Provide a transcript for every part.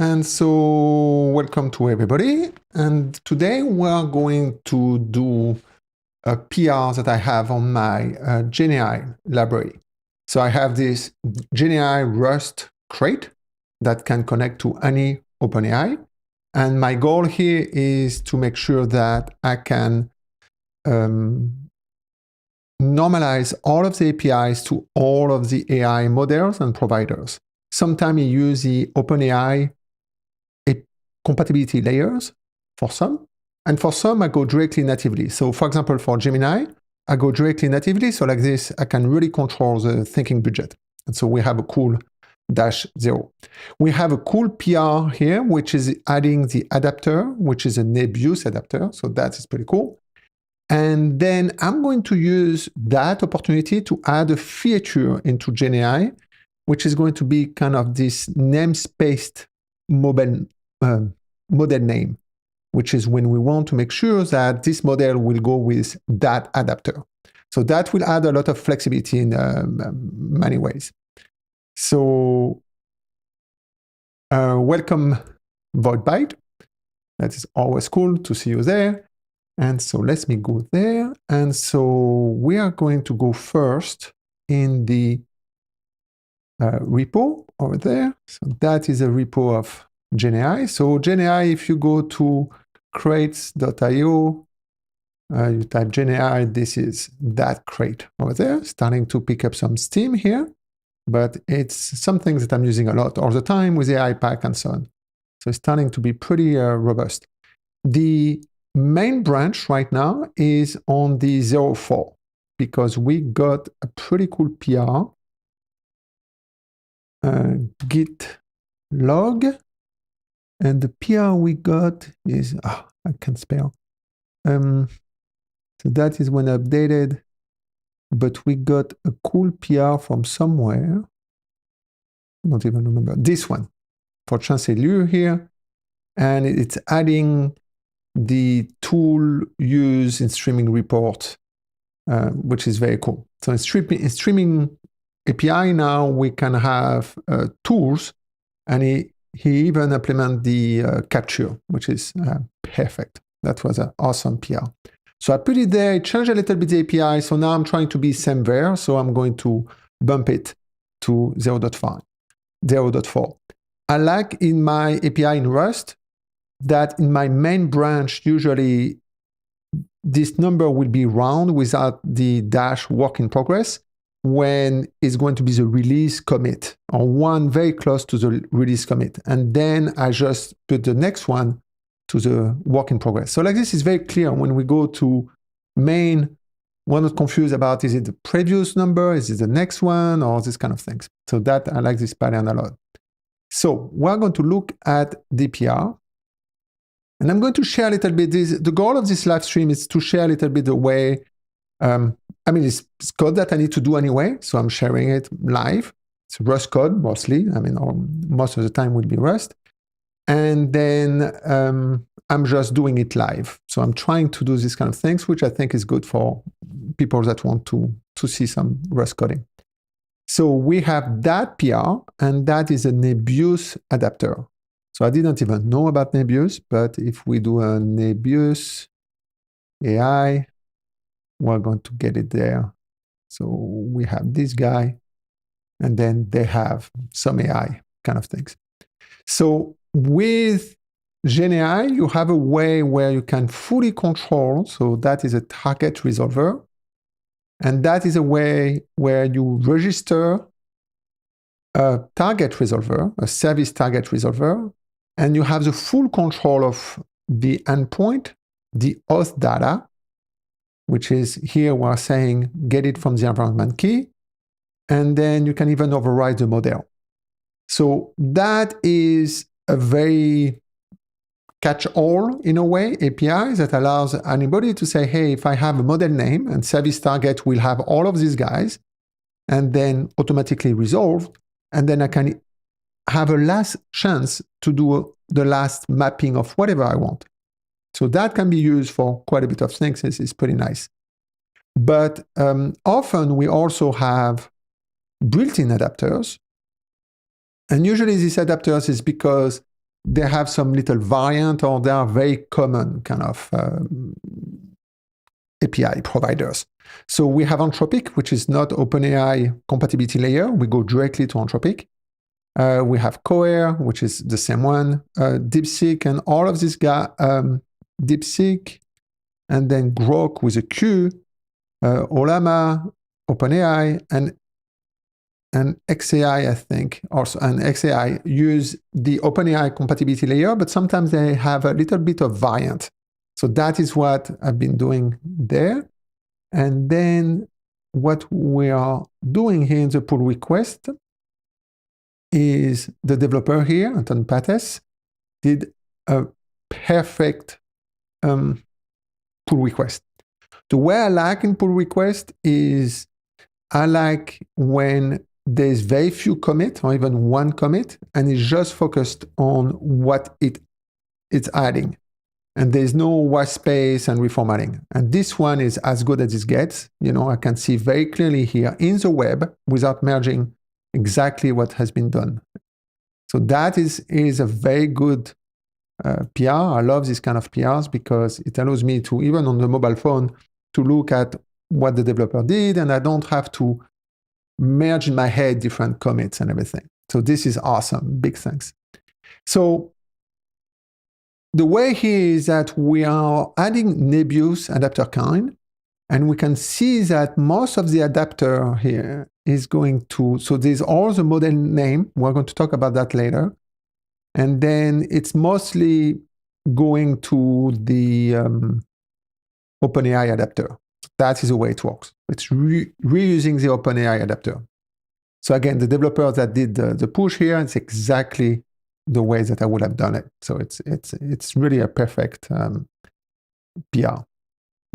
and so welcome to everybody. And today we are going to do a PR that I have on my GenAI library. So I have this GenAI Rust crate that can connect to any OpenAI. And my goal here is to make sure that I can normalize all of the APIs to all of the AI models and providers. Sometimes you use the OpenAI compatibility layers for some, and for some I go directly natively. So for example, for Gemini, I go directly natively. So like this, I can really control the thinking budget. And so we have a cool -0. We have a cool PR here, which is adding the adapter, which is a Nebius adapter. So that is pretty cool. And then I'm going to use that opportunity to add a feature into GenAI, which is going to be kind of this namespaced model name, which is when we want to make sure that this model will go with that adapter. So that will add a lot of flexibility in many ways. So welcome, VoidByte. That is always cool to see you there. And so let me go there. And so we are going to go first in the repo over there. So that is a repo of GenAI. So GenAI, if you go to crates.io, you type GenAI, this is that crate over there, starting to pick up some steam here, but it's something that I'm using a lot all the time with AI Pack and so on. So it's starting to be pretty robust. The main branch right now is on the 04 because we got a pretty cool PR, git log. And the PR we got is, I can't spell. So that is when updated, but we got a cool PR from somewhere. I don't even remember. This one for Chancellor here. And it's adding the tool used in streaming report, which is very cool. So in streaming API now, we can have tools, and he even implemented the capture, which is perfect. That was an awesome PR. So I put it there, it changed a little bit the API. So now I'm trying to be same there. So I'm going to bump it to 0.4. I like in my API in Rust that in my main branch, usually this number will be round without the dash work in progress when it's going to be the release commit, or one very close to the release commit. And then I just put the next one to the work in progress. So like this is very clear when we go to main, we're not confused about, is it the previous number, is it the next one, or this kind of things. So that I like this pattern a lot. So we're going to look at DPR. And I'm going to share a little bit this. The goal of this live stream is to share a little bit the way it's code that I need to do anyway, so I'm sharing it live. It's Rust code mostly. Most of the time will be Rust. And then I'm just doing it live. So I'm trying to do these kind of things, which I think is good for people that want to see some Rust coding. So we have that PR, and that is a Nebius adapter. So I didn't even know about Nebius, but if we do a Nebius AI, we're going to get it there. So we have this guy, and then they have some AI kind of things. So with GenAI, you have a way where you can fully control. So that is a target resolver. And that is a way where you register a target resolver, a service target resolver, and you have the full control of the endpoint, the auth data, which is here we're saying get it from the environment key, and then you can even override the model. So that is a very catch-all, in a way, API that allows anybody to say, hey, if I have a model name and service target will have all of these guys, and then automatically resolved, and then I can have a last chance to do the last mapping of whatever I want. So that can be used for quite a bit of things. This is pretty nice. But often we also have built-in adapters. And usually these adapters is because they have some little variant, or they are very common kind of API providers. So we have Anthropic, which is not OpenAI compatibility layer. We go directly to Anthropic. We have Cohere, which is the same one, DeepSeek, and all of these guys, DeepSeek, and then Grok with a Q, Olama, OpenAI, and XAI, I think, also, and XAI use the OpenAI compatibility layer, but sometimes they have a little bit of variant. So that is what I've been doing there. And then what we are doing here in the pull request is the developer here, Anton Pates, did a perfect pull request. The way I like in pull request is I like when there's very few commit or even one commit, and it's just focused on what it's adding. And there's no white space and reformatting. And this one is as good as it gets. You know, I can see very clearly here in the web without merging exactly what has been done. So that is a very good PR. I love this kind of PRs because it allows me to, even on the mobile phone, to look at what the developer did, and I don't have to merge in my head different commits and everything. So this is awesome. Big thanks. So the way here is that we are adding Nebius Adapter kind, and we can see that most of the adapter here is going to, so there's all the model name. We're going to talk about that later. And then it's mostly going to the OpenAI adapter. That is the way it works. It's reusing the OpenAI adapter. So again, the developer that did the push here, it's exactly the way that I would have done it. So it's really a perfect PR.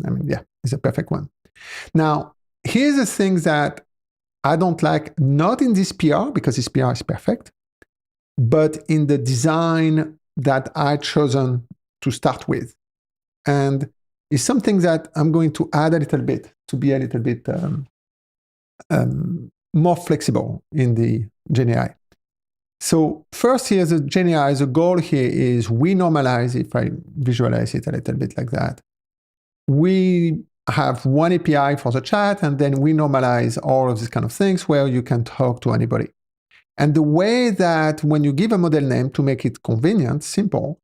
I mean, yeah, it's a perfect one. Now, here's the thing that I don't like, not in this PR, because this PR is perfect, but in the design that I chosen to start with. And it's something that I'm going to add a little bit to be a little bit more flexible in the GenAI. So first here, the GenAI, the goal here is we normalize, if I visualize it a little bit like that, we have one API for the chat, and then we normalize all of these kind of things where you can talk to anybody. And the way that when you give a model name to make it convenient, simple,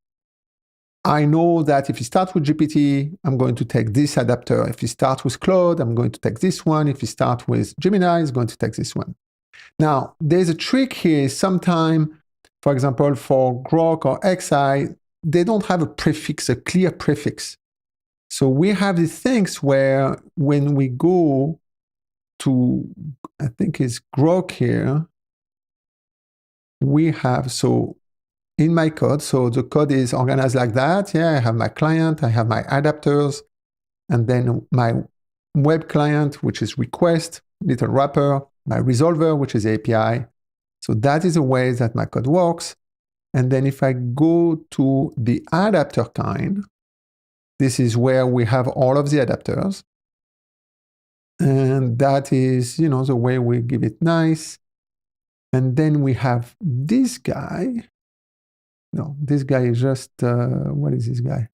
I know that if you start with GPT, I'm going to take this adapter. If you start with Claude, I'm going to take this one. If you start with Gemini, it's going to take this one. Now, there's a trick here. Sometimes, for example, for Grok or XI, they don't have a prefix, a clear prefix. So we have these things where when we go to, I think it's Grok here, we have, so in my code, so the code is organized like that. Yeah, I have my client, I have my adapters, and then my web client, which is request, little wrapper, my resolver, which is API. So that is the way that my code works. And then if I go to the adapter kind, this is where we have all of the adapters. And that is, you know, the way we give it nice. And then we have this guy. No, this guy is just, what is this guy?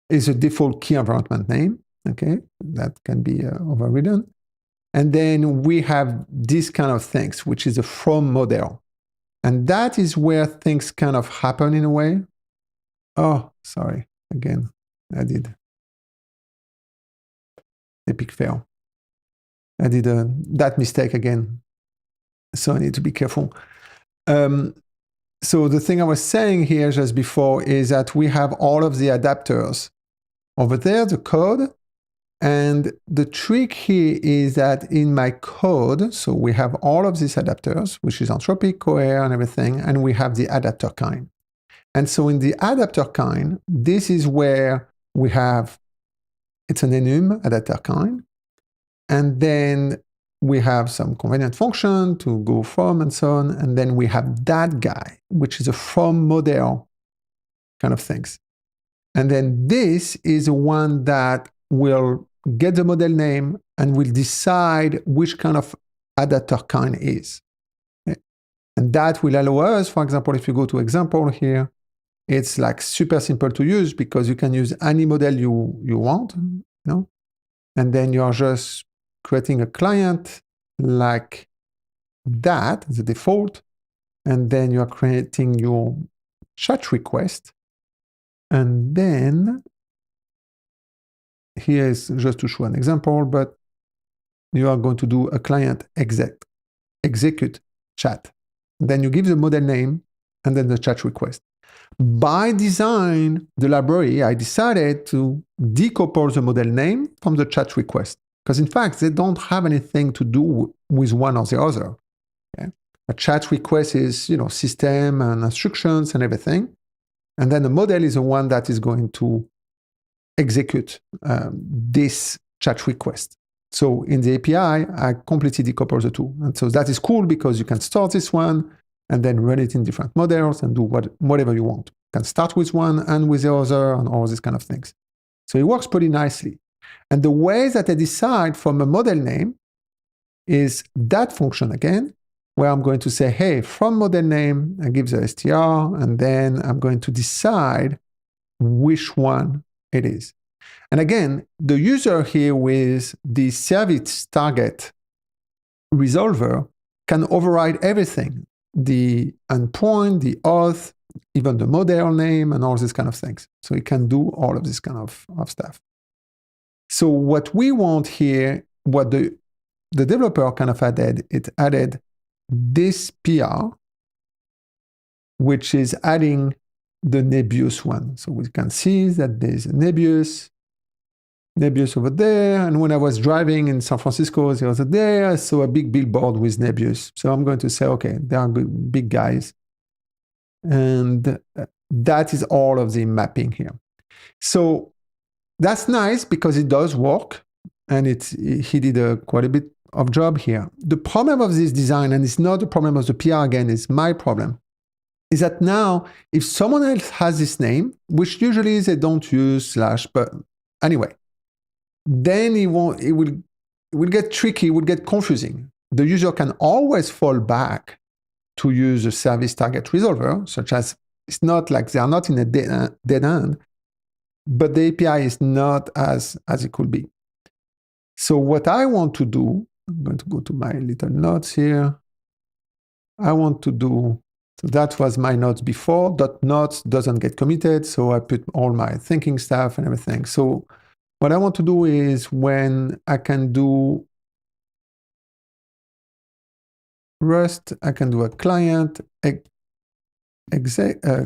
It's a default key environment name, okay? That can be overridden. And then we have these kind of things, which is a from model. And that is where things kind of happen in a way. Oh, sorry. Again, I did. Epic fail. I did that mistake again. So I need to be careful. So the thing I was saying here just before is that we have all of the adapters over there, the code. And the trick here is that in my code, so we have all of these adapters, which is Anthropic, Cohere, and everything, and we have the adapter kind. And so in the adapter kind, this is where we have, it's an enum adapter kind. And then we have some convenient function to go from and so on. And then we have that guy, which is a from model kind of things. And then this is the one that will get the model name and will decide which kind of adapter kind is. And that will allow us, for example, if you go to example here, it's like super simple to use because you can use any model you want, and then you're just creating a client like that, the default, and then you're creating your chat request. And then here is just to show an example, but you are going to do a client execute chat. Then you give the model name and then the chat request. By design, the library, I decided to decouple the model name from the chat request because in fact, they don't have anything to do with one or the other. Okay? A chat request is, system and instructions and everything. And then the model is the one that is going to execute this chat request. So in the API, I completely decouple the two. And so that is cool because you can start this one and then run it in different models and do whatever you want. You can start with one and with the other and all these kind of things. So it works pretty nicely. And the way that I decide from a model name is that function again, where I'm going to say, hey, from model name, I give the str, and then I'm going to decide which one it is. And again, the user here with the service target resolver can override everything, the endpoint, the auth, even the model name, and all these kind of things. So it can do all of this kind of stuff. So what we want here, what the developer kind of added, it added this PR, which is adding the Nebius one. So we can see that there's a Nebius over there. And when I was driving in San Francisco the other day, I saw a big billboard with Nebius. So I'm going to say, okay, they are good, big guys. And that is all of the mapping here. So that's nice because it does work. And he did quite a bit of job here. The problem of this design, and it's not the problem of the PR again, it's my problem, is that now if someone else has this name, which usually they don't use /, but anyway, then it will get tricky, it will get confusing. The user can always fall back to use a service target resolver, such as it's not like they are not in a dead end, but the API is not as it could be. So what I want to do, I'm going to go to my little notes here. I want to do, so that was my notes before, .notes doesn't get committed, so I put all my thinking stuff and everything. So what I want to do is when I can do Rust, I can do a client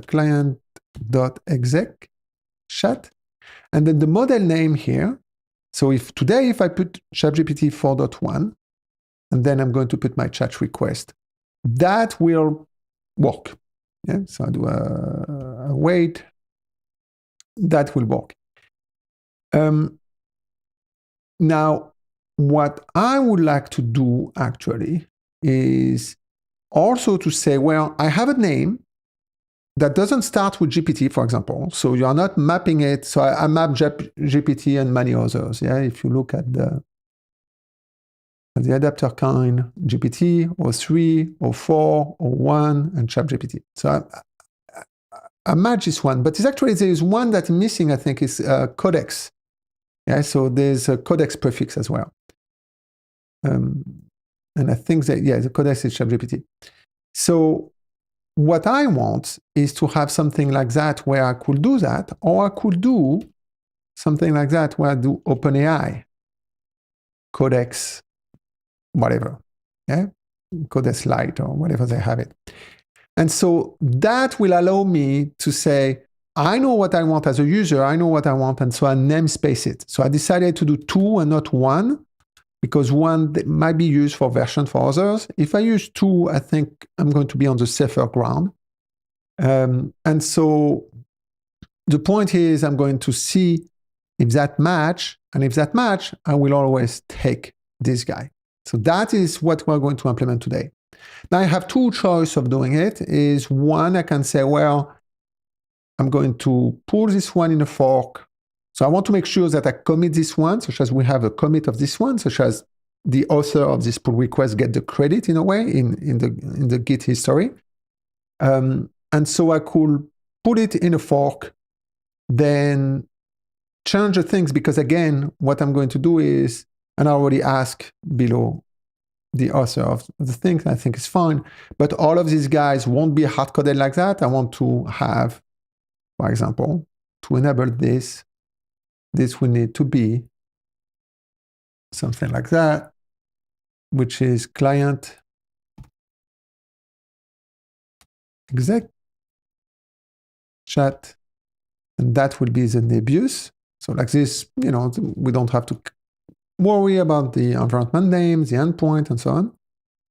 client.exec chat, and then the model name here. So if I put ChatGPT 4.1, and then I'm going to put my chat request, that will work. Yeah? So I do a wait, that will work. Now, what I would like to do actually is also to say, well, I have a name that doesn't start with GPT, for example. So you are not mapping it. So I map GPT and many others. Yeah, if you look at the adapter kind, GPT, or 3, or 4, or 1, and ChatGPT. So I match this one, but there is one that is missing, I think, is codex. Yeah, so there's a codex prefix as well. And I think that, the codex is ChatGPT. So what I want is to have something like that where I could do that, or I could do something like that where I do OpenAI, codex, whatever, yeah, codex Lite or whatever they have it. And so that will allow me to say, I know what I want as a user, I know what I want, and so I namespace it. So I decided to do 2 and not 1, because 1 might be used for version for others. If I use 2, I think I'm going to be on the safer ground. And so the point here is I'm going to see if that match, and if that match, I will always take this guy. So that is what we're going to implement today. Now I have 2 choices of doing it. Is one, I can say, well, I'm going to pull this one in a fork. So I want to make sure that I commit this one, such as we have a commit of this one, such as the author of this pull request get the credit in a way in the Git history. And so I could put it in a fork, then change the things, because again, what I'm going to do is, and I already ask below the author of the thing, I think is fine, but all of these guys won't be hard-coded like that. I want to have, for example, to enable this will need to be something like that, which is client exec chat, and that will be the Nebius. So like this, we don't have to worry about the environment names, the endpoint, and so on.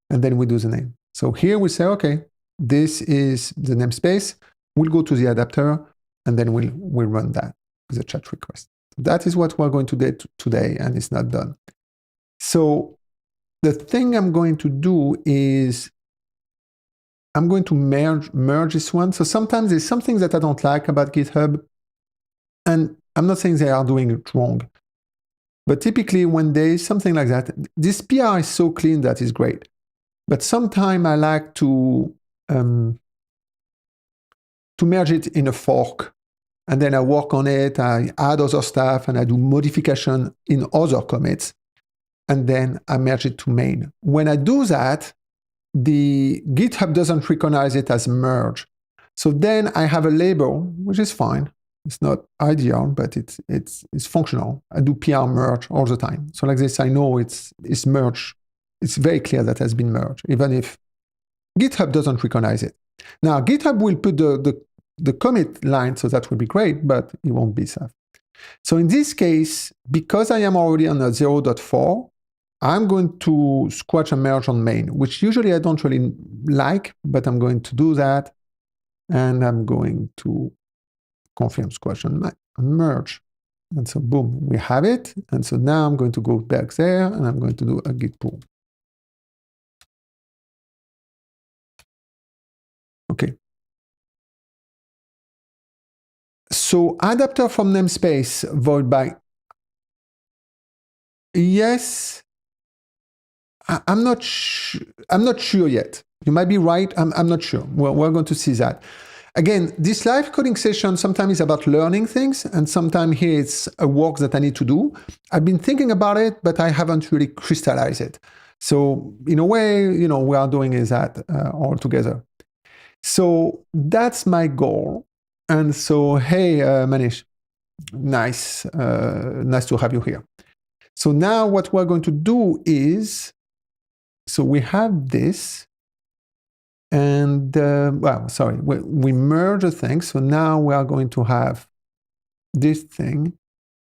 And then we do the name. So here we say, okay, this is the namespace. We'll go to the adapter, and then we'll run that as a chat request. That is what we're going to do today, and it's not done. So the thing I'm going to do is I'm going to merge this one. So sometimes there's some things that I don't like about GitHub, and I'm not saying they are doing it wrong. But typically when there is something like that, this PR is so clean that is great. But sometimes I like to merge it in a fork, and then I work on it, I add other stuff, and I do modification in other commits, and then I merge it to main. When I do that, the GitHub doesn't recognize it as merge. So then I have a label, which is fine. It's not ideal, but it's functional. I do PR merge all the time. So like this, I know it's merged. It's very clear that has been merged, even if GitHub doesn't recognize it. Now, GitHub will put the commit line, so that will be great, but it won't be safe. So in this case, because I am already on a 0.4, I'm going to squash and merge on main, which usually I don't really like, but I'm going to do that. And I'm going to confirm squash and merge. And so boom, we have it. And so now I'm going to go back there, and I'm going to do a git pull. Okay. So adapter from namespace void by. Yes. I'm not sure yet. You might be right. I'm not sure. We're going to see that. Again, this live coding session sometimes is about learning things, and sometimes here it's a work that I need to do. I've been thinking about it, but I haven't really crystallized it. So in a way, we are doing is that all together. So that's my goal. And so, hey, Manish, nice to have you here. So now what we're going to do is, so we have this, and we merge the things. So now we are going to have this thing.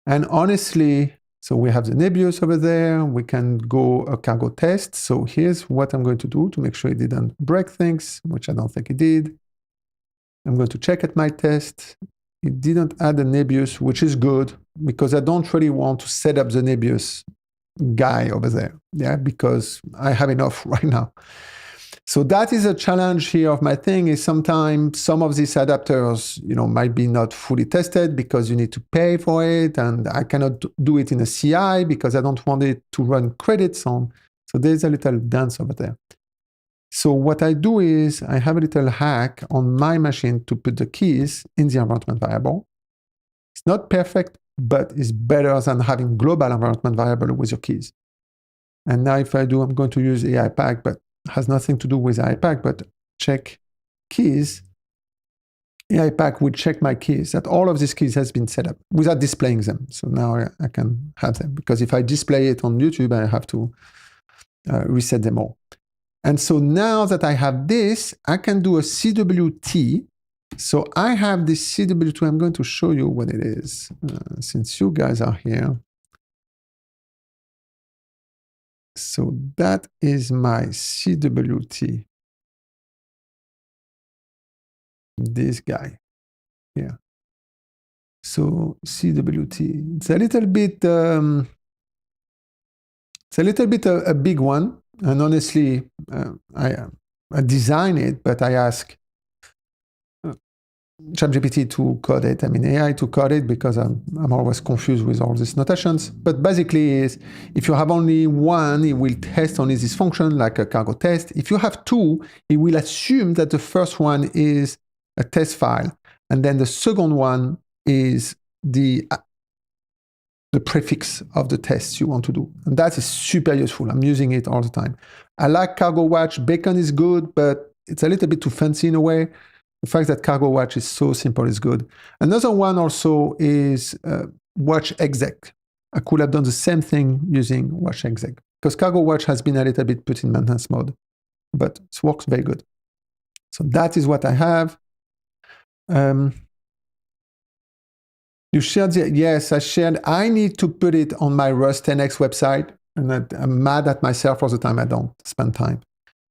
And honestly, so we have the Nebius over there. We can go a cargo test. So here's what I'm going to do to make sure it didn't break things, which I don't think it did. I'm going to check at my test. It didn't add the Nebius, which is good, because I don't really want to set up the Nebius guy over there, because I have enough right now. So that is a challenge here of my thing, is sometimes some of these adapters, might be not fully tested because you need to pay for it, and I cannot do it in a CI because I don't want it to run credits on. So there's a little dance over there. So what I do is I have a little hack on my machine to put the keys in the environment variable. It's not perfect, but it's better than having global environment variable with your keys. And now if I do, I'm going to use AI pack, but has nothing to do with AI pack, but check keys. AI pack will check my keys, that all of these keys has been set up without displaying them. So now I can have them, because if I display it on YouTube, I have to reset them all. And so now that I have this, I can do a CWT. So I have this CWT. I'm going to show you what it is, since you guys are here. So that is my CWT. This guy here. So CWT. It's a little bit a big one. And honestly, I design it, but I ask ChatGPT to code it. I mean, AI to code it because I'm always confused with all these notations. But basically, is if you have only one, it will test only this function, like a cargo test. If you have two, it will assume that the first one is a test file, and then the second one is the prefix of the tests you want to do. And that is super useful. I'm using it all the time. I like Cargo Watch. Bacon is good, but it's a little bit too fancy in a way. The fact that Cargo Watch is so simple is good. Another one also is Watch Exec. I could have done the same thing using Watch Exec because Cargo Watch has been a little bit put in maintenance mode, but it works very good. So that is what I have. You shared the, yes, I shared. I need to put it on my Rust 10x website, and I'm mad at myself all the time I don't spend time.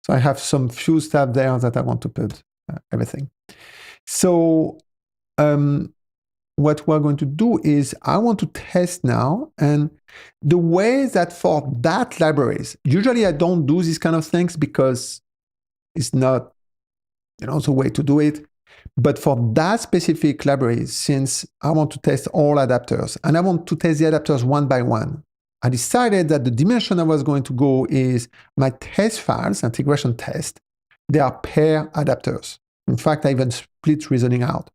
So I have some few stuff there that I want to put everything. So what we're going to do is I want to test now, and the way that for that libraries, usually I don't do these kind of things because it's not, the way to do it. But for that specific library, since I want to test all adapters, and I want to test the adapters one by one, I decided that the dimension I was going to go is my test files, integration test, they are pair adapters. In fact, I even split reasoning out.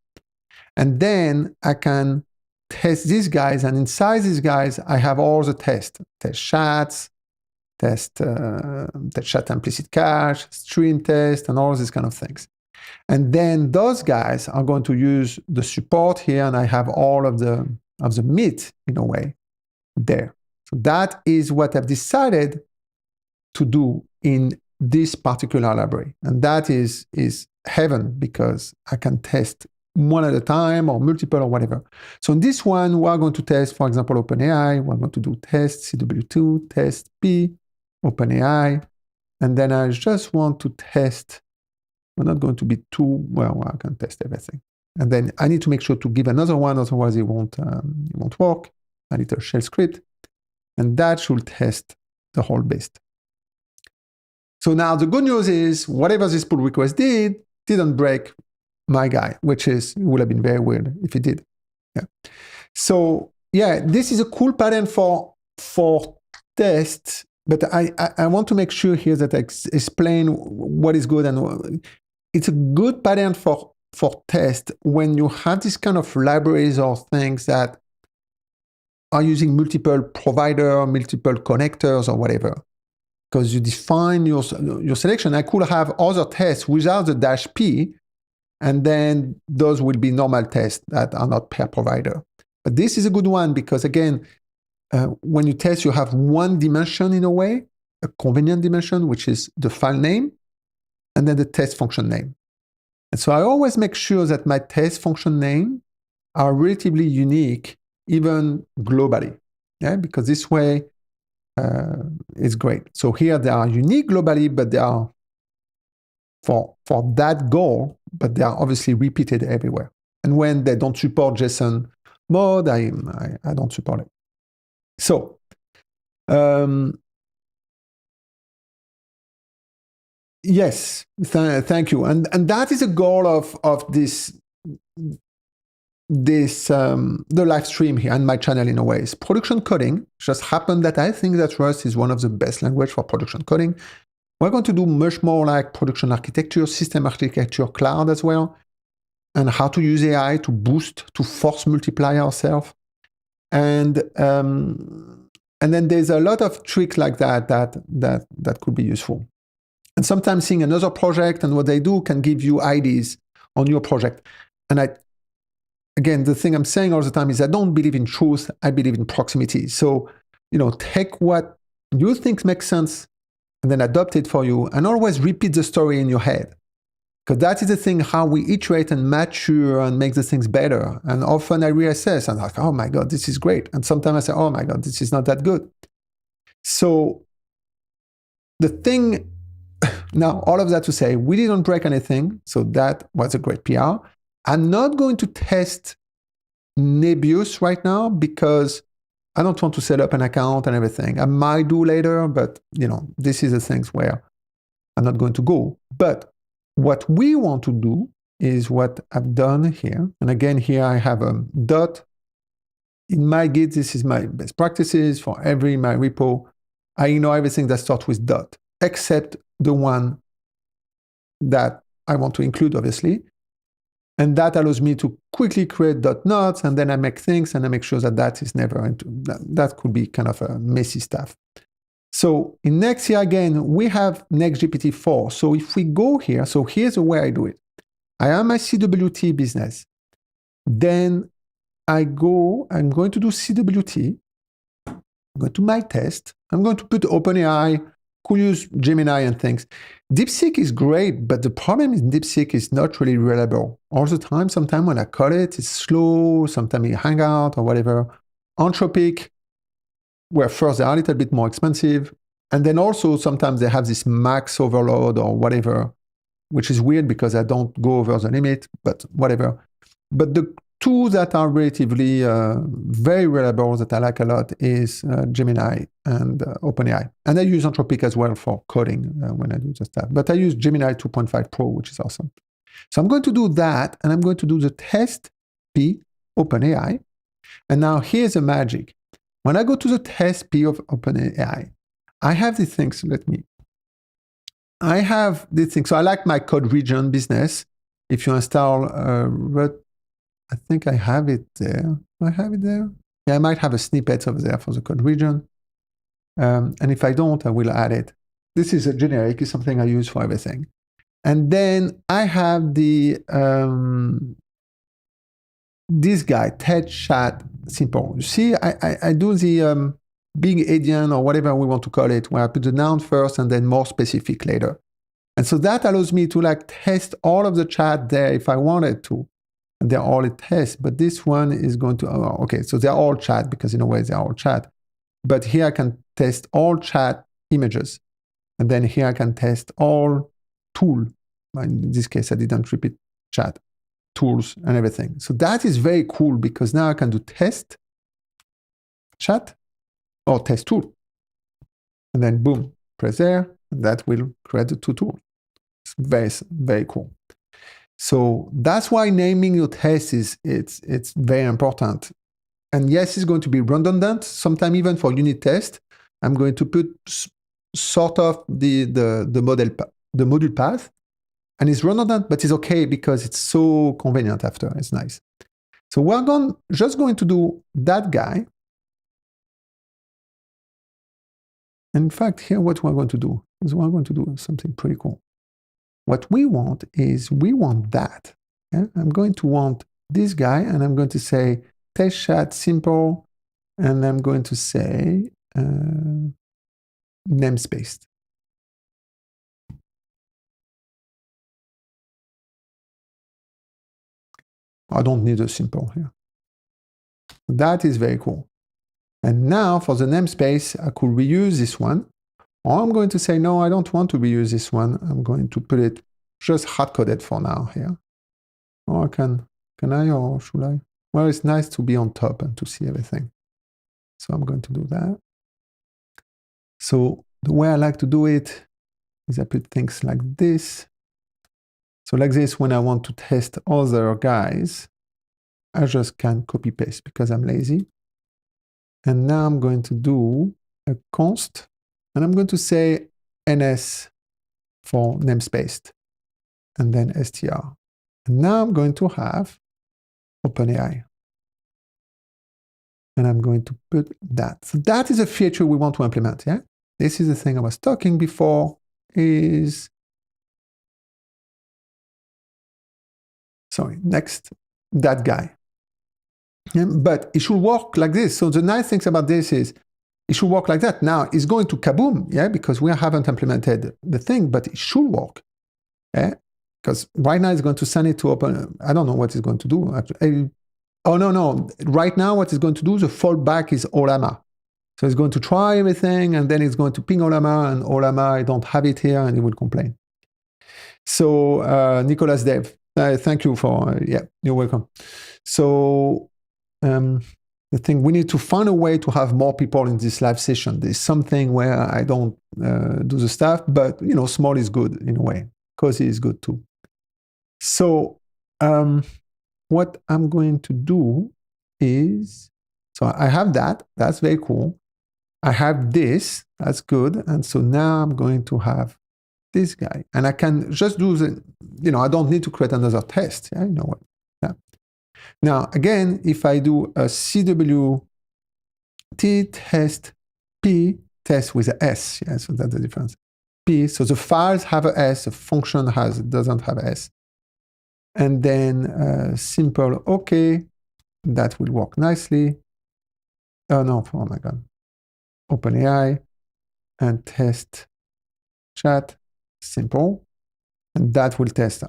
And then I can test these guys, and inside these guys, I have all the tests. Test chats, test chat implicit cache, string test, and all these kind of things. And then those guys are going to use the support here, and I have all of the meat, in a way, there. So that is what I've decided to do in this particular library. And that is heaven, because I can test one at a time or multiple or whatever. So in this one, we're going to test, for example, OpenAI. We're going to do test CW2, test P, OpenAI. And then I just want to test. We're not going to be too, well, I can test everything. And then I need to make sure to give another one, otherwise it won't work. A little shell script. And that should test the whole beast. So now the good news is whatever this pull request didn't break my guy, which is, it would have been very weird if it did. Yeah. So yeah, this is a cool pattern for tests, but I want to make sure here that I explain what is good, and it's a good pattern for test when you have this kind of libraries or things that are using multiple provider, multiple connectors or whatever, because you define your selection. I could have other tests without the -p, and then those will be normal tests that are not per provider. But this is a good one because, again, when you test, you have one dimension in a way, a convenient dimension, which is the file name, and then the test function name. And so I always make sure that my test function name are relatively unique, even globally, yeah? Because this way it's great. So here they are unique globally, but they are for that goal, but they are obviously repeated everywhere. And when they don't support JSON mode, I don't support it. So, yes, thank you. And that is a goal of this the live stream here and my channel in a way. Is production coding. Just happened that I think that Rust is one of the best language for production coding. We're going to do much more like production architecture, system architecture, cloud as well, and how to use AI to boost, to force multiply ourselves. And then there's a lot of tricks like that could be useful. And sometimes seeing another project and what they do can give you ideas on your project. And again, the thing I'm saying all the time is I don't believe in truth, I believe in proximity. So, take what you think makes sense and then adopt it for you, and always repeat the story in your head. Because that is the thing, how we iterate and mature and make the things better. And often I reassess and I'm like, oh my God, this is great. And sometimes I say, oh my God, this is not that good. So the thing, now all of that to say, we didn't break anything. So that was a great PR. I'm not going to test Nebius right now because I don't want to set up an account and everything. I might do later, but this is the things where I'm not going to go. But what we want to do is what I've done here. And again, here I have a dot. In my Git, this is my best practices for my repo. I ignore everything that starts with dot, except the one that I want to include, obviously. And that allows me to quickly create dot nodes, and then I make things, and I make sure that is never into, that could be kind of a messy stuff. So in Next here again, we have NextGPT-4. So if we go here, so here's the way I do it. I am my CWT business. Then I'm going to do CWT. I'm going to my test. I'm going to put OpenAI, could use Gemini and things. DeepSeek is great, but the problem is DeepSeek is not really reliable. All the time, sometimes when I call it, it's slow, sometimes it hang out or whatever. Anthropic, where first they are a little bit more expensive. And then also sometimes they have this max overload or whatever, which is weird because I don't go over the limit, but whatever. But the two that are relatively very reliable that I like a lot is Gemini and OpenAI. And I use Anthropic as well for coding when I do the stuff. But I use Gemini 2.5 Pro, which is awesome. So I'm going to do that, and I'm going to do the test P OpenAI. And now here's the magic. When I go to the test P of OpenAI, I have these things. I have these things. So I like my code region business. If you install I think I have it there. Do I have it there? Yeah, I might have a snippet over there for the code region. And if I don't, I will add it. This is a generic, it's something I use for everything. And then I have the this guy, TED Chat Simple. You see, I do the big endian or whatever we want to call it, where I put the noun first and then more specific later. And so that allows me to like test all of the chat there if I wanted to. And they're all a test, but this one is going to, okay, so they're all chat because in a way they're all chat. But here I can test all chat images. And then here I can test all tool. In this case, I didn't repeat chat, tools and everything. So that is very cool because now I can do test chat or test tool. And then boom, press there, and that will create the two tools. It's very, very cool. So that's why naming your tests it's very important. And yes, it's going to be redundant. Sometimes even for unit test, I'm going to put sort of the module path, and it's redundant, but it's okay because it's so convenient after. It's nice. So we're just going to do that guy. In fact, here what we're going to do is we're going to do something pretty cool. What we want is we want that. Yeah? I'm going to want this guy, and I'm going to say test chat simple, and I'm going to say namespaced. I don't need a simple here. That is very cool. And now for the namespace, I could reuse this one. Or I'm going to say, no, I don't want to reuse this one. I'm going to put it just hard-coded for now here. Or can I or should I? Well, it's nice to be on top and to see everything. So I'm going to do that. So the way I like to do it is I put things like this. So like this, when I want to test other guys, I just can copy paste because I'm lazy. And now I'm going to do a const. And I'm going to say ns for namespaced, and then str. And now I'm going to have OpenAI. And I'm going to put that. So that is a feature we want to implement, yeah? This is the thing I was talking before is, sorry, next, that guy. Yeah, but it should work like this. So the nice thing about this is, it should work like that. Now, it's going to kaboom, yeah, because we haven't implemented the thing, but it should work, yeah? Because right now it's going to send it to open. I don't know what it's going to do. Oh, no. Right now, what it's going to do, the fallback is Olama. So it's going to try everything, and then it's going to ping Olama, and Olama, I don't have it here, and it will complain. So, Nicolas Dev, thank you for, yeah, you're welcome. So, the thing, we need to find a way to have more people in this live session. There's something where I don't do the stuff, but, you know, small is good in a way. Cozy is good too. So What I'm going to do is, so I have that. That's very cool. I have this. That's good. And so now I'm going to have this guy. And I can just do the, I don't need to create another test. Yeah, you know what? Yeah. Now, again, if I do a CWT test P test with a S, yeah, so that's the difference. P, so the files have a S, the function doesn't have a S. And then simple OK, that will work nicely. Oh no, oh my God. OpenAI and test chat, simple. And that will test.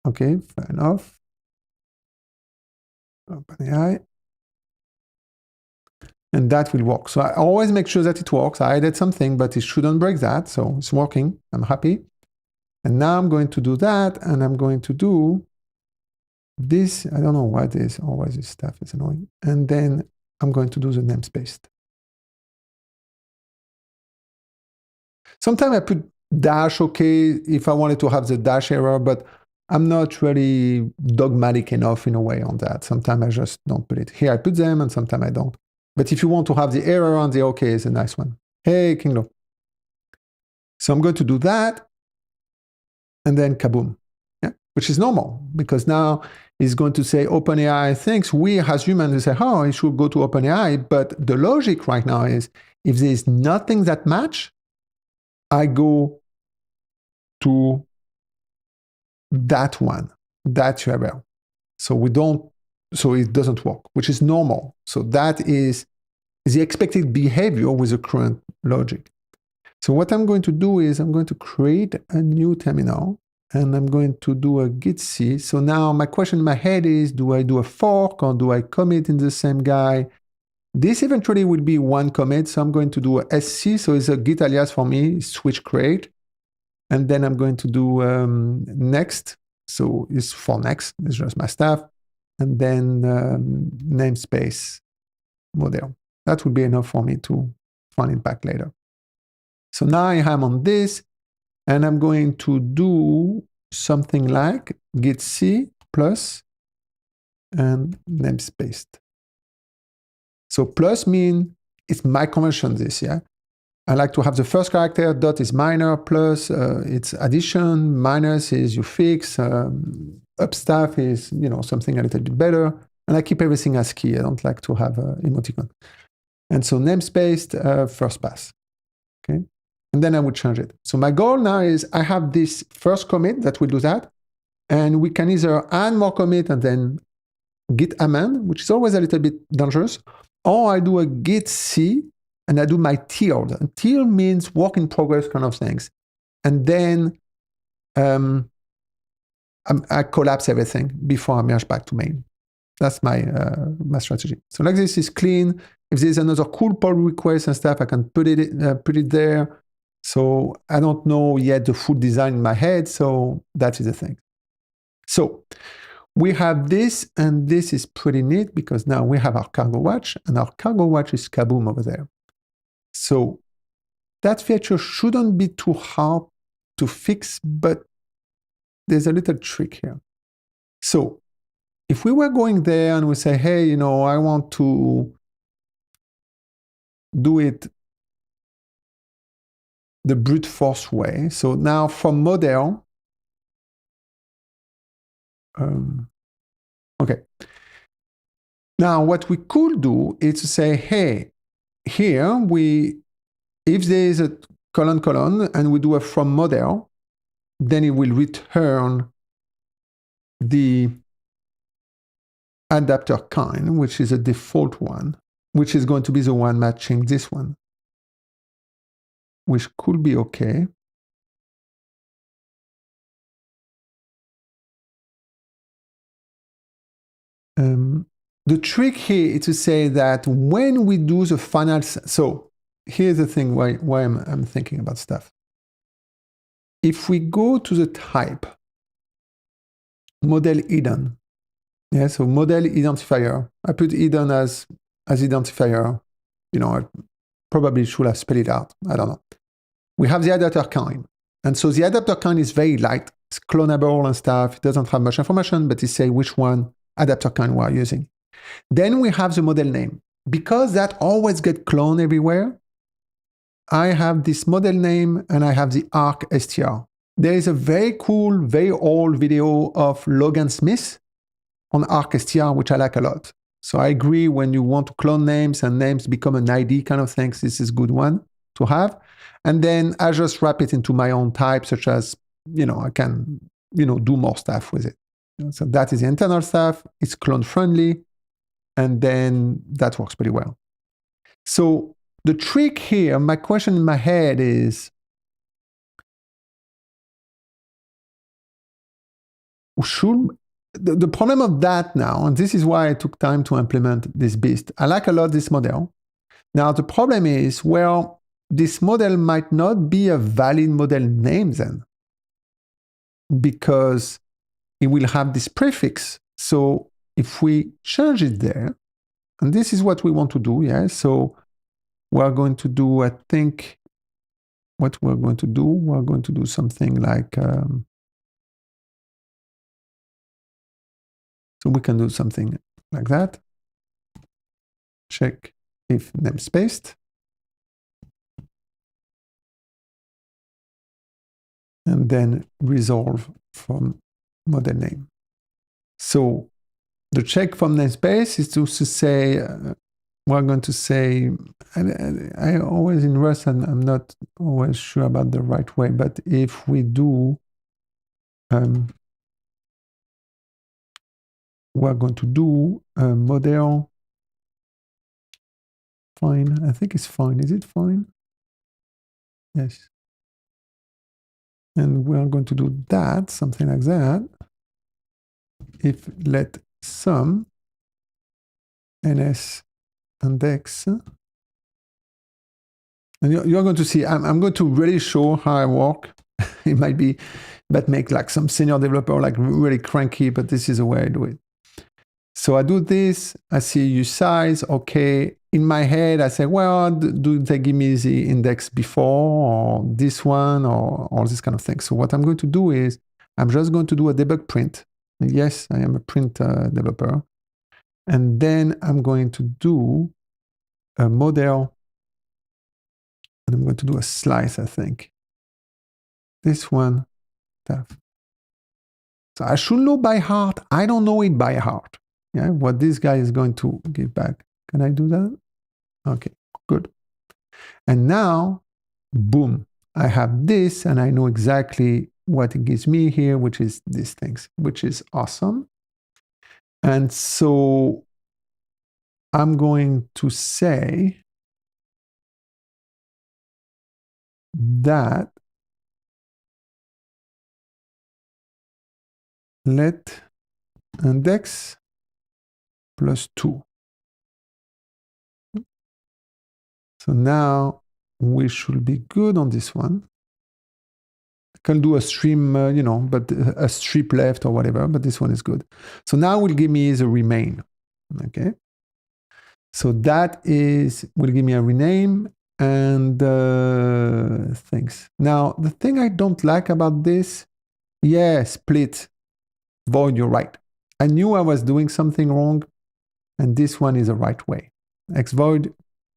Okay, fair enough. OpenAI. And that will work. So I always make sure that it works. I added something, but it shouldn't break that. So it's working. I'm happy. And now I'm going to do that. And I'm going to do this. I don't know what is. Always this stuff is annoying. And then I'm going to do the namespace. Sometimes I put dash okay if I wanted to have the dash error, but I'm not really dogmatic enough in a way on that. Sometimes I just don't put it. Here I put them and sometimes I don't. But if you want to have the error on the OK, it's a nice one. Hey, Kinglo. So I'm going to do that and then kaboom, yeah, which is normal because now it's going to say OpenAI thinks we as humans say, oh, it should go to OpenAI. But the logic right now is if there's nothing that match, I go to that one, that URL. So it doesn't work, which is normal. So that is the expected behavior with the current logic. So what I'm going to do is I'm going to create a new terminal and I'm going to do a git C. So now my question in my head is, do I do a fork or do I commit in the same guy? This eventually will be one commit. So I'm going to do a SC. So it's a git alias for me, switch create. And then I'm going to do next. So it's for next, it's just my stuff. And then namespace model. That would be enough for me to find it back later. So now I am on this, and I'm going to do something like git C plus and namespaced. So plus mean it's my convention this, yeah? I like to have the first character, dot is minor, plus it's addition, minus is you fix, up staff is, something a little bit better. And I keep everything as key. I don't like to have emoticon. And so namespaced first pass, okay? And then I would change it. So my goal now is I have this first commit that will do that. And we can either add more commit and then git amend, which is always a little bit dangerous, or I do a git C and I do my tilde. And tilde means work in progress kind of things. And then I collapse everything before I merge back to main. That's my strategy. So like this is clean. If there's another cool pull request and stuff, I can put it there. So I don't know yet the full design in my head. So that is the thing. So we have this, and this is pretty neat because now we have our cargo watch, and our cargo watch is kaboom over there. So that feature shouldn't be too hard to fix, but there's a little trick here. So if we were going there and we say, hey, I want to do it the brute force way. So now from model, okay. Now what we could do is to say, hey, here if there is a colon and we do a from model, then it will return the adapter kind, which is a default one, which is going to be the one matching this one, which could be okay. The trick here is to say that when we do the final, so here's the thing why I'm thinking about stuff. If we go to the type, model hidden, yeah, so model identifier, I put hidden as identifier, I probably should have spelled it out, I don't know. We have the adapter kind, and so the adapter kind is very light, It's clonable and stuff. It doesn't have much information, but it says which one adapter kind we are using. Then we have the model name. Because that always gets cloned everywhere, I have this model name and I have the arc str. There is a very cool, very old video of Logan Smith on arc str, which I like a lot. So I agree, when you want to clone names and names become an ID kind of thing, this is a good one to have. And then I just wrap it into my own type, such as, I can, do more stuff with it. So that is the internal stuff. It's clone friendly. And then that works pretty well. So the trick here, my question in my head is, the problem of that now, and this is why I took time to implement this beast. I like a lot this model. Now the problem is, well, this model might not be a valid model name then, because it will have this prefix. So if we change it there, and this is what we want to do, yeah? So we're going to do, I think, what we're going to do something like, so we can do something like that. Check if namespaced. And then resolve from model name. So the check from namespace is to say, we're going to say, I always in Rust, and I'm not always sure about the right way, but if we do, we're going to do a model fine. I think it's fine. Is it fine? Yes. And we're going to do that, something like that. If let sum ns index, and you're going to see, I'm going to really show how I work. It might be, that make like some senior developer like really cranky, but this is the way I do it. So I do this, I see use size, okay. In my head, I say, well, do they give me the index before, or this one, or all this kind of thing. So what I'm going to do is, I'm just going to do a debug print. Yes, I am a print developer. And then I'm going to do a model, and I'm going to do a slice, I think. This one, stuff. So I should know by heart. I don't know it by heart. Yeah, what this guy is going to give back. Can I do that? Okay, good. And now, boom, I have this, and I know exactly what it gives me here, which is these things, which is awesome. And so I'm going to say that let index plus 2. So now we should be good on this one. I can do a stream, but a strip left or whatever, but this one is good. So now will give me the remain, okay? So that will give me a rename and things. Now, the thing I don't like about this, split, void, you're right. I knew I was doing something wrong, and this one is the right way. X void,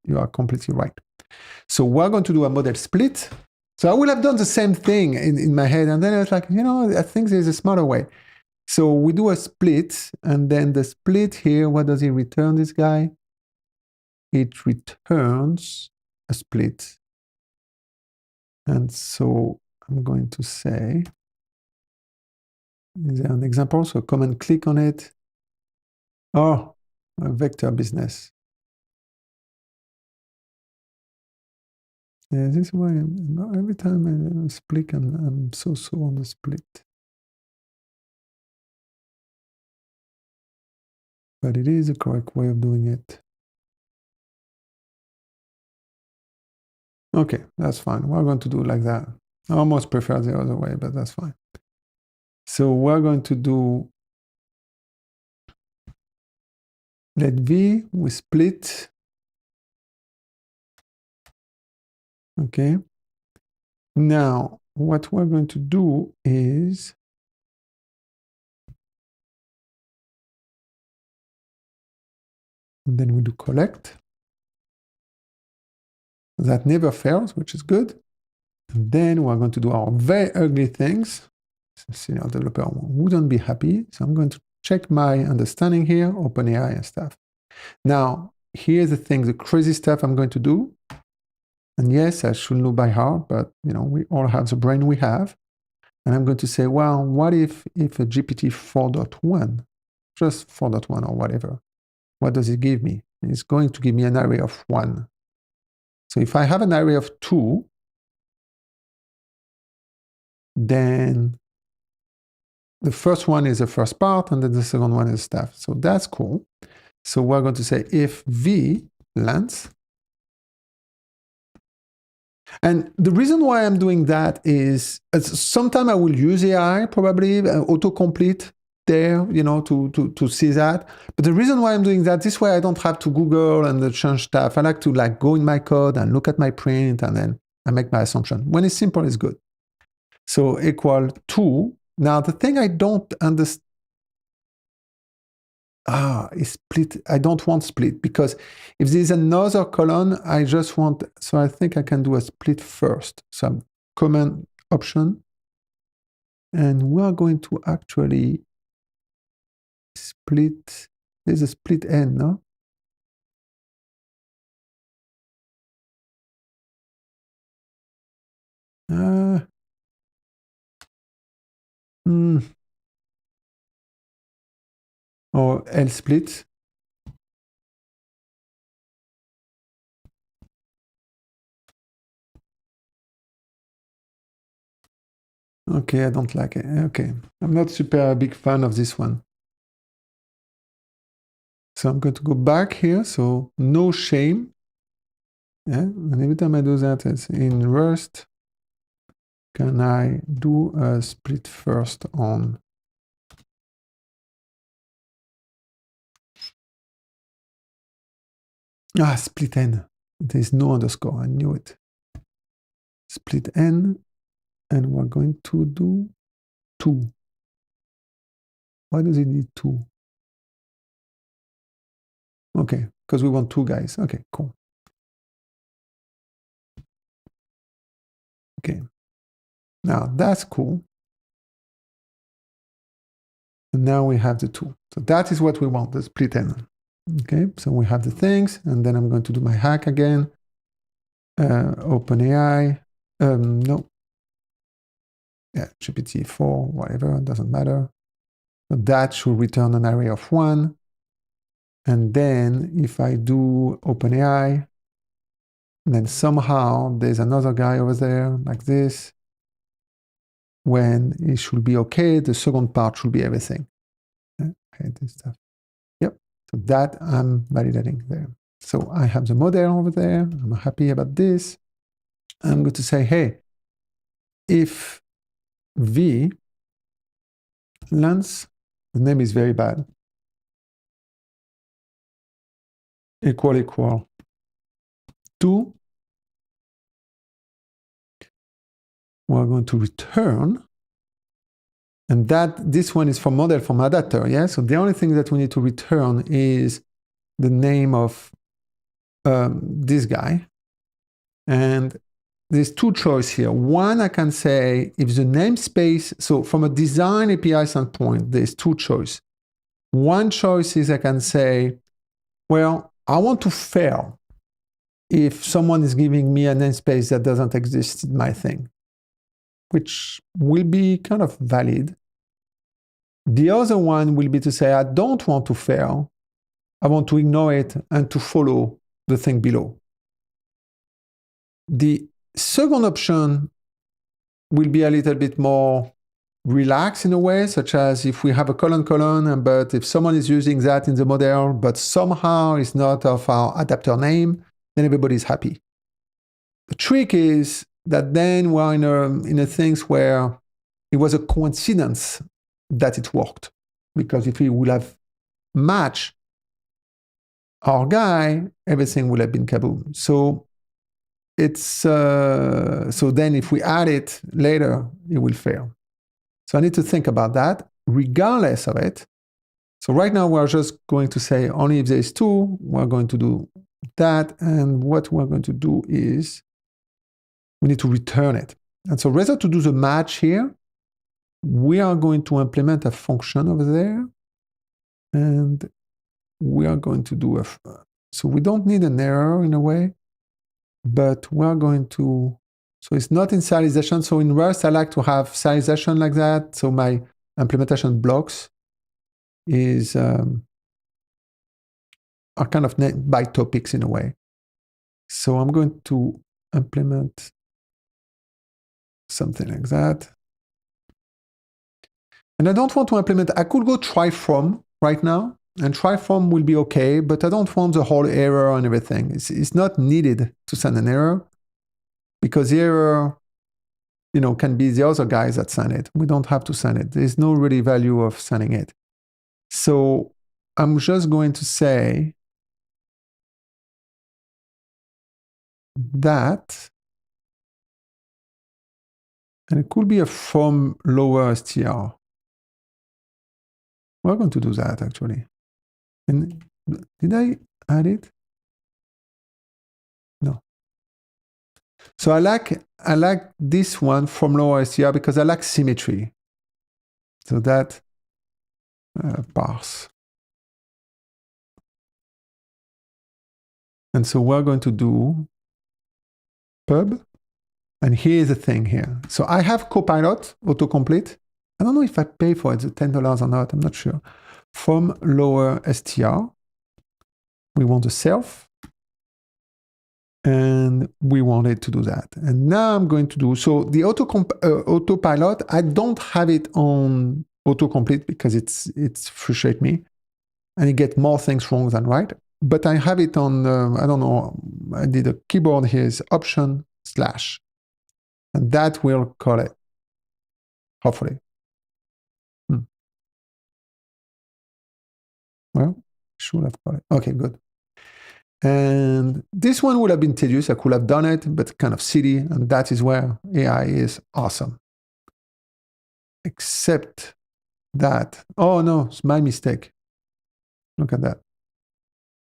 you are completely right. So we're going to do a model split. So I would have done the same thing in my head, and then I was like, I think there's a smarter way. So we do a split, and then the split here, what does it return, this guy? It returns a split. And so I'm going to say, is there an example? So come and click on it. Oh, a vector business. Yeah, this is why every time I split, I'm so on the split. But it is the correct way of doing it. Okay, that's fine. We're going to do it like that. I almost prefer the other way, but that's fine. So we're going to do let v, we split. Okay. Now, what we're going to do is And then we do collect. That never fails, which is good. And then we're going to do our very ugly things. Senior developer wouldn't be happy. So I'm going to check my understanding here, OpenAI and stuff. Now, here's the thing, the crazy stuff I'm going to do. And yes, I should know by heart, but we all have the brain we have. And I'm going to say, well, what if a GPT 4.1, just 4.1 or whatever, what does it give me? It's going to give me an array of 1. So if I have an array of 2, then the first one is the first part, and then the second one is stuff. So that's cool. So we're going to say if v length. And the reason why I'm doing that is sometime I will use AI, probably autocomplete there, to see that. But the reason why I'm doing that, this way I don't have to Google and change stuff. I like to go in my code and look at my print, and then I make my assumption. When it's simple, it's good. So equal 2. Now, the thing I don't understand is split. I don't want split, because if there's another column, I just want, so I think I can do a split first. So command option, and we're going to actually split. There's a split n, no? Or L split. Okay, I don't like it. Okay, I'm not super big fan of this one. So I'm going to go back here. So no shame. Yeah, and every time I do that, it's in Rust. Can I do a split first on? Split n. There's no underscore. I knew it. Split n, and we're going to do 2. Why does it need 2? Okay, because we want 2 guys. Okay, cool. Okay. Now that's cool. And now we have the 2. So that is what we want, the split n. Okay, so we have the things, and then I'm going to do my hack again. OpenAI. No. Yeah, GPT-4, whatever, doesn't matter. So that should return an array of 1. And then if I do OpenAI, then somehow there's another guy over there like this. When it should be okay, the second part should be everything. I hate this stuff. Yep. So that I'm validating there. So I have the model over there. I'm happy about this. I'm going to say, hey, if v length, the name is very bad, equal 2, we're going to return, and this one is for model from adapter, yeah? So the only thing that we need to return is the name of this guy. And there's 2 choices here. One, I can say if the namespace, so from a design API standpoint, there's 2 choices. One choice is I can say, well, I want to fail if someone is giving me a namespace that doesn't exist in my thing, which will be kind of valid. The other one will be to say, I don't want to fail. I want to ignore it and to follow the thing below. The second option will be a little bit more relaxed in a way, such as if we have a colon, but if someone is using that in the model, but somehow it's not of our adapter name, then everybody's happy. The trick is that then we're in a things where it was a coincidence that it worked. Because if we would have matched our guy, everything would have been kaboom. So it's so then if we add it later, it will fail. So I need to think about that regardless of it. So right now we're just going to say only if there's two, we're going to do that. And what we're going to do is we need to return it. And so rather to do the match here, we are going to implement a function over there. And we are going to do so we don't need an error in a way, but we are going to, so it's not in serialization. So in Rust, I like to have serialization like that. So my implementation blocks are kind of by topics in a way. So I'm going to implement something like that. And I don't want to implement, I could go try from right now, and try from will be okay, but I don't want the whole error and everything. It's not needed to send an error, because the error, can be the other guys that send it. We don't have to send it. There's no really value of sending it. So I'm just going to say that, and it could be a from lower str. We're going to do that actually. And did I add it? No. So I like this one from lower str because I like symmetry. So that parse. And so we're going to do pub. And here's the thing here. So I have Copilot, autocomplete. I don't know if I pay for it, the $10 or not, I'm not sure. From lower str, we want a self, and we want it to do that. And now I'm going to do, so the autopilot, I don't have it on autocomplete because it's frustrate me, and it gets more things wrong than right. But I have it on, I don't know, I did a keyboard here is option /. And that will call it, hopefully. Well, should have called it. Okay, good. And this one would have been tedious. I could have done it, but kind of silly. And that is where AI is awesome. Except that, oh no, it's my mistake. Look at that.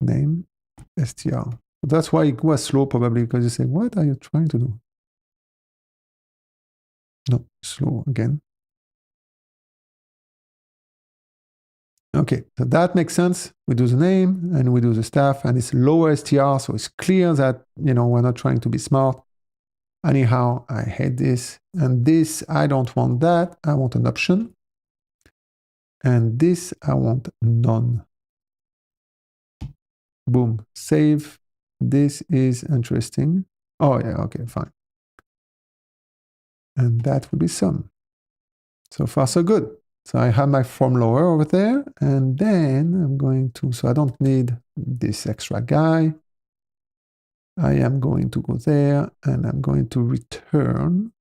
Name, str. That's why it was slow probably, because you say, what are you trying to do? No, slow again. Okay, so that makes sense. We do the name and we do the stuff, and it's lower str, so it's clear that, we're not trying to be smart. Anyhow, I hate this. And this, I don't want that. I want an option. And this, I want none. Boom, save. This is interesting. Oh yeah, okay, fine. And that will be some. So far, so good. So I have my form lower over there, and then I'm going to, so I don't need this extra guy. I am going to go there, and I'm going to return.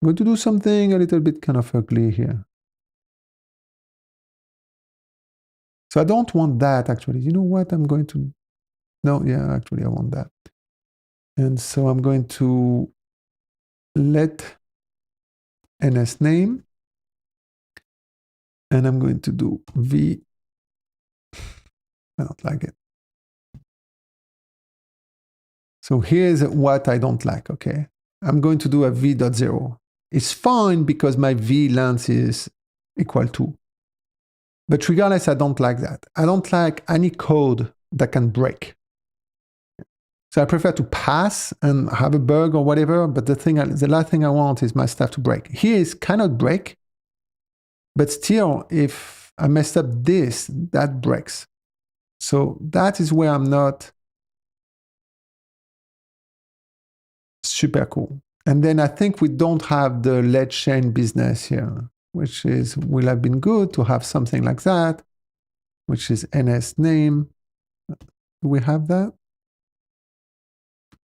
I'm going to do something a little bit kind of ugly here. So I don't want that actually. You know what I'm going to, no, yeah, actually I want that. And so I'm going to let NS name, and I'm going to do V. I don't like it. So here's what I don't like, okay? I'm going to do a v.0. It's fine because my v length is equal to. But regardless, I don't like that. I don't like any code that can break. So I prefer to pass and have a bug or whatever, but the last thing I want is my stuff to break. Here is cannot break, but still, if I messed up this, that breaks. So that is where I'm not super cool. And then I think we don't have the let chain business here, which will have been good to have something like that, which is NS name. Do we have that?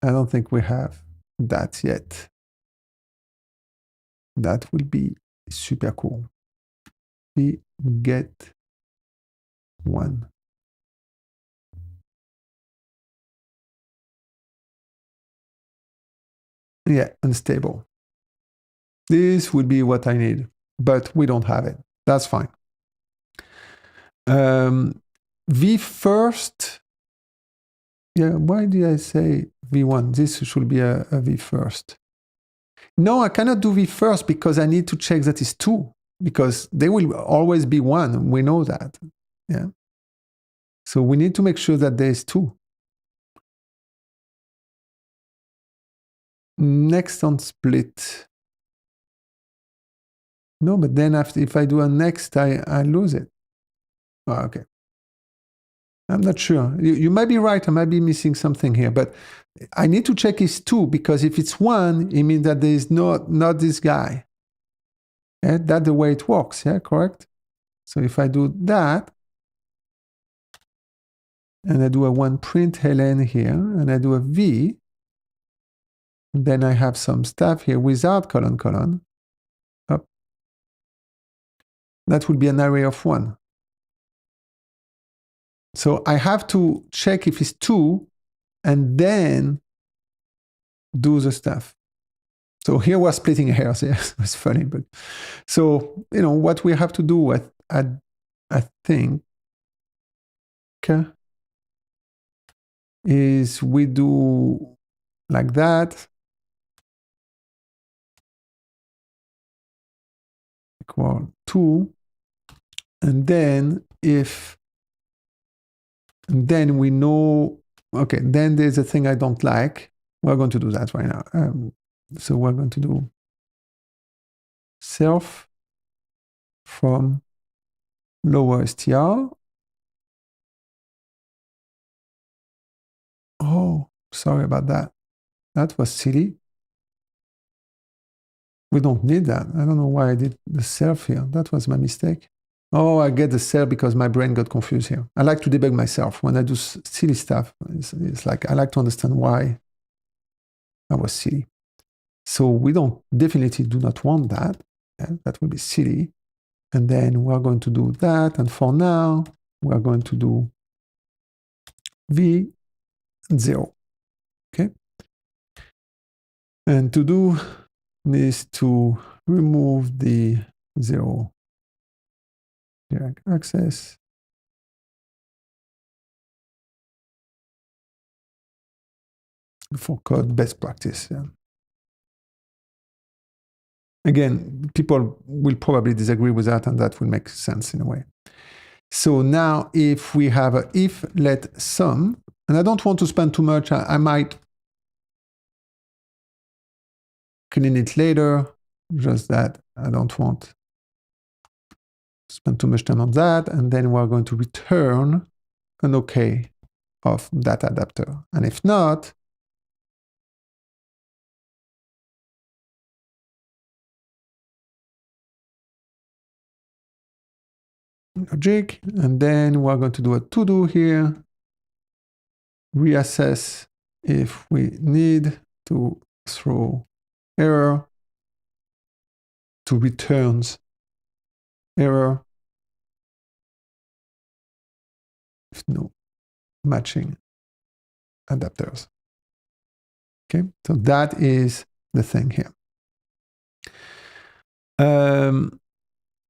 I don't think we have that yet. That will be super cool. We get one. Yeah, unstable. This would be what I need, but we don't have it. That's fine. V first. Yeah, why did I say V1? This should be a V first. No, I cannot do V first because I need to check that it's 2, because they will always be 1. We know that. Yeah. So we need to make sure that there is 2. Next on split. No, but then if I do a next, I lose it. Oh, okay. I'm not sure. You might be right. I might be missing something here, but I need to check it's 2, because if it's 1, it means that there is not this guy. Yeah, that's the way it works. Yeah, correct? So if I do that, and I do a 1 println here, and I do a V, then I have some stuff here without colon, colon. Up. That would be an array of 1. So I have to check if it's 2, and then do the stuff. So here we're splitting hairs. Yes, it's funny, but so what we have to do, I think, is we do like that, equal 2, and then then we know. Okay, then there's a thing I don't like. We're going to do that right now. So we're going to do self from lower str. Oh, sorry about that. That was silly. We don't need that. I don't know why I did the self here. That was my mistake. Oh, I get the self because my brain got confused here. I like to debug myself. When I do silly stuff, it's like I like to understand why I was silly. So we definitely do not want that. Yeah, that would be silly. And then we're going to do that. And for now, we're going to do V0. Okay. And to do this, to remove the 0 direct access. For code best practice. Yeah. Again, people will probably disagree with that, and that will make sense in a way. So now if we have a if let sum, and I don't want to spend too much, I might clean it later, just that I don't want to spend too much time on that, and then we're going to return an OK of that adapter. And if not, logic, and then we're going to do a to-do here, reassess if we need to throw error to returns error if no matching adapters. Okay, so that is the thing here.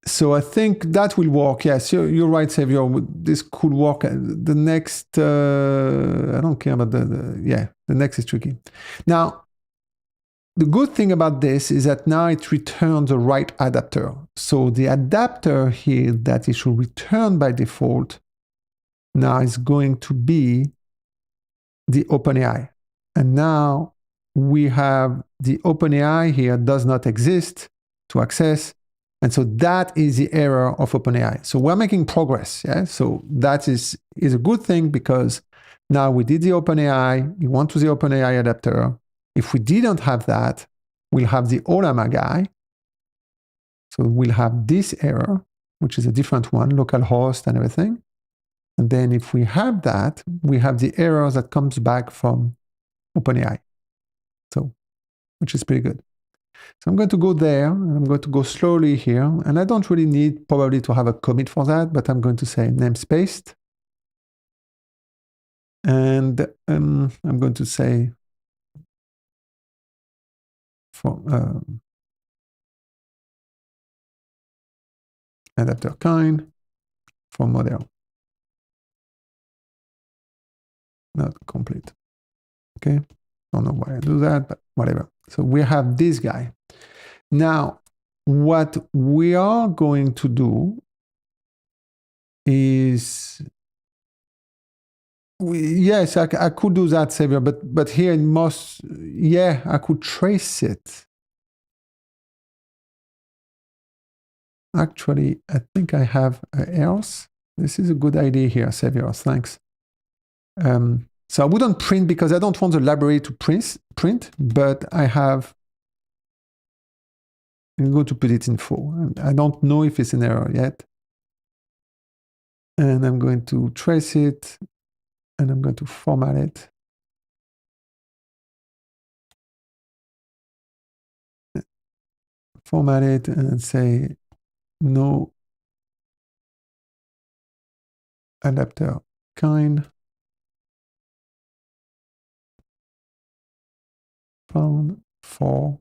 So I think that will work. Yes, you're right, Xavier. This could work. The next, I don't care about the next is tricky. Now, the good thing about this is that now it returns the right adapter. So the adapter here that it should return by default now is going to be the OpenAI. And now we have the OpenAI here does not exist to access. And so that is the error of OpenAI. So we're making progress. Yeah? So that is a good thing, because now we did the OpenAI, we went to the OpenAI adapter. If we didn't have that, we'll have the Olama guy. So we'll have this error, which is a different one, localhost and everything. And then if we have that, we have the error that comes back from OpenAI. So, which is pretty good. So I'm going to go there, and I'm going to go slowly here. And I don't really need probably to have a commit for that, but I'm going to say namespaced. And I'm going to say for adapter kind. from model. Not complete. Okay. Don't know why I do that, but whatever. So we have this guy. Now, what we are going to do is, yes, I could do that, Xavier, but here in most, yeah, I could trace it. Actually, I think I have else. This is a good idea here, Xavier. Thanks. So I wouldn't print because I don't want the library to print, but I have. I'm going to put it in full. I don't know if it's an error yet. And I'm going to trace it, and I'm going to format it. Format it and say no adapter kind found for,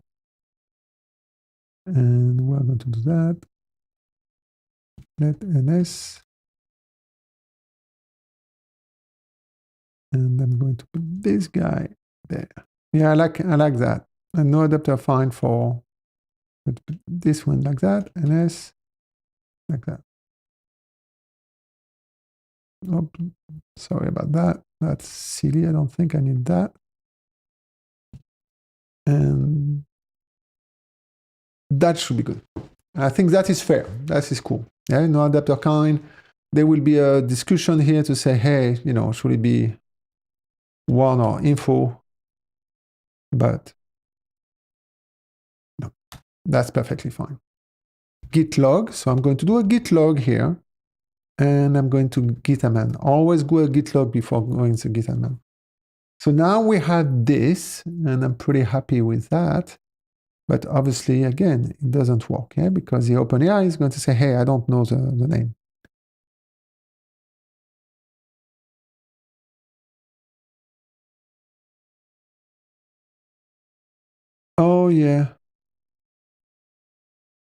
and we're going to do that. Let ns, and I'm going to put this guy there. Yeah, I like that. And no adapter find for, this one like that, ns like that. Oh, sorry about that. That's silly. I don't think I need that. And that should be good. I think that is fair. That is cool. Yeah, no adapter kind. There will be a discussion here to say, hey, should it be one or info? But no, that's perfectly fine. Git log. So I'm going to do a git log here. And I'm going to git amend. Always go a git log before going to git amend. So now we have this, and I'm pretty happy with that. But obviously, again, it doesn't work, yeah, because the OpenAI is going to say, hey, I don't know the name. Oh, yeah.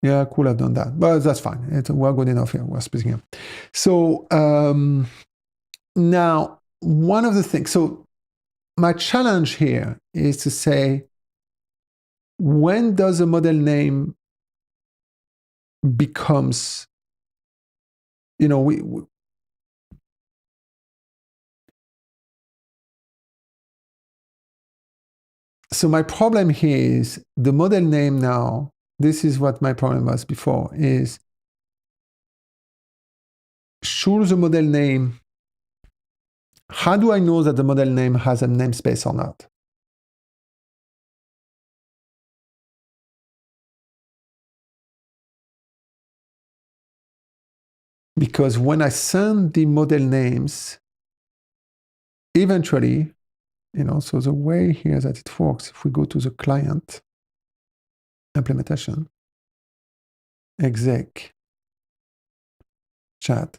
Yeah, I could have done that, but that's fine. We're good enough here. We're speaking here. So now, one of the things, so my challenge here is to say, when does a model name becomes, so my problem here is the model name now, this is what my problem was before, is should the model name, how do I know that the model name has a namespace or not? Because when I send the model names, eventually, so the way here that it works, if we go to the client implementation, exec, chat,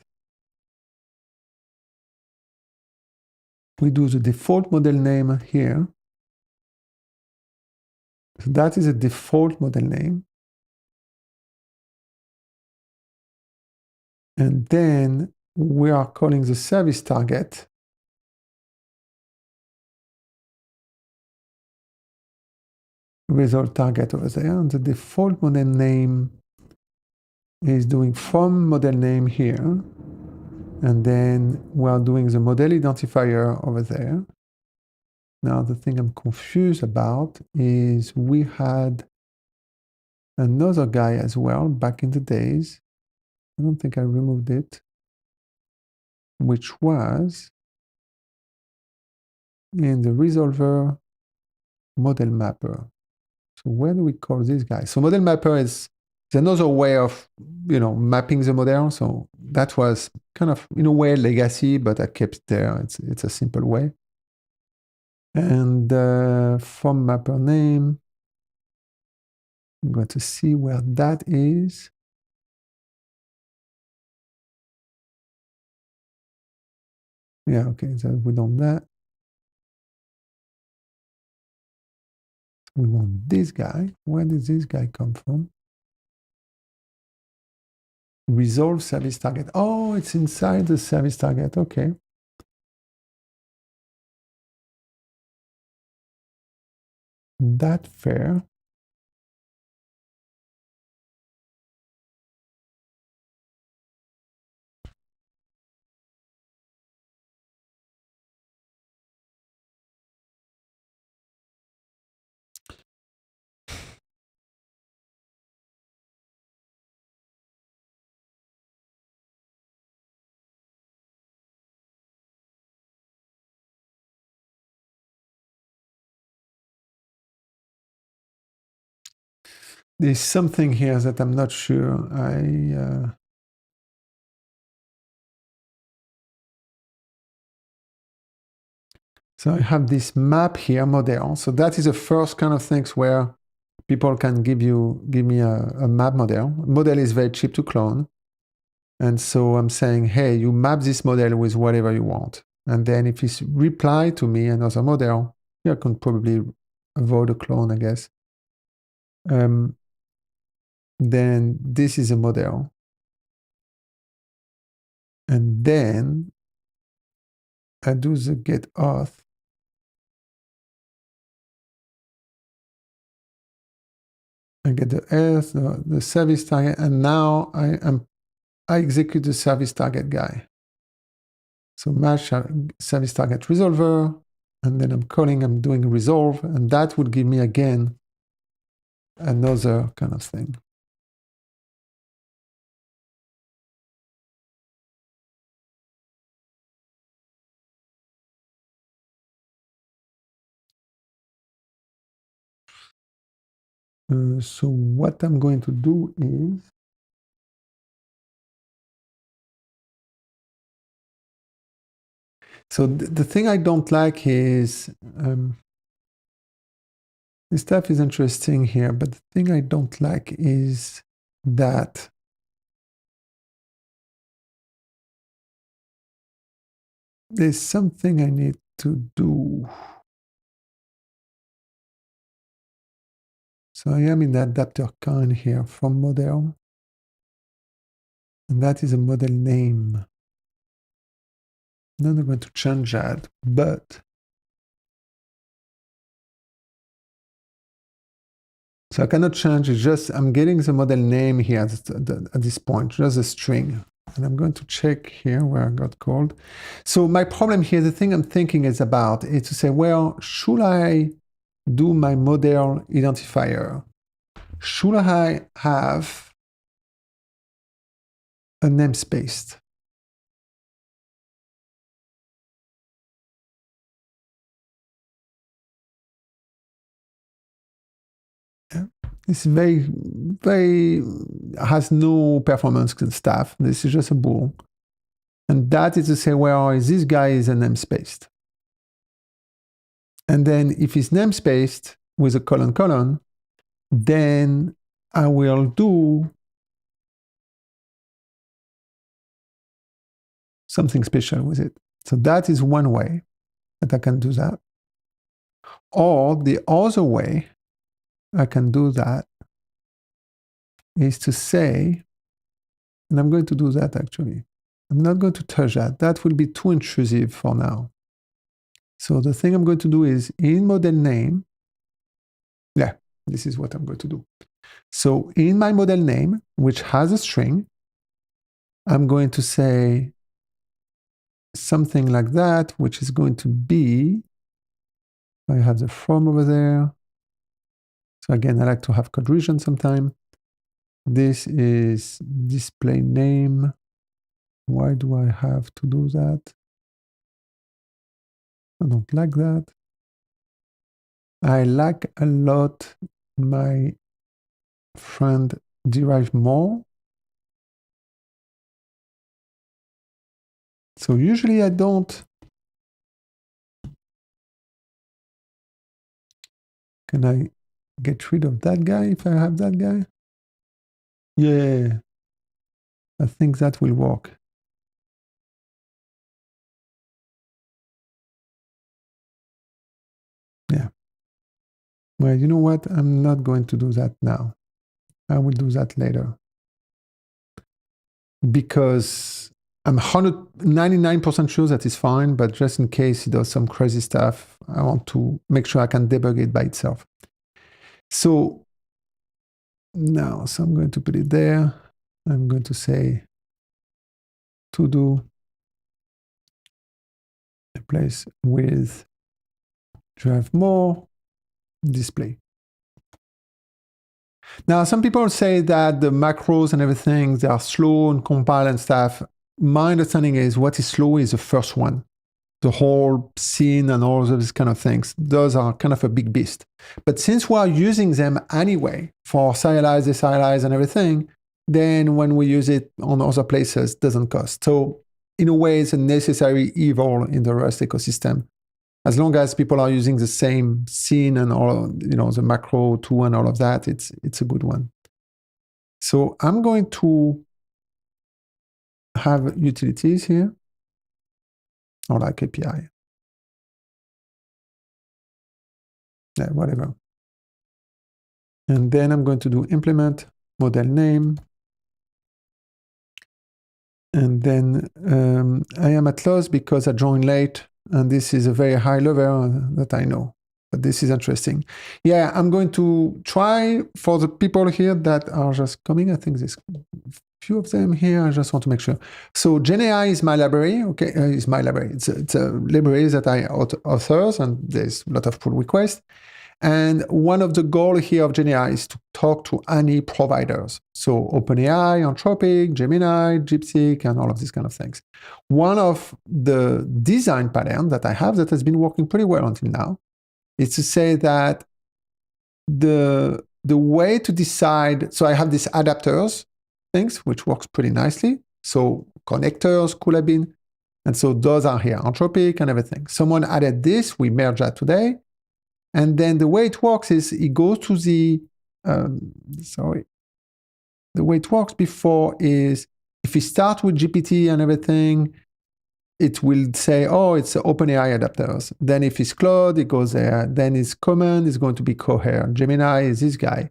we do the default model name here. So that is a default model name. And then we are calling the service target result target over there. And the default model name is doing from model name here. And then we are doing the model identifier over there. Now, the thing I'm confused about is we had another guy as well back in the days. I don't think I removed it, which was in the resolver model mapper. So where do we call this guy? So model mapper is another way of, mapping the model. So that was kind of, in a way, legacy, but I kept it there. It's a simple way. And from mapper name, I'm going to see where that is. Yeah, okay, so we don't that. We want this guy. Where did this guy come from? resolve service target. Oh, it's inside the service target. Okay. That fair. There's something here that I'm not sure. So I have this map here, model. So that is the first kind of things where people can give me a map model. Model is very cheap to clone. And so I'm saying, hey, you map this model with whatever you want. And then if it's reply to me another model, you can probably avoid a clone, I guess. Then this is a model. And then I do the get auth. I get the earth, the service target, and now I execute the service target guy. So match service target resolver, and then I'm doing resolve, and that would give me again another kind of thing. So what I'm going to do is, so the thing I don't like is, this stuff is interesting here, but the thing I don't like is that there's something I need to do. So I am in the adapter kind here from model, and that is a model name. I'm not going to change that, but so I cannot change it, just I'm getting the model name here at this point, just a string. And I'm going to check here where I got called. So my problem here, the thing I'm thinking is to say, well, should I do my model identifier? Should I have a namespace? Yeah. It's very has no performance stuff. This is just a bool. And that is to say, well, this guy is a namespaced. And then if it's namespaced with a colon, then I will do something special with it. So that is one way that I can do that. Or the other way I can do that is to say, and I'm going to do that actually. I'm not going to touch that. That will be too intrusive for now. So the thing I'm going to do is in model name, yeah, this is what I'm going to do. So in my model name, which has a string, I'm going to say something like that, which is going to be, I have the from over there. So again, I like to have code region sometime. This is display name. Why do I have to do that? I don't like that. I like a lot my friend derive more. So usually I don't. Can I get rid of that guy if I have that guy? Yeah, I think that will work. Yeah. Well, you know what? I'm not going to do that now. I will do that later. because I'm 99% sure that it's fine, but just in case it does some crazy stuff, I want to make sure I can debug it by itself. So now, so I'm going to put it there. I'm going to say to do replace with drive more display. Now, some people say that the macros and everything, they are slow and compile and stuff. My understanding is what is slow is the first one. The whole scene and all of these kind of things. Those are kind of a big beast. But since we are using them anyway for serialize, deserialize, and everything, then when we use it on other places, it doesn't cost. So in a way, it's a necessary evil in the Rust ecosystem. As long as people are using the same scene and all, the macro tool and all of that, it's a good one. So I'm going to have utilities here, or like API. Yeah, whatever. And then I'm going to do implement model name. And then I am at loss because I joined late, and this is a very high level that I know. But this is interesting. Yeah, I'm going to try for the people here that are just coming. I think there's a few of them here. I just want to make sure. So GenAI is my library. Okay, it's my library. It's a library that I authors, and there's a lot of pull requests. And one of the goals here of GenAI is to talk to any providers. So OpenAI, Anthropic, Gemini, DeepSeek, and all of these kind of things. One of the design patterns that I have that has been working pretty well until now is to say that the way to decide, so I have these adapters things, which works pretty nicely. So connectors could have been, and so those are here, Anthropic and everything. Someone added this, we merged that today. And then the way it works is it goes to the, the way it works before is if you start with GPT and everything, it will say, oh, it's OpenAI adapters. Then if it's Claude, it goes there. Then it's common, it's going to be Cohere. Gemini is this guy.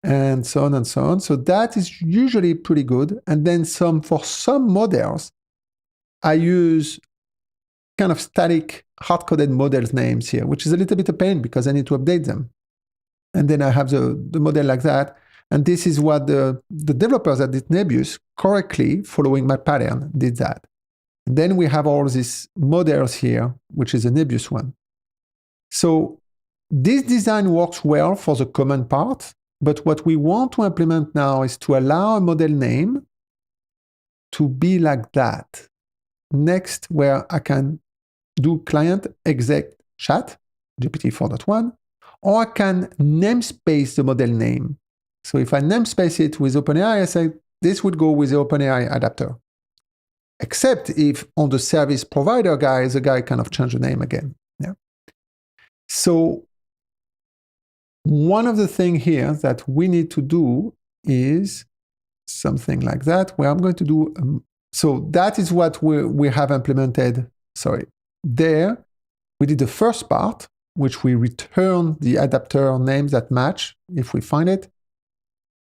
And so on and so on. So that is usually pretty good. And then for some models, I use kind of static hard-coded models names here, which is a little bit a pain because I need to update them. And then I have the model like that. And this is what the developers that did Nebius correctly, following my pattern, did that. And then we have all these models here, which is a Nebius one. So this design works well for the common part, but what we want to implement now is to allow a model name to be like that. Next, where I can do client exec chat, GPT 4.1, or I can namespace the model name. So if I namespace it with OpenAI, I say this would go with the OpenAI adapter. Except if on the service provider guy, the guy kind of changed the name again. Yeah. So one of the things here that we need to do is something like that, where I'm going to do, so that is what we have implemented, there. We did the first part, which we return the adapter names that match if we find it.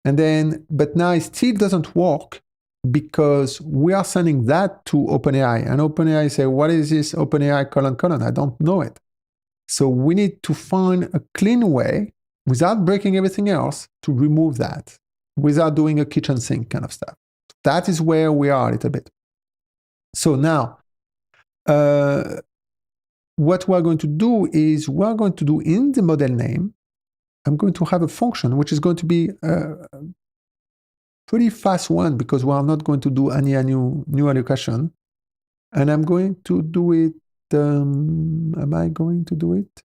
And then, but now it still doesn't work because we are sending that to OpenAI. And OpenAI say, what is this OpenAI : ? I don't know it. So we need to find a clean way without breaking everything else to remove that, without doing a kitchen sink kind of stuff. That is where we are a little bit. So now, what we're going to do is we're going to do in the model name, I'm going to have a function which is going to be a pretty fast one because we are not going to do any new allocation. And I'm going to do it, am I going to do it?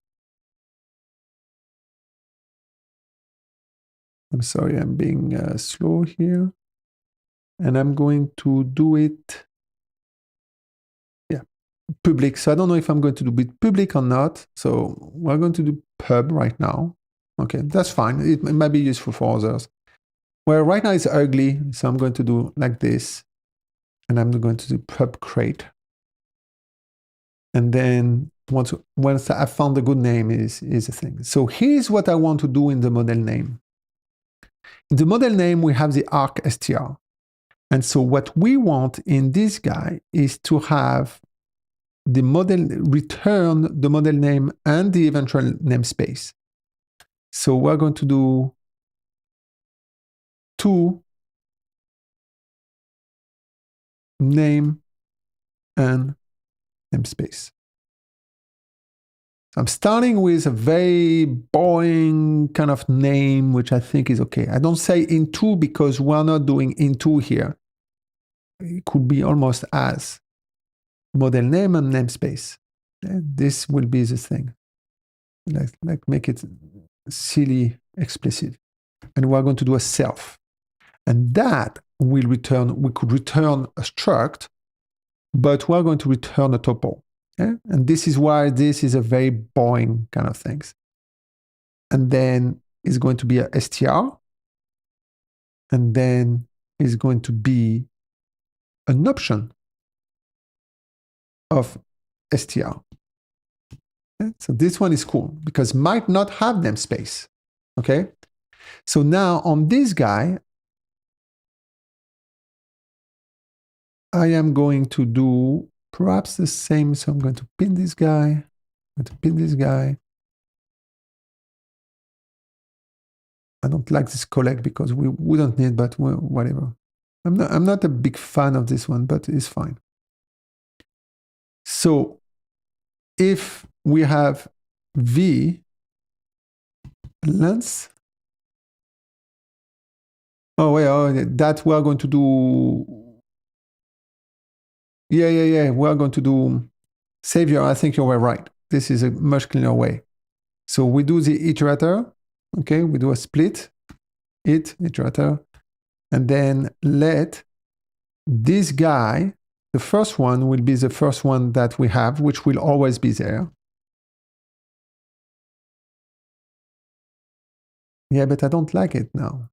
I'm sorry, I'm being slow here. And I'm going to do it, public. So I don't know if I'm going to do it public or not. So we're going to do pub right now. Okay, that's fine. It might be useful for others. Well, right now it's ugly. So I'm going to do like this. And I'm going to do pub crate. And then once I found a good name is the thing. So here's what I want to do in the model name. In the model name, we have the arc str. And so what we want in this guy is to have the model return the model name and the eventual namespace. So we're going to do to name and namespace. So I'm starting with a very boring kind of name, which I think is okay. I don't say into because we're not doing into here. It could be almost as model name and namespace. And this will be the thing. Like make it silly explicit. And we're going to do a self. And that will return, we could return a struct, but we're going to return a tuple. Okay? And this is why this is a very boring kind of things. And then it's going to be a str. And then it's going to be an option of str. Okay? So this one is cool because might not have namespace. Okay. So now on this guy, I am going to do perhaps the same. So I'm going to pin this guy. I'm going to pin this guy. I don't like this collect because we don't need, but whatever. I'm not a big fan of this one, but it's fine. So if we have v length, that we're going to do. Yeah. We're going to do savior. I think you were right. This is a much cleaner way. So we do the iterator. Okay, we do a split, iterator, and then let this guy, the first one will be the first one that we have, which will always be there. Yeah, but I don't like it now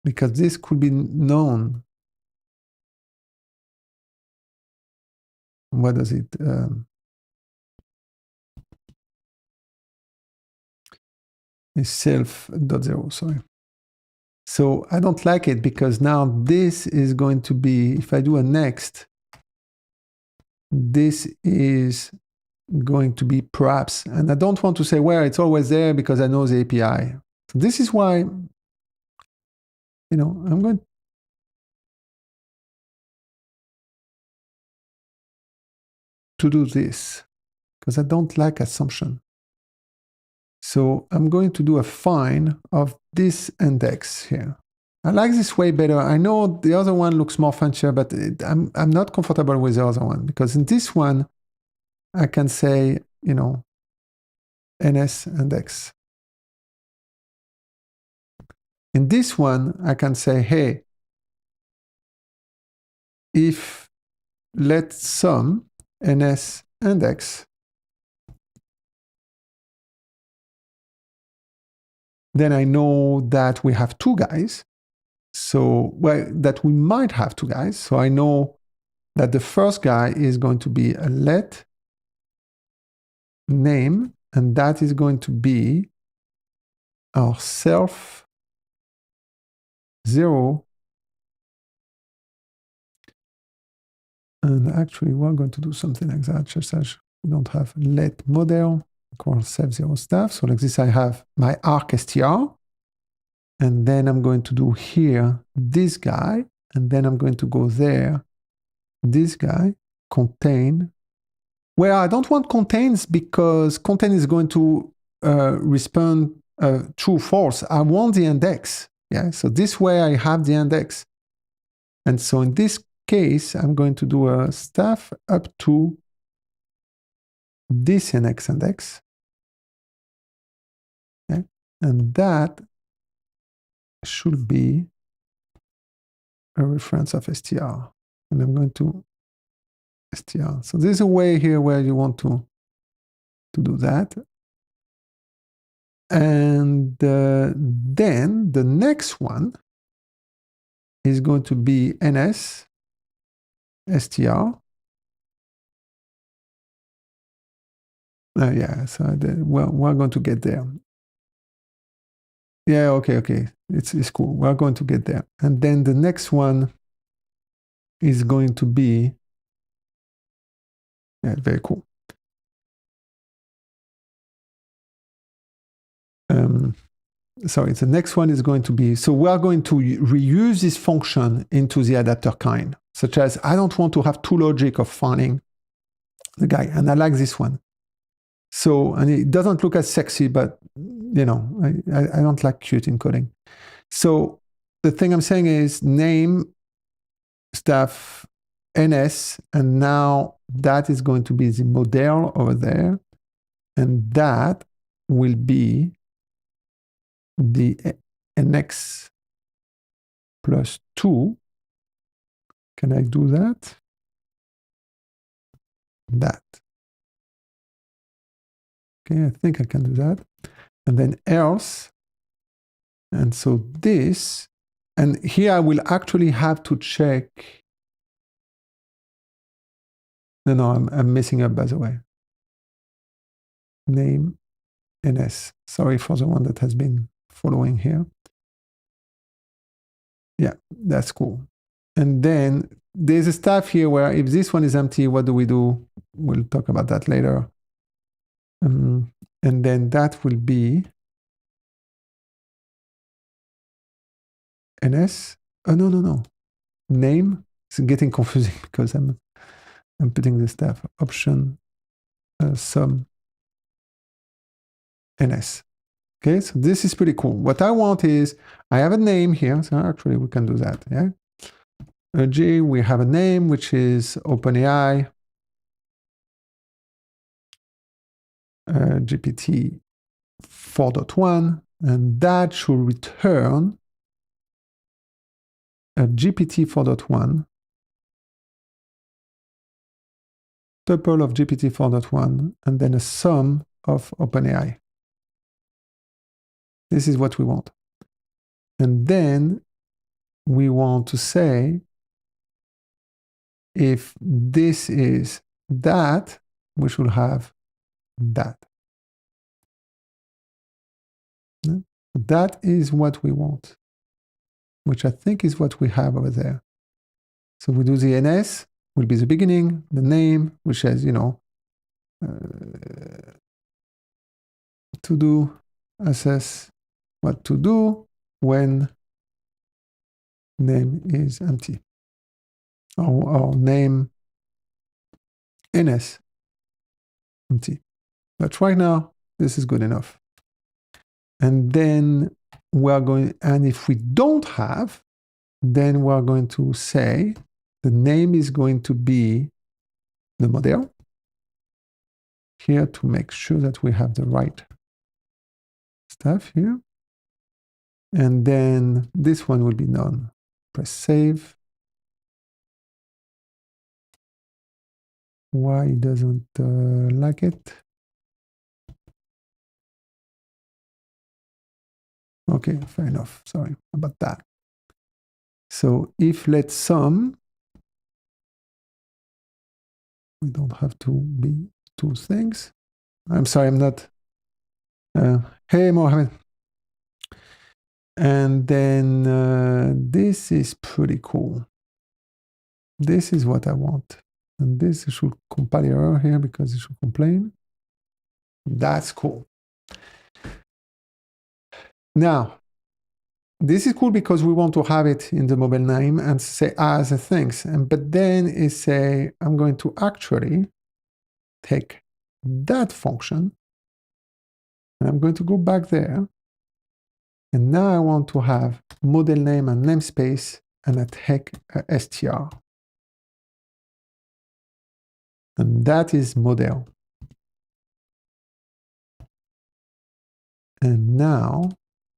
because this could be known. What does it? Is self.0, sorry. So I don't like it because now this is going to be, if I do a next, this is going to be perhaps, and I don't want to say where it's always there because I know the API. So this is why, I'm going to do this because I don't like assumption. So I'm going to do a find of this index here. I like this way better. I know the other one looks more fancier, but I'm not comfortable with the other one because in this one, I can say, NS index. In this one, I can say, hey, if let sum NS index, then I know that we have two guys. So, that we might have two guys. So I know that the first guy is going to be a let name, and that is going to be our self 0. And actually, we're going to do something like that, just as we don't have let model equals self0 stuff. So like this, I have my arc str. And then I'm going to do here this guy. And then I'm going to go there, this guy, contain. Well, I don't want contains because contain is going to respond true, false. I want the index. Yeah, so this way I have the index. And so in this case, I'm going to do a staff up to this index. Okay? And that should be a reference of str. And I'm going to str. So there's a way here where you want to do that. And then the next one is going to be ns str. Yeah, so we're going to get there. Yeah, okay. It's cool. We're going to get there. And then the next one is going to be, yeah, very cool. Sorry, the next one is going to be, so we are going to reuse this function into the adapter kind, such as I don't want to have two logic of finding the guy, and I like this one. So, and it doesn't look as sexy, but you know, I don't like cute encoding. So the thing I'm saying is name stuff NS, and now that is going to be the model over there, and that will be the NX plus 2. Can I do that? That. Okay, I think I can do that. And then else. And so this, and here I will actually have to check. No, I'm messing up, by the way. Name NS. Sorry for the one that has been following here. Yeah, that's cool. And then there's a stuff here where if this one is empty, what do we do? We'll talk about that later. And then that will be NS. Oh, no. Name. It's getting confusing because I'm putting the stuff. Option sum NS. Okay, so this is pretty cool. What I want is, I have a name here. So actually we can do that, yeah? G, we have a name, which is OpenAI GPT 4.1, and that should return a GPT 4.1, tuple of GPT 4.1, and then a sum of OpenAI. This is what we want. And then we want to say, if this is that, we should have that. That is what we want, which I think is what we have over there. So we do the NS, will be the beginning, the name, which has, you know, to do, assess what to do when name is empty. Or name NS empty. But right now, this is good enough. And then we're going, and if we don't have, then we're going to say the name is going to be the model here to make sure that we have the right stuff here. And then this one will be none. Press save. Why it doesn't like it? Okay, fair enough. Sorry about that. So if let sum, we don't have to be two things. I'm sorry, I'm not. Hey, Mohammed. And then this is pretty cool. This is what I want. And this should compile error here because it should complain. That's cool. Now, this is cool because we want to have it in the mobile name and say as a things. But then it say, I'm going to actually take that function and I'm going to go back there. And now I want to have model name and namespace and I take a str. And that is model. And now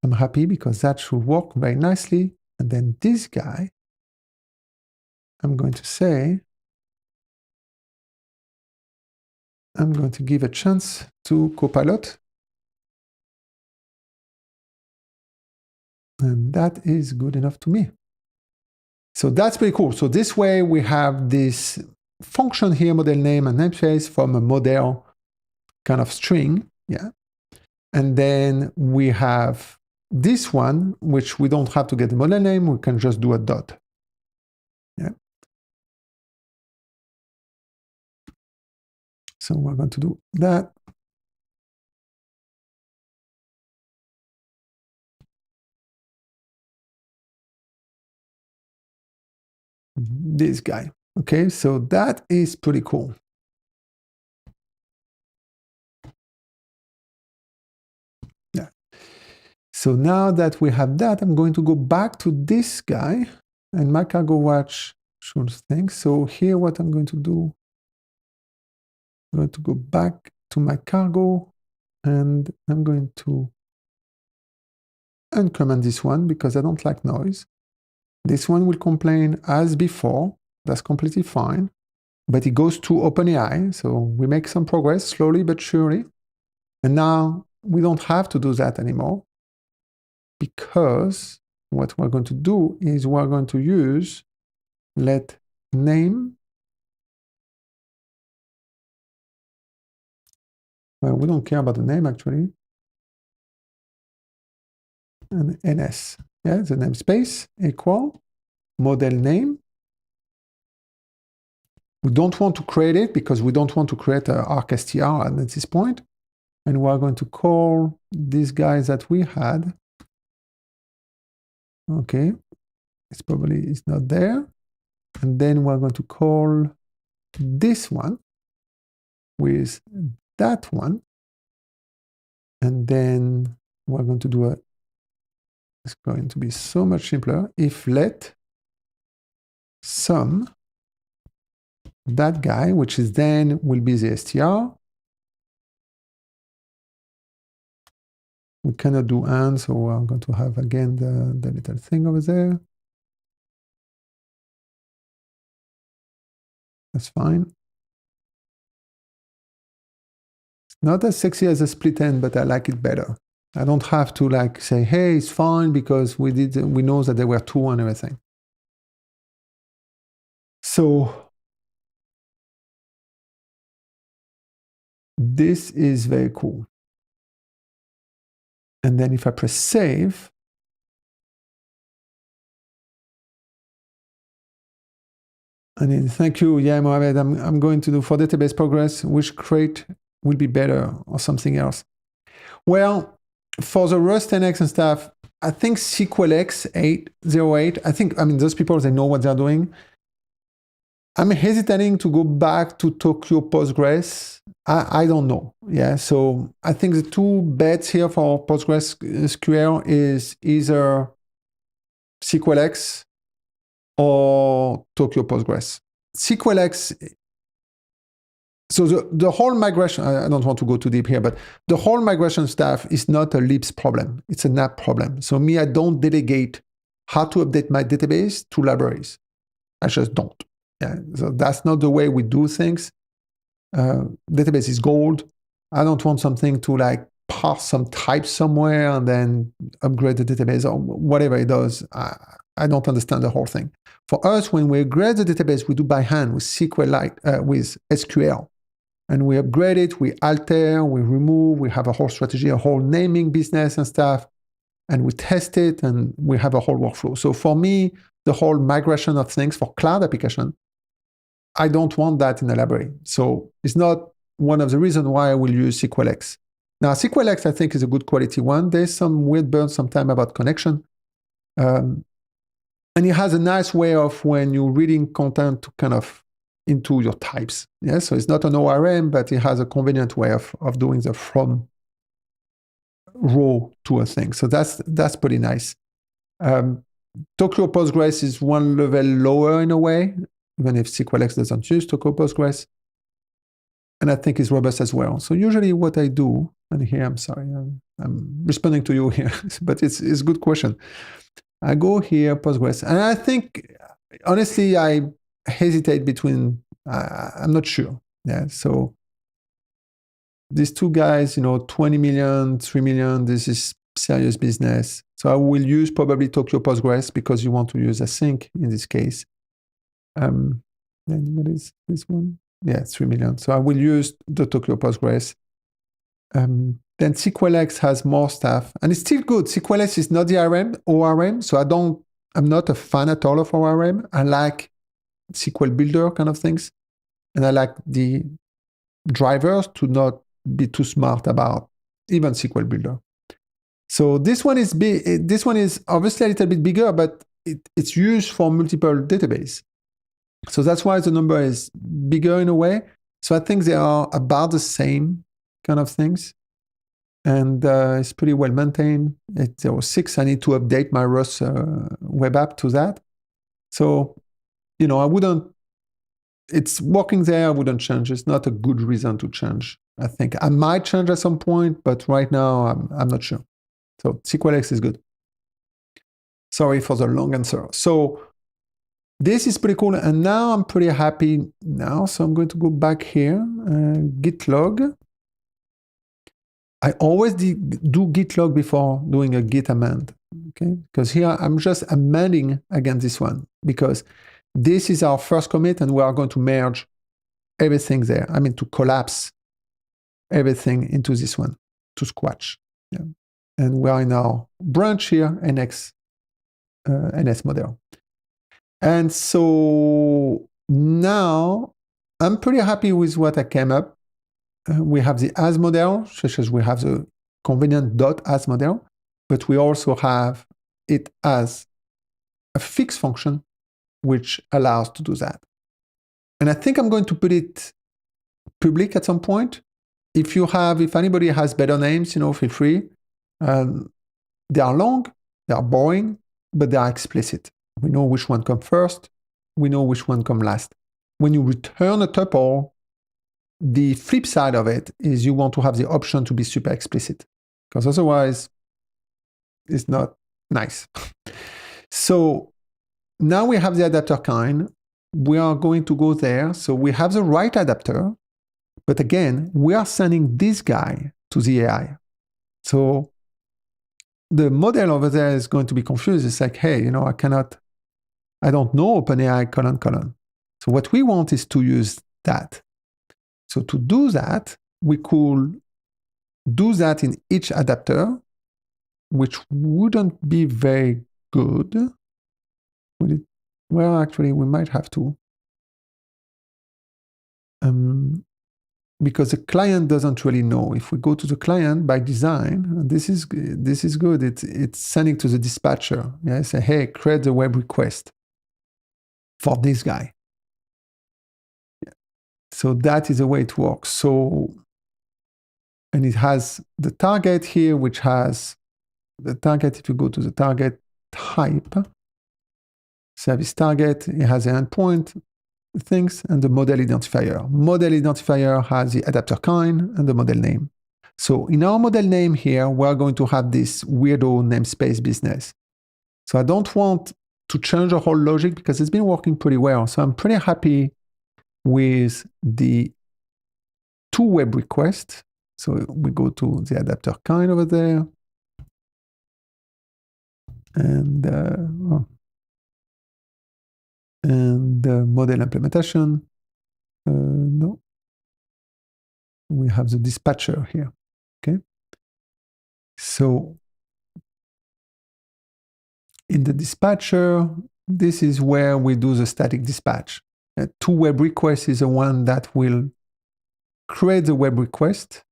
I'm happy because that should work very nicely. And then this guy, I'm going to say, I'm going to give a chance to Copilot. And that is good enough to me. So that's pretty cool. So this way we have this function here, model name and namespace from a model kind of string. Yeah. And then we have this one, which we don't have to get the model name. We can just do a dot. Yeah. So we're going to do that. This guy. Okay, so that is pretty cool. Yeah. So now that we have that, I'm going to go back to this guy and my cargo watch shows things. So here, what I'm going to do, I'm going to go back to my cargo and I'm going to uncomment this one because I don't like noise. This one will complain as before. That's completely fine. But it goes to OpenAI. So we make some progress slowly but surely. And now we don't have to do that anymore because what we're going to do is we're going to use let name. Well, we don't care about the name actually. And NS. Yeah, the namespace equal model name. We don't want to create it because we don't want to create a arcstr at this point. And we're going to call these guys that we had. Okay, it's not there. And then we're going to call this one with that one. And then we're going to do it's going to be so much simpler if let sum that guy, which is then will be the str. We cannot do and, so we're going to have again the little thing over there. That's fine. It's not as sexy as a split end, but I like it better. I don't have to like say, hey, it's fine because we know that there were two and everything. So this is very cool. And then if I press save, and then thank you, yeah, Mohamed, I'm going to do for database progress, which crate will be better or something else. Well, for the Rust NX and stuff, I think SQLX 808, I mean, those people, they know what they're doing. I'm hesitating to go back to Tokyo Postgres. I don't know. Yeah, so I think the two bets here for PostgreSQL is either SQLX or Tokyo Postgres. SQLX, so the whole migration, I don't want to go too deep here, but the whole migration stuff is not a Libs problem. It's an app problem. So me, I don't delegate how to update my database to libraries. I just don't. Yeah, so that's not the way we do things. Database is gold. I don't want something to like parse some type somewhere and then upgrade the database or whatever it does. I don't understand the whole thing. For us, when we upgrade the database, we do by hand with SQLite, with SQL. And we upgrade it, we alter, we remove, we have a whole strategy, a whole naming business and stuff. And we test it and we have a whole workflow. So for me, the whole migration of things for cloud application, I don't want that in a library. So it's not one of the reasons why I will use SQLX. Now, SQLX, I think, is a good quality one. There's some weird burn sometimes about connection. And it has a nice way of when you're reading content to kind of into your types. Yeah? So it's not an ORM, but it has a convenient way of doing the from row to a thing. So that's pretty nice. Tokyo Postgres is one level lower in a way, even if SQLX doesn't use Tokyo Postgres. And I think it's robust as well. So usually what I do, and here I'm sorry, I'm responding to you here, but it's a good question. I go here, Postgres, and I think, honestly, I hesitate between, I'm not sure. Yeah, so these two guys, 20 million, 3 million, this is serious business. So I will use probably Tokyo Postgres because you want to use async in this case. Then what is this one? Yeah, 3 million. So I will use the Tokyo Postgres. Then SQLX has more stuff, and it's still good. SQLX is not the ORM, so I'm not a fan at all of ORM. I like SQL Builder kind of things, and I like the drivers to not be too smart about even SQL Builder. So this one is big. This one is obviously a little bit bigger, but it's used for multiple databases. So that's why the number is bigger in a way. So I think they are about the same kind of things. And it's pretty well maintained. It's 06. I need to update my Rust web app to that. So, I wouldn't, it's working there. I wouldn't change. It's not a good reason to change. I think I might change at some point, but right now I'm not sure. So SQLX is good. Sorry for the long answer. So this is pretty cool. And now I'm pretty happy now. So I'm going to go back here, git log. I always do git log before doing a git amend, okay? Because here I'm just amending against this one because this is our first commit and we are going to merge everything there. I mean, to collapse everything into this one, to squash. Yeah. And we are in our branch here, NS model. And so now I'm pretty happy with what I came up. We have the as model, such as we have the convenient .as model, but we also have it as a fixed function, which allows to do that. And I think I'm going to put it public at some point. If anybody has better names, feel free. They are long, they are boring, but they are explicit. We know which one comes first. We know which one comes last. When you return a tuple, the flip side of it is you want to have the option to be super explicit, because otherwise it's not nice. So now we have the adapter kind. We are going to go there. So we have the right adapter, but again, we are sending this guy to the AI. So the model over there is going to be confused. It's like, hey, I don't know OpenAI : So what we want is to use that. So to do that, we could do that in each adapter, which wouldn't be very good. Would it? Well, actually, we might have to. Because the client doesn't really know. If we go to the client by design, this is good. It's sending to the dispatcher. Yeah, say, hey, create the web request for this guy. Yeah. So that is the way it works. So, and it has the target here, which has the target. If you go to the target type, service target, it has the endpoint things and the model identifier. Model identifier has the adapter kind and the model name. So in our model name here, we're going to have this weirdo namespace business. So I don't want to change the whole logic because it's been working pretty well. So I'm pretty happy with the 2 web requests. So we go to the adapter kind over there. And model implementation. No. We have the dispatcher here. Okay. So in the dispatcher, this is where we do the static dispatch. 2 web requests is the one that will create the web request,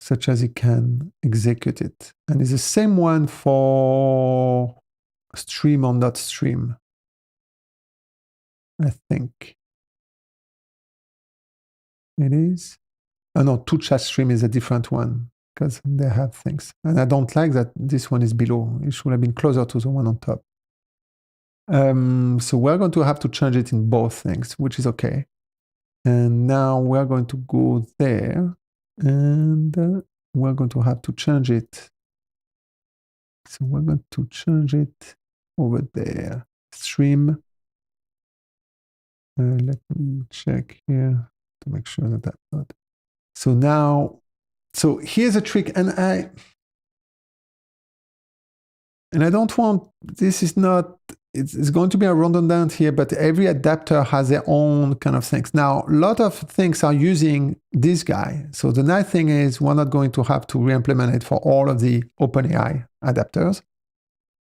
such as it can execute it. And it's the same one for stream or not stream, I think. It is. Oh no, to chat stream is a different one because they have things. And I don't like that this one is below. It should have been closer to the one on top. So we're going to have to change it in both things, which is okay. And now we're going to go there and we're going to have to change it. So we're going to change it over there. Stream. Let me check here to make sure that that's not. So now, so here's a trick, and I don't want, this is not, it's going to be a redundant here, but every adapter has their own kind of things. Now, a lot of things are using this guy. So the nice thing is we're not going to have to re-implement it for all of the OpenAI adapters.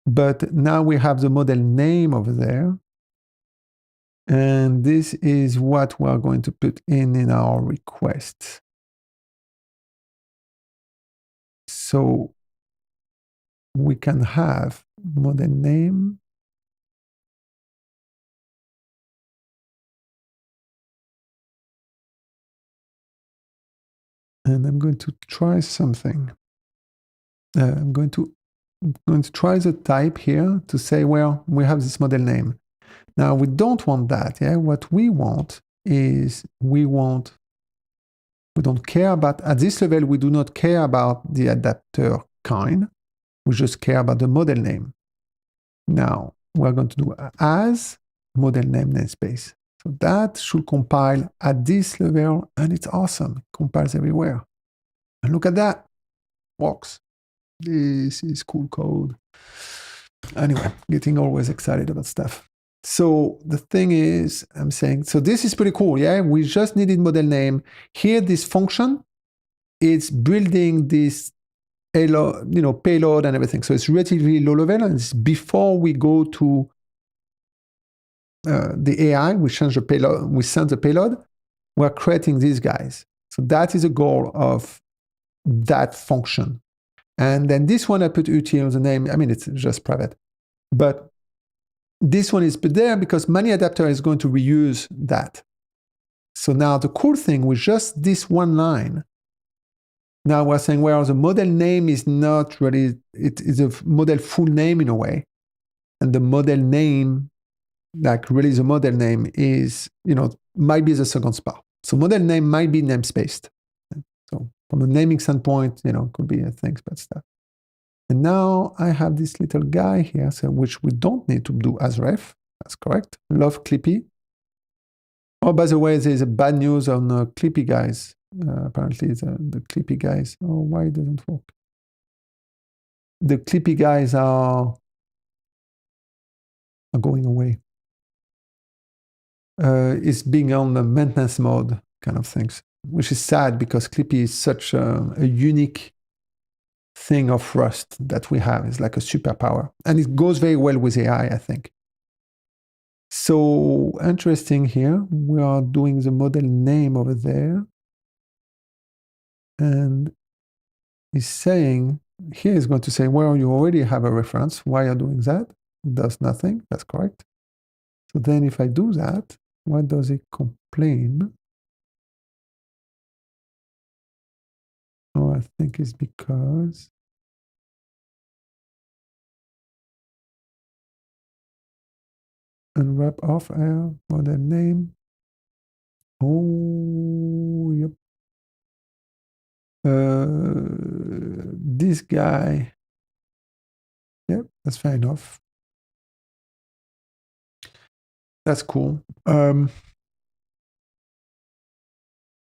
But now we have the model name over there. And this is what we're going to put in our request. So we can have model name. And I'm going to try something. I'm going to try the type here to say, well, we have this model name. Now we don't want that. Yeah, what we want is we don't care about, at this level, we do not care about the adapter kind. We just care about the model name. Now we're going to do as model name namespace. So that should compile at this level, and it's awesome. It compiles everywhere. And look at that. Works. This is cool code. Anyway, getting always excited about stuff. So the thing is, I'm saying, so this is pretty cool. Yeah, we just needed model name. Here, this function, it's building this payload and everything. So it's relatively low level, and it's before we go to the AI, we change the payload, we send the payload, we're creating these guys. So that is a goal of that function. And then this one I put util the name. I mean, it's just private. But this one is put there because ManyAdapter is going to reuse that. So now the cool thing with just this one line, now we're saying, well, the model name is not really, it is a model full name in a way. And the model name, like really the model name is, might be the second spot. So model name might be namespaced. So from a naming standpoint, could be things, but stuff. And now I have this little guy here, so which we don't need to do as ref. That's correct. Love Clippy. Oh, by the way, there's a bad news on Clippy guys. Apparently, the Clippy guys. Oh, why it doesn't work? The Clippy guys are going away. It's being on the maintenance mode kind of things, which is sad because Clippy is such a unique thing of Rust that we have. It's like a superpower. And it goes very well with AI, I think. So interesting here. We are doing the model name over there. And he's saying, here is going to say, well, you already have a reference. Why are you doing that? It does nothing. That's correct. So then if I do that, why does it complain? Oh, I think it's because unwrap off air model name. Oh, yep. This guy. Yep, that's fair enough. That's cool.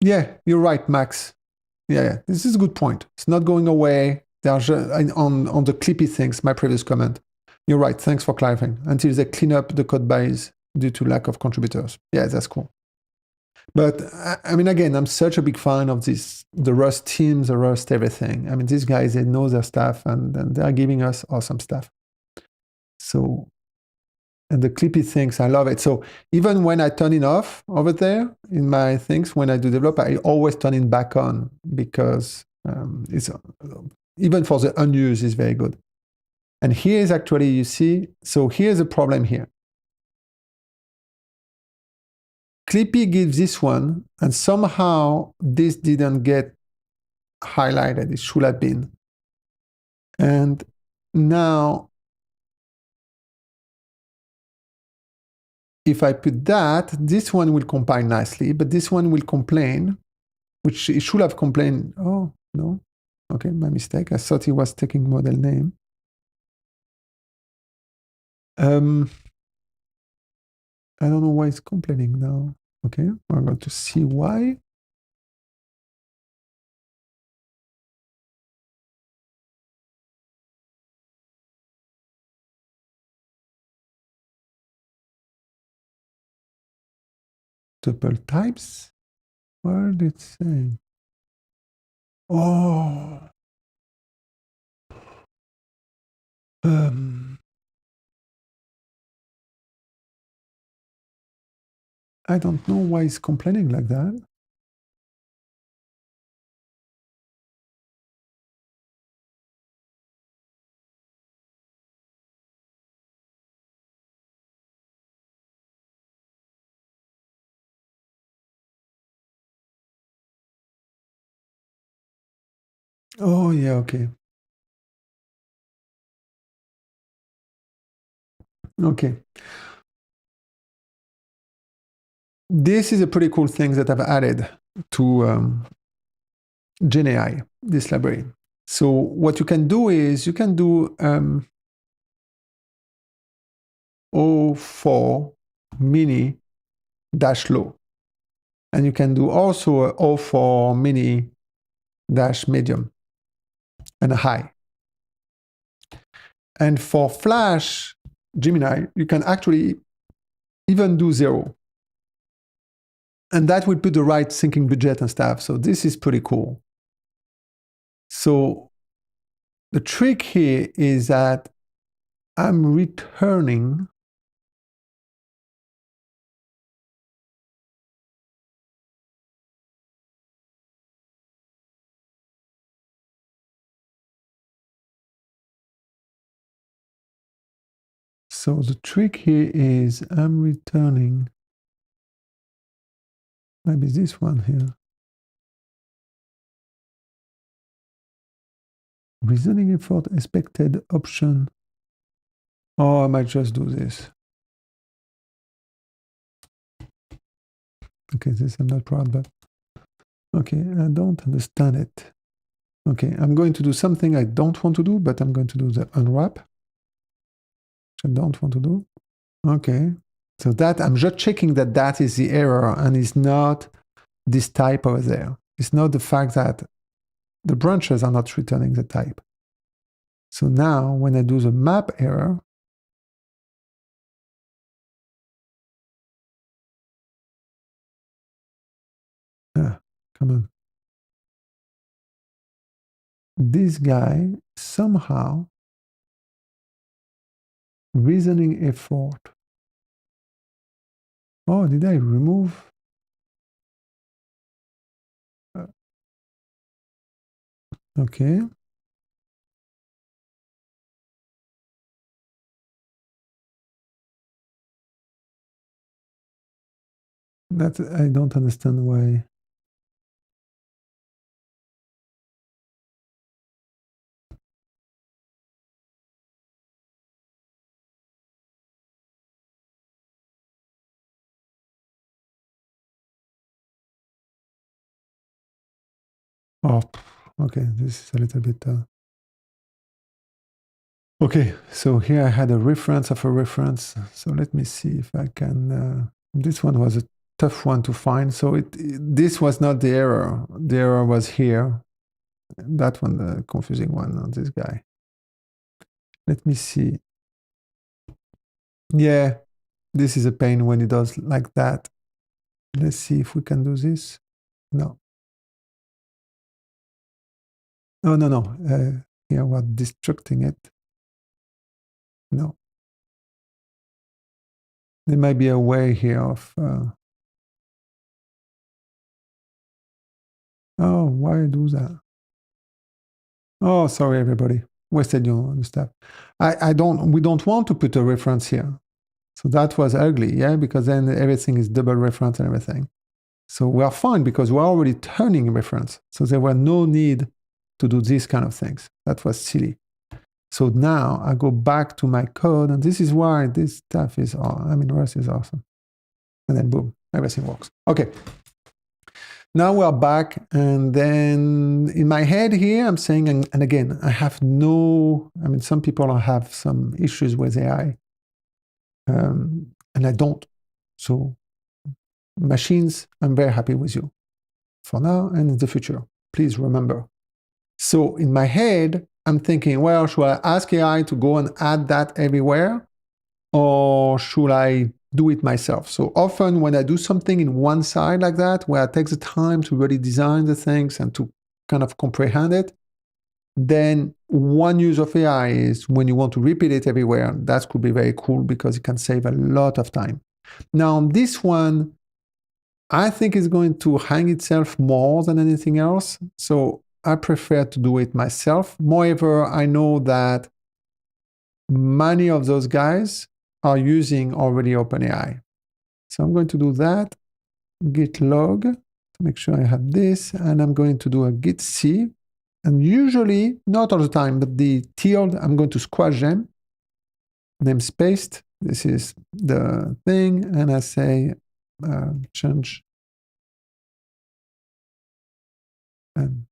Yeah, you're right, Max. Yeah, this is a good point. It's not going away. They are on the Clippy things, my previous comment. You're right. Thanks for clarifying. Until they clean up the code base due to lack of contributors. Yeah, that's cool. But I mean, again, I'm such a big fan of the Rust teams, the Rust everything. I mean, these guys, they know their stuff and they're giving us awesome stuff. So, and the Clippy things, I love it. So even when I turn it off over there in my things, when I do develop, I always turn it back on because it's even for the unused is very good. And here is actually, you see, so here's a problem here. Clippy gives this one, and somehow this didn't get highlighted. It should have been. And now, if I put that, this one will compile nicely, but this one will complain, which it should have complained. Oh, no. Okay, my mistake. I thought it was taking model name. I don't know why it's complaining now. Okay, we're going to see why. Tuple types. What did it say? Oh. I don't know why it's complaining like that. Oh, yeah, okay. Okay. This is a pretty cool thing that I've added to GenAI, this library. So what you can do is you can do O4 mini dash low. And you can do also a O4 mini dash medium and a high. And for Flash Gemini, you can actually even do 0. And that will put the right syncing budget and stuff. So this is pretty cool. So the trick here is that I'm returning so the trick here is I'm returning maybe this one here. Reasoning effort expected option. Oh, I might just do this. Okay, this I'm not proud, but okay, I don't understand it. Okay, I'm going to do something I don't want to do, but I'm going to do the unwrap, which I don't want to do. Okay, so that I'm just checking that that is the error and it's not this type over there. It's not the fact that the branches are not returning the type. So now when I do the map error, come on. This guy somehow reasoning effort. Oh, did I remove? Okay. That I don't understand why. Oh, okay. This is a little bit. Okay, so here I had a reference of a reference. So let me see if I can. This one was a tough one to find. So this was not the error. The error was here. That one, the confusing one on this guy. Let me see. Yeah, this is a pain when it does like that. Let's see if we can do this. No. Oh, no, no. Here we're destructing it. No. There might be a way here of. Oh, why do that? Oh, sorry, everybody. Wasted your stuff. We don't want to put a reference here. So that was ugly, yeah, because then everything is double reference and everything. So we are fine because we're already turning reference. So there were no need to do these kind of things. That was silly. So now I go back to my code, and this is why this stuff is, Rust is awesome. And then boom, everything works. Okay. Now we're back, and then in my head here, I'm saying, and again, I have some people have some issues with AI, and I don't. So machines, I'm very happy with you for now and in the future. Please remember. So in my head, I'm thinking, well, should I ask AI to go and add that everywhere? Or should I do it myself? So often when I do something in one side like that, where I take the time to really design the things and to kind of comprehend it, then one use of AI is when you want to repeat it everywhere. That could be very cool because it can save a lot of time. Now on this one, I think it's going to hang itself more than anything else. So I prefer to do it myself. Moreover, I know that many of those guys are using already OpenAI. So I'm going to do that, git log, to make sure I have this, and I'm going to do a git c. And usually, not all the time, but the tilde, I'm going to squash them. Namespaced, this is the thing, and I say change and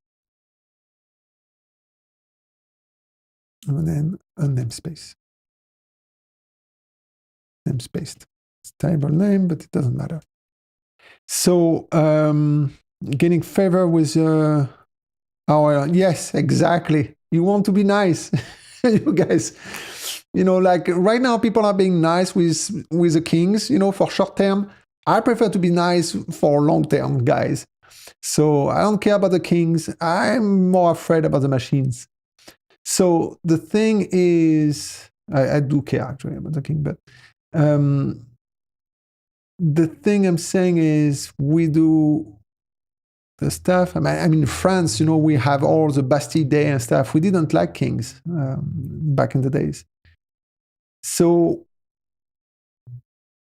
then a namespace. Namespaced. It's a table name, but it doesn't matter. So getting favor with our, yes, exactly. You want to be nice, you guys. You know, like right now, people are being nice with the kings, you know, for short term. I prefer to be nice for long term, guys. So I don't care about the kings. I'm more afraid about the machines. So the thing is, I do care actually about the king, but the thing I'm saying is we do the stuff. I mean, in France, you know, we have all the Bastille Day and stuff. We didn't like kings back in the days. So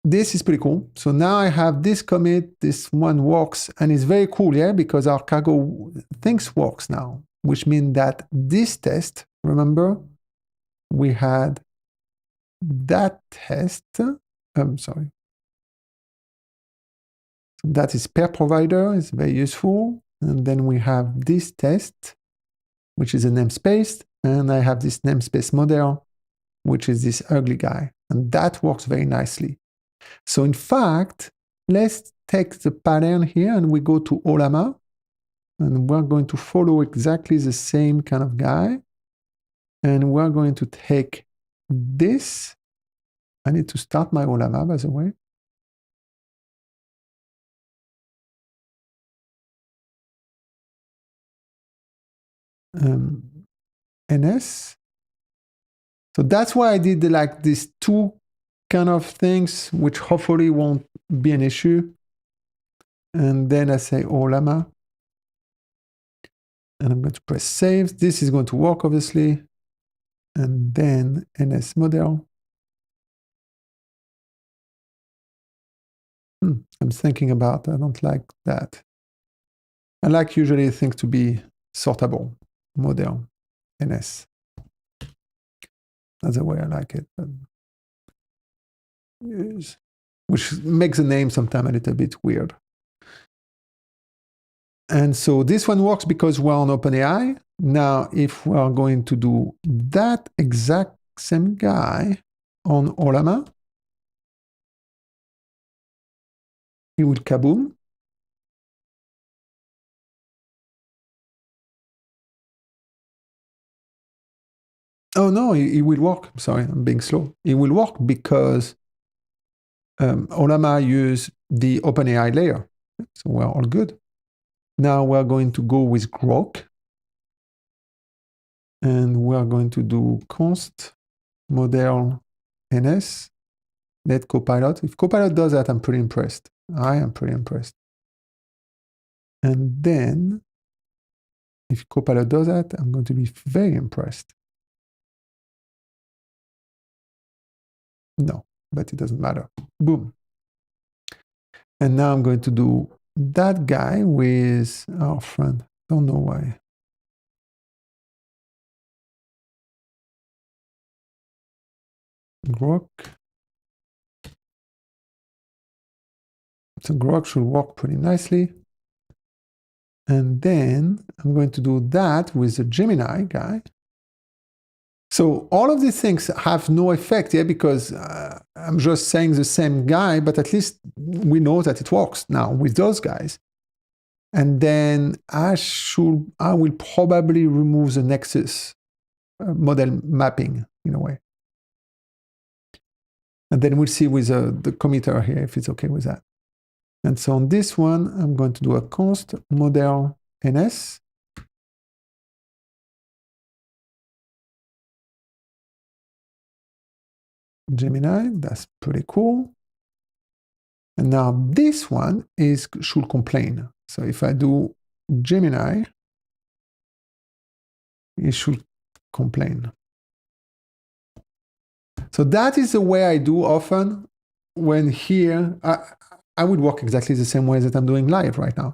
this is pretty cool. So now I have this commit, this one works, and it's very cool, yeah, because our cargo things works now, which means that this test, remember, we had that test. I'm sorry. So that is per provider, it's very useful. And then we have this test, which is a namespace, and I have this namespace model, which is this ugly guy. And that works very nicely. So in fact, let's take the pattern here and we go to Olama, and we're going to follow exactly the same kind of guy. And we're going to take this. I need to start my Olama, by the way. NS. So that's why I did like these two kind of things, which hopefully won't be an issue. And then I say Olama. And I'm going to press save. This is going to work, obviously. And then NS model. I'm thinking about, I don't like that. I like usually things to be sortable. Model, NS. That's the way I like it. But yes. Which makes the name sometimes a little bit weird. And so this one works because we're on OpenAI. Now, if we are going to do that exact same guy on Olama, he will kaboom. Oh no, it will work. Sorry, I'm being slow. It will work because Olama use the OpenAI layer. So we're all good. Now we're going to go with Grok. And we're going to do const model NS. Let Copilot. If Copilot does that, I'm pretty impressed. I am pretty impressed. And then, if Copilot does that, I'm going to be very impressed. No, but it doesn't matter. Boom. And now I'm going to do that guy with our friend. Don't know why. Grok. So Grok should work pretty nicely. And then I'm going to do that with the Gemini guy. So all of these things have no effect here because I'm just saying the same guy, but at least we know that it works now with those guys. And then I will probably remove the Nexus model mapping in a way. And then we'll see with the committer here if it's okay with that. And so on this one, I'm going to do a const model NS. Gemini, that's pretty cool. And now this one should complain. So if I do Gemini, it should complain. So that is the way I do often when here, I would work exactly the same way that I'm doing live right now.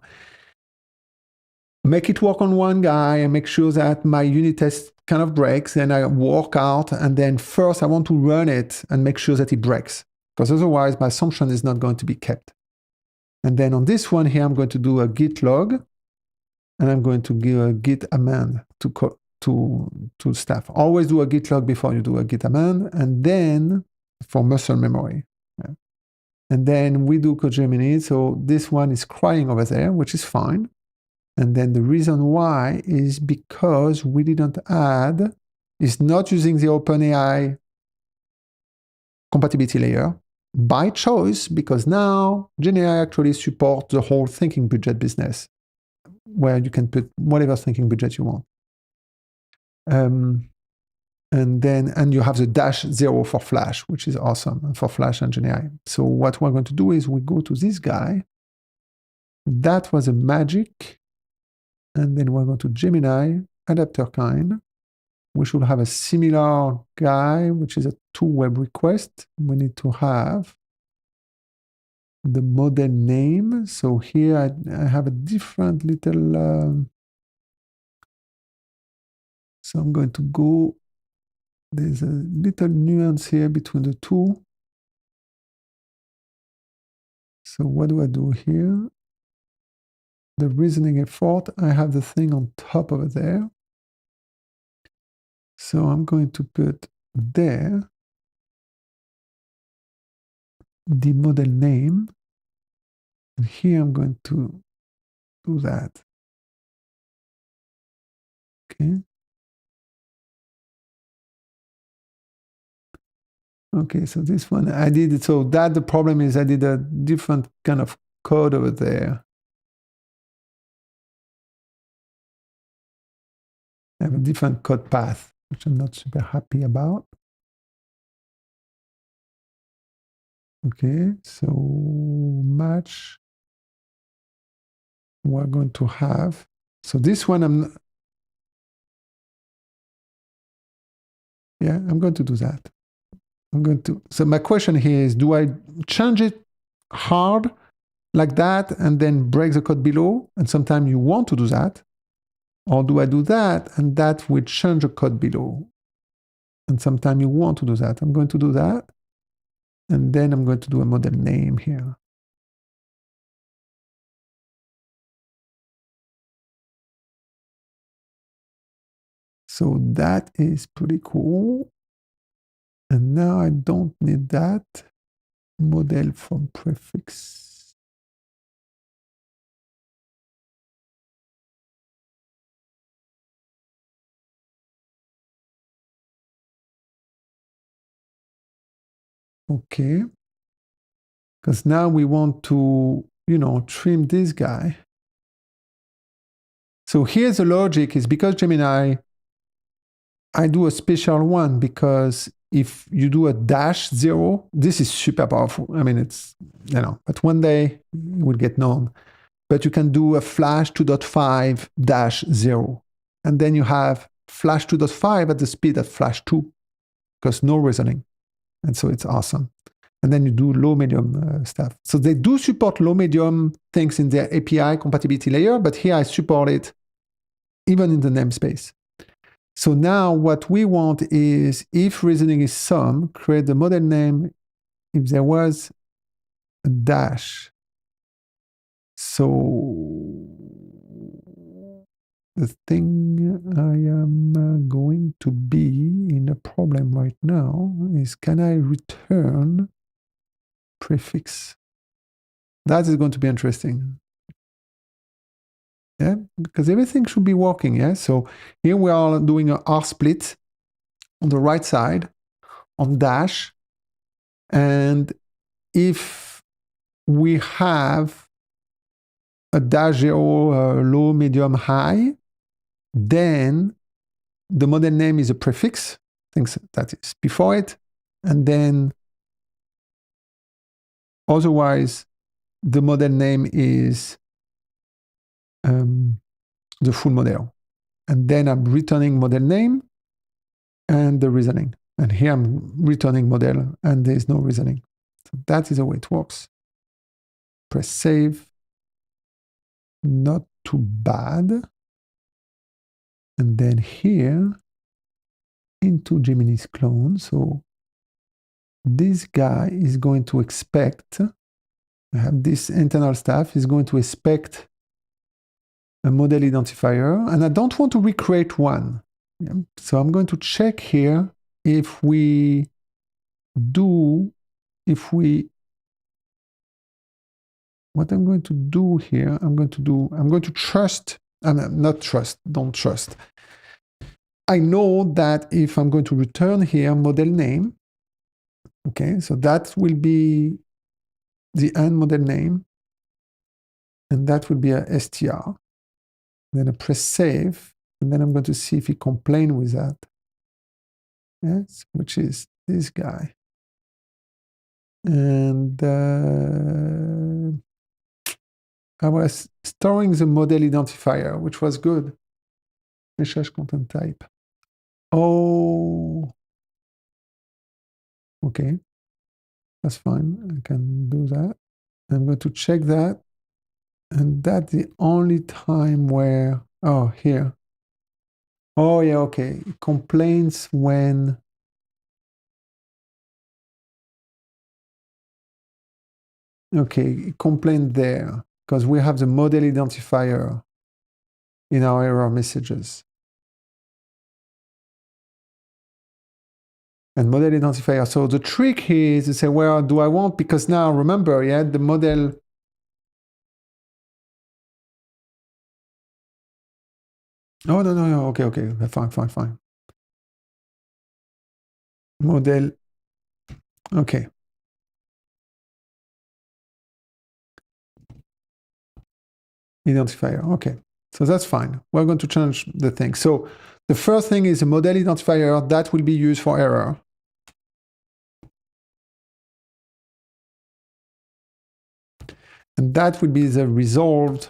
Make it work on one guy and make sure that my unit test kind of breaks. Then I work out, and then first I want to run it and make sure that it breaks, because otherwise my assumption is not going to be kept. And then on this one here, I'm going to do a git log, and I'm going to give a git amend to staff. Always do a git log before you do a git amend, and then for muscle memory. Yeah. And then we do Gemini. So this one is crying over there, which is fine. And then the reason why is because we didn't add, is not using the OpenAI compatibility layer by choice, because now GenAI actually supports the whole thinking budget business, where you can put whatever thinking budget you want. And you have the -0 for Flash, which is awesome for Flash and GenAI. So what we're going to do is we go to this guy. That was a magic. And then we're going to Gemini, adapter kind. We should have a similar guy, which is a to-web request. We need to have the model name. So here I have a different little, so I'm going to go, there's a little nuance here between the two. So what do I do here? The reasoning effort, I have the thing on top over there. So I'm going to put there the model name. And here I'm going to do that. Okay. Okay, so this one I did it. So that the problem is I did a different kind of code over there. I have a different code path, which I'm not super happy about. Okay, so match. We're going to have, so this one I'm going to do that. So my question here is, do I change it hard like that and then break the code below? And sometimes you want to do that. Or do I do that and that will change the code below? And sometimes you want to do that. I'm going to do that. And then I'm going to do a model name here. So that is pretty cool. And now I don't need that model from prefix. Okay. Because now we want to, trim this guy. So here's the logic, is because Gemini, I do a special one, because if you do a -0, this is super powerful. I mean, it's, but one day it will get known. But you can do a flash 2.5 -0. And then you have flash 2.5 at the speed of flash 2, because no reasoning. And so it's awesome. And then you do low medium stuff. So they do support low medium things in their API compatibility layer, but here I support it even in the namespace. So now what we want is, if reasoning is sum, create the model name if there was a dash. So the thing I am going to be in a problem right now is, can I return prefix? That is going to be interesting. Yeah, because everything should be working. Yeah, so here we are doing a R split on the right side on dash, and if we have a -0, low, medium, high, then the model name is a prefix, things that is before it, and then otherwise the model name is the full model. And then I'm returning model name and the reasoning. And here I'm returning model and there's no reasoning. So that is the way it works. Press save. Not too bad. And then here into Gemini's clone. So this guy is going to expect, I have this internal stuff, is going to expect a model identifier, and I don't want to recreate one. Yeah. So I'm going to check here if we what I'm going to do here, I'm going to trust, not trust, don't trust. I know that if I'm going to return here model name, okay, so that will be the end model name, and that will be a str. Then I press save, and then I'm going to see if he complains with that. Yes, which is this guy. And I was storing the model identifier, which was good. Message content type. Oh, okay. That's fine. I can do that. I'm going to check that. And that's the only time where, oh, here. Oh, yeah, okay. It complains when, okay, it complained there because we have the model identifier in our error messages. And model identifier. So the trick here is to say, well, do I want, because now remember, yeah, the model. Oh, no. Okay. Fine. Model. Okay. Identifier. Okay. So that's fine. We're going to change the thing. So the first thing is a model identifier that will be used for error. And that will be the resolved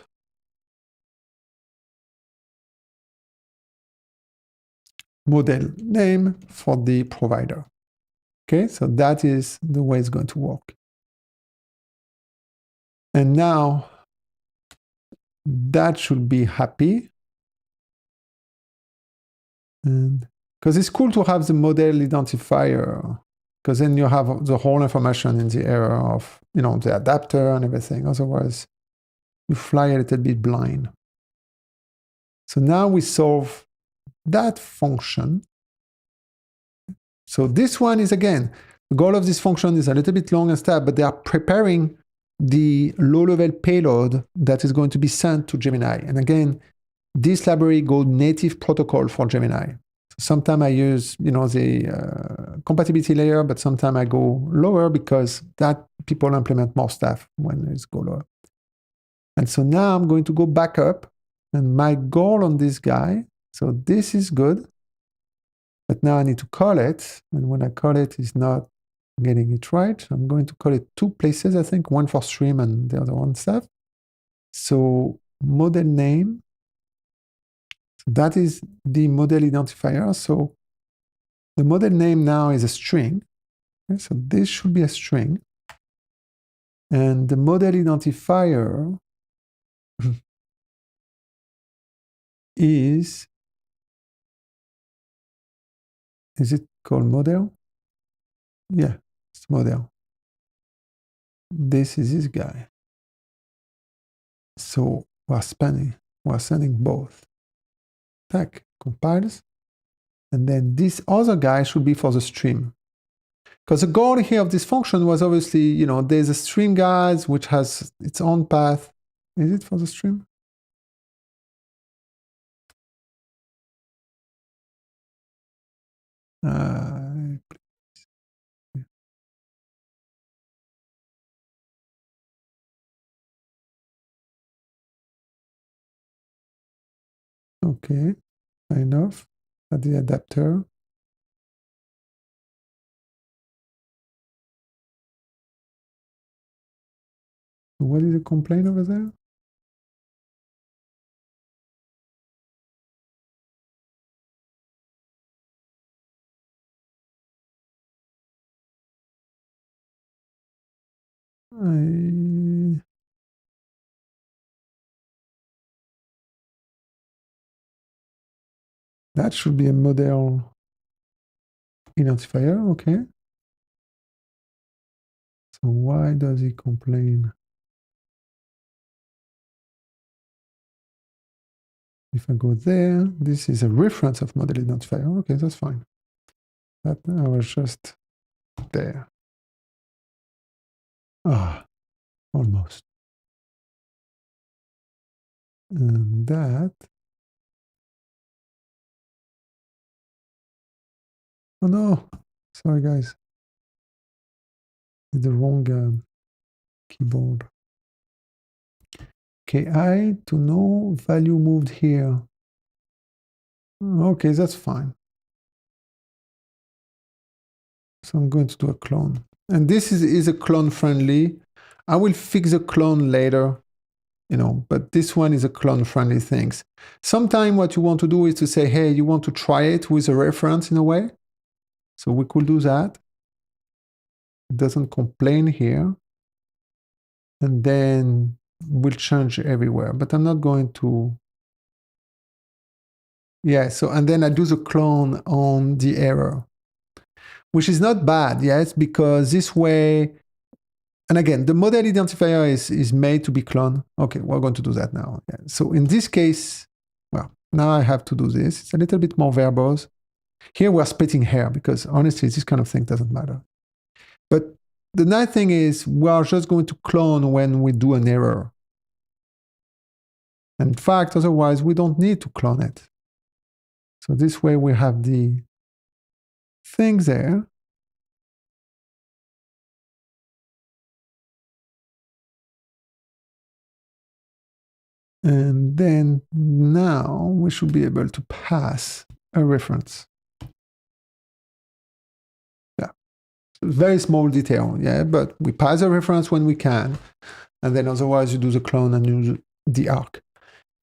model name for the provider. Okay, so that is the way it's going to work. And now that should be happy. And because it's cool to have the model identifier, because then you have the whole information in the error of, the adapter and everything. Otherwise, you fly a little bit blind. So now we solve that function. So this one is, again, the goal of this function is a little bit long and stuff, but they are preparing the low-level payload that is going to be sent to Gemini. And again, this library goes native protocol for Gemini. So sometimes I use, the compatibility layer, but sometimes I go lower because that people implement more stuff when it's go lower. And so now I'm going to go back up, and my goal on this guy, so this is good, but now I need to call it, and when I call it, it's not getting it right. I'm going to call it two places, I think, one for stream and the other one stuff. So model name, so that is the model identifier. So the model name now is a string. Okay, so this should be a string. And the model identifier is it called model? Yeah, it's model. This is this guy. So we're sending both. Tac, compiles. And then this other guy should be for the stream. Because the goal here of this function was obviously, there's a stream guys which has its own path. Is it for the stream? Okay, enough. At the adapter. So what is the complaint over there? That should be a model identifier, okay. So why does he complain? If I go there, this is a reference of model identifier. Okay, that's fine. But I was just there. Ah, almost. And that. Oh no, sorry guys. The wrong keyboard. KI to no value moved here. Okay, that's fine. So I'm going to do a clone. And this is a clone friendly. I will fix the clone later, you know, but this one is a clone friendly things. Sometimes what you want to do is to say, hey, you want to try it with a reference in a way. So we could do that. It doesn't complain here. And then we'll change everywhere, but I'm not going to. Yeah, so, and then I do the clone on the error, which is not bad, yes, because this way, and again, the model identifier is made to be cloned. Okay, we're going to do that now. Yeah. So in this case, well, now I have to do this. It's a little bit more verbose. Here we're splitting hair because honestly, this kind of thing doesn't matter. But the nice thing is we are just going to clone when we do an error. In fact, otherwise, we don't need to clone it. So this way we have the thing there. And then now we should be able to pass a reference. Yeah, very small detail, yeah, but we pass a reference when we can. And then otherwise you do the clone and use the arc.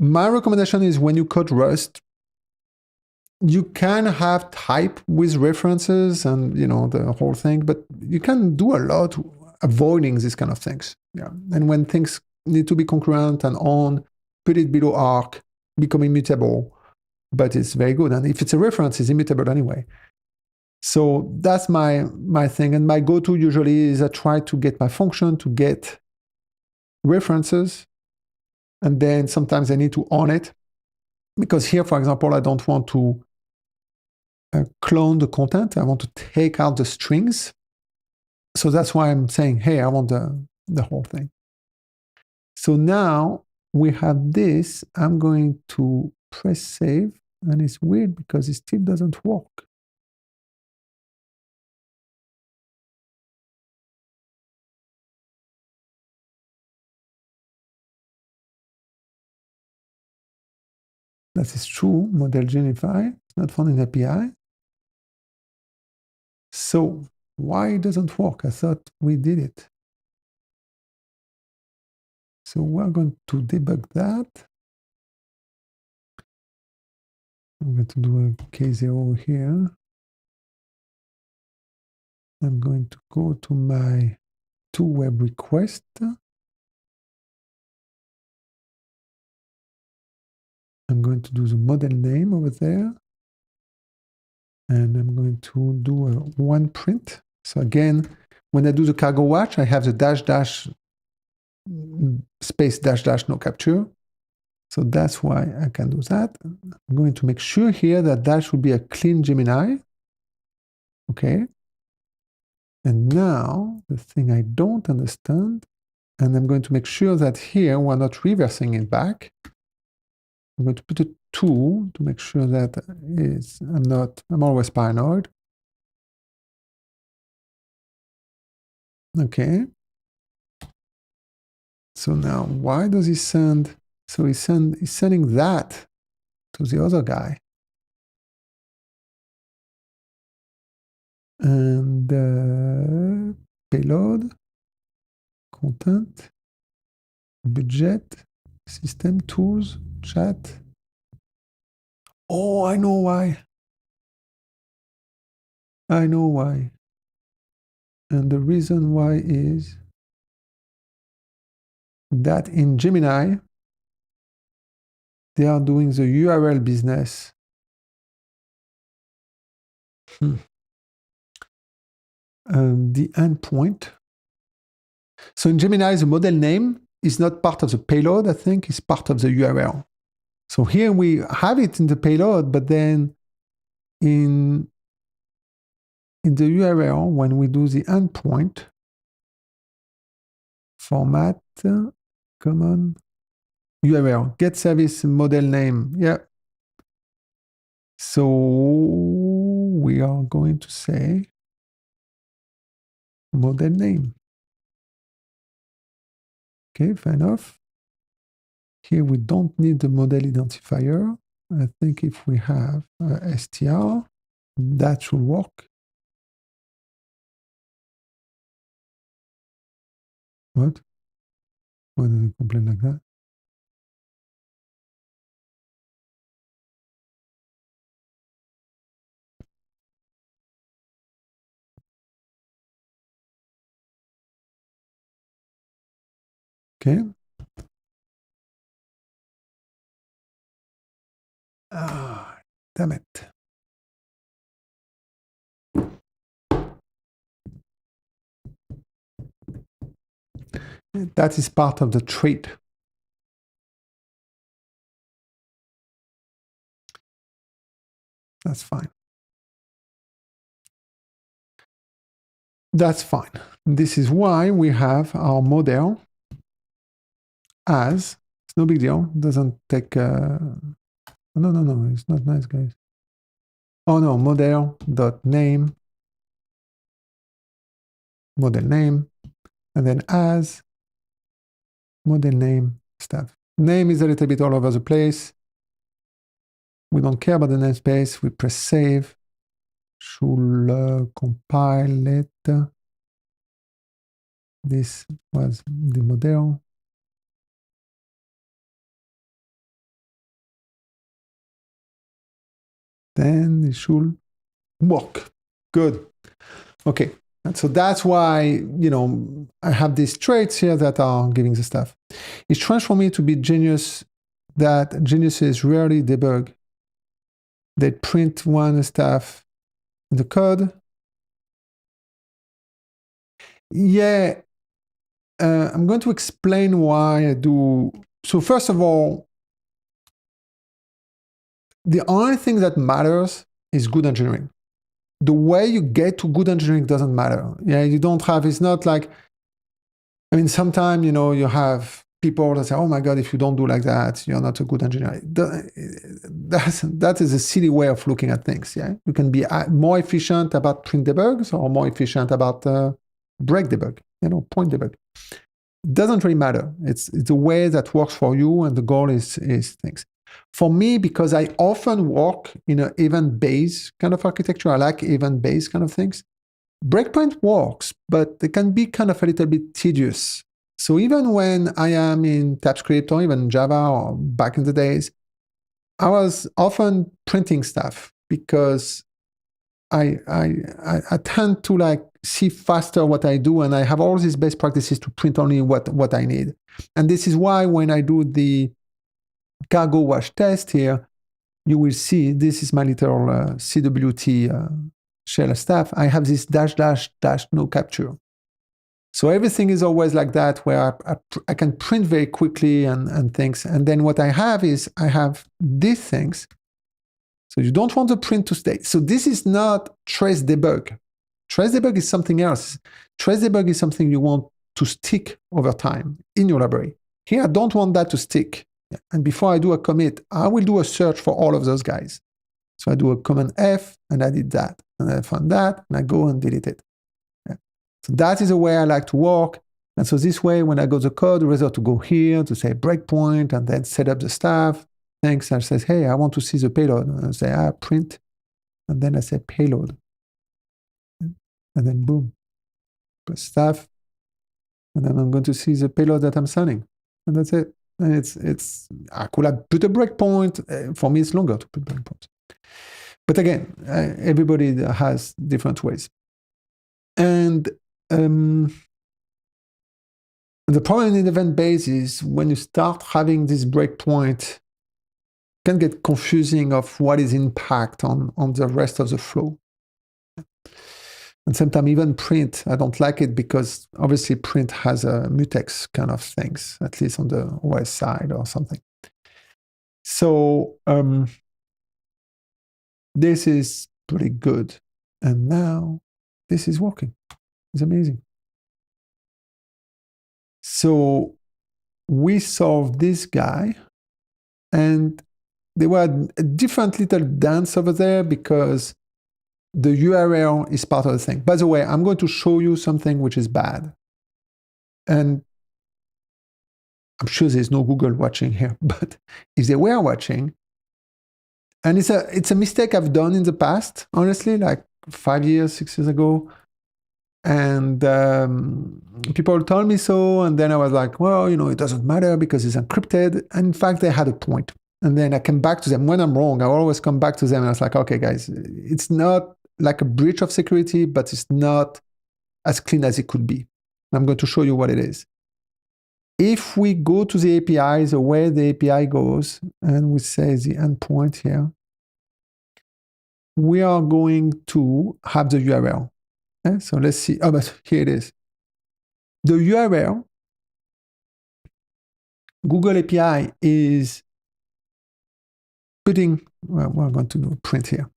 My recommendation is when you code Rust, you can have type with references and, you know, the whole thing, but you can do a lot avoiding these kind of things. Yeah. And when things need to be concurrent and on, put it below arc, become immutable, but it's very good. And if it's a reference, it's immutable anyway. So that's my thing. And my go-to usually is I try to get my function to get references. And then sometimes I need to own it. Because here, for example, I don't want to clone the content. I want to take out the strings. So that's why I'm saying, hey, I want the whole thing. So now we have this. I'm going to press save. And it's weird because it still doesn't work. That is true. Model GenAI. It's not found in API. So why it doesn't work? I thought we did it. So we're going to debug that. I'm going to do a K0 here. I'm going to go to my to web request. I'm going to do the model name over there. And I'm going to do a one print. So again, when I do the cargo watch, I have the dash dash space dash dash no capture. So that's why I can do that. I'm going to make sure here that that should be a clean Gemini. Okay. And now the thing I don't understand, and I'm going to make sure that here we're not reversing it back. I'm going to put a 2 to make sure that I'm always paranoid. Okay. So now why does he send? So he's sending that to the other guy. And payload, content. budget, system, tools, chat. Oh, I know why. I know why. And the reason why is that in Gemini, they are doing the URL business. The endpoint. So in Gemini, the model name is not part of the payload, I think, it's part of the URL. So here we have it in the payload, but then in the URL, when we do the endpoint, format, common, URL, get service model name. Yeah. So we are going to say model name. Okay, fair enough. Here we don't need the model identifier. I think if we have str, that should work. What? Why did it complain like that? Okay. Ah, damn it. That is part of the trait. That's fine. That's fine. This is why we have our model as, it's no big deal, doesn't take, no, it's not nice, guys. Oh no, model.name, model name, and then as model name stuff. Name is a little bit all over the place. We don't care about the namespace. We press save. Should compile it. This was the model. Then it should work. Good. Okay. And so that's why, I have these traits here that are giving the stuff. It's strange for me to be genius that geniuses rarely debug. They print one stuff in the code. Yeah, I'm going to explain why I do. So first of all, the only thing that matters is good engineering. The way you get to good engineering doesn't matter. Yeah, you don't have, it's not like, sometimes, you have people that say, oh my God, if you don't do like that, you're not a good engineer. That is a silly way of looking at things. Yeah, you can be more efficient about print debugs or more efficient about break debug, point debug. It doesn't really matter. It's the way that works for you, and the goal is things. For me, because I often work in an event-based kind of architecture, I like event-based kind of things. Breakpoint works, but they can be kind of a little bit tedious. So even when I am in TypeScript or even Java or back in the days, I was often printing stuff because I tend to see faster what I do, and I have all these best practices to print only what I need. And this is why when I do the cargo wash test here, you will see this is my little CWT shell stuff. I have this -- no capture. So everything is always like that, where I can print very quickly and things. And then what I have is I have these things. So you don't want the print to stay. So this is not trace debug. Trace debug is something else. Trace debug is something you want to stick over time in your library. Here, I don't want that to stick. And before I do a commit, I will do a search for all of those guys. So I do a command F, and I did that. And I found that, and I go and delete it. Yeah. So that is the way I like to work. And so this way, when I go to the code, rather to go here, to say breakpoint, and then set up the stuff, thanks, and says, hey, I want to see the payload. And I say, print. And then I say payload. And then boom, press stuff. And then I'm going to see the payload that I'm sending. and that's it. And I could have put a breakpoint. For me, it's longer to put breakpoints. But again, everybody has different ways. And the problem in event-based is when you start having this breakpoint, it can get confusing of what is impact on the rest of the flow. And sometimes even print, I don't like it because obviously print has a mutex kind of things, at least on the OS side or something. So this is pretty good. And now this is working. It's amazing. So we solved this guy, and there were a different little dance over there because the URL is part of the thing. By the way, I'm going to show you something which is bad. And I'm sure there's no Google watching here, but if they were watching, and it's a mistake I've done in the past, honestly, like 5 years, 6 years ago. And people told me so, and then I was like, well, it doesn't matter because it's encrypted. And in fact, they had a point. And then I came back to them. When I'm wrong, I always come back to them. And I was like, okay, guys, it's not like a breach of security, but it's not as clean as it could be. I'm going to show you what it is. If we go to the API, the way the API goes, and we say the endpoint here, we are going to have the URL. Okay? So let's see. Oh, but here it is. The URL, Google API is putting, well, we're going to do print here.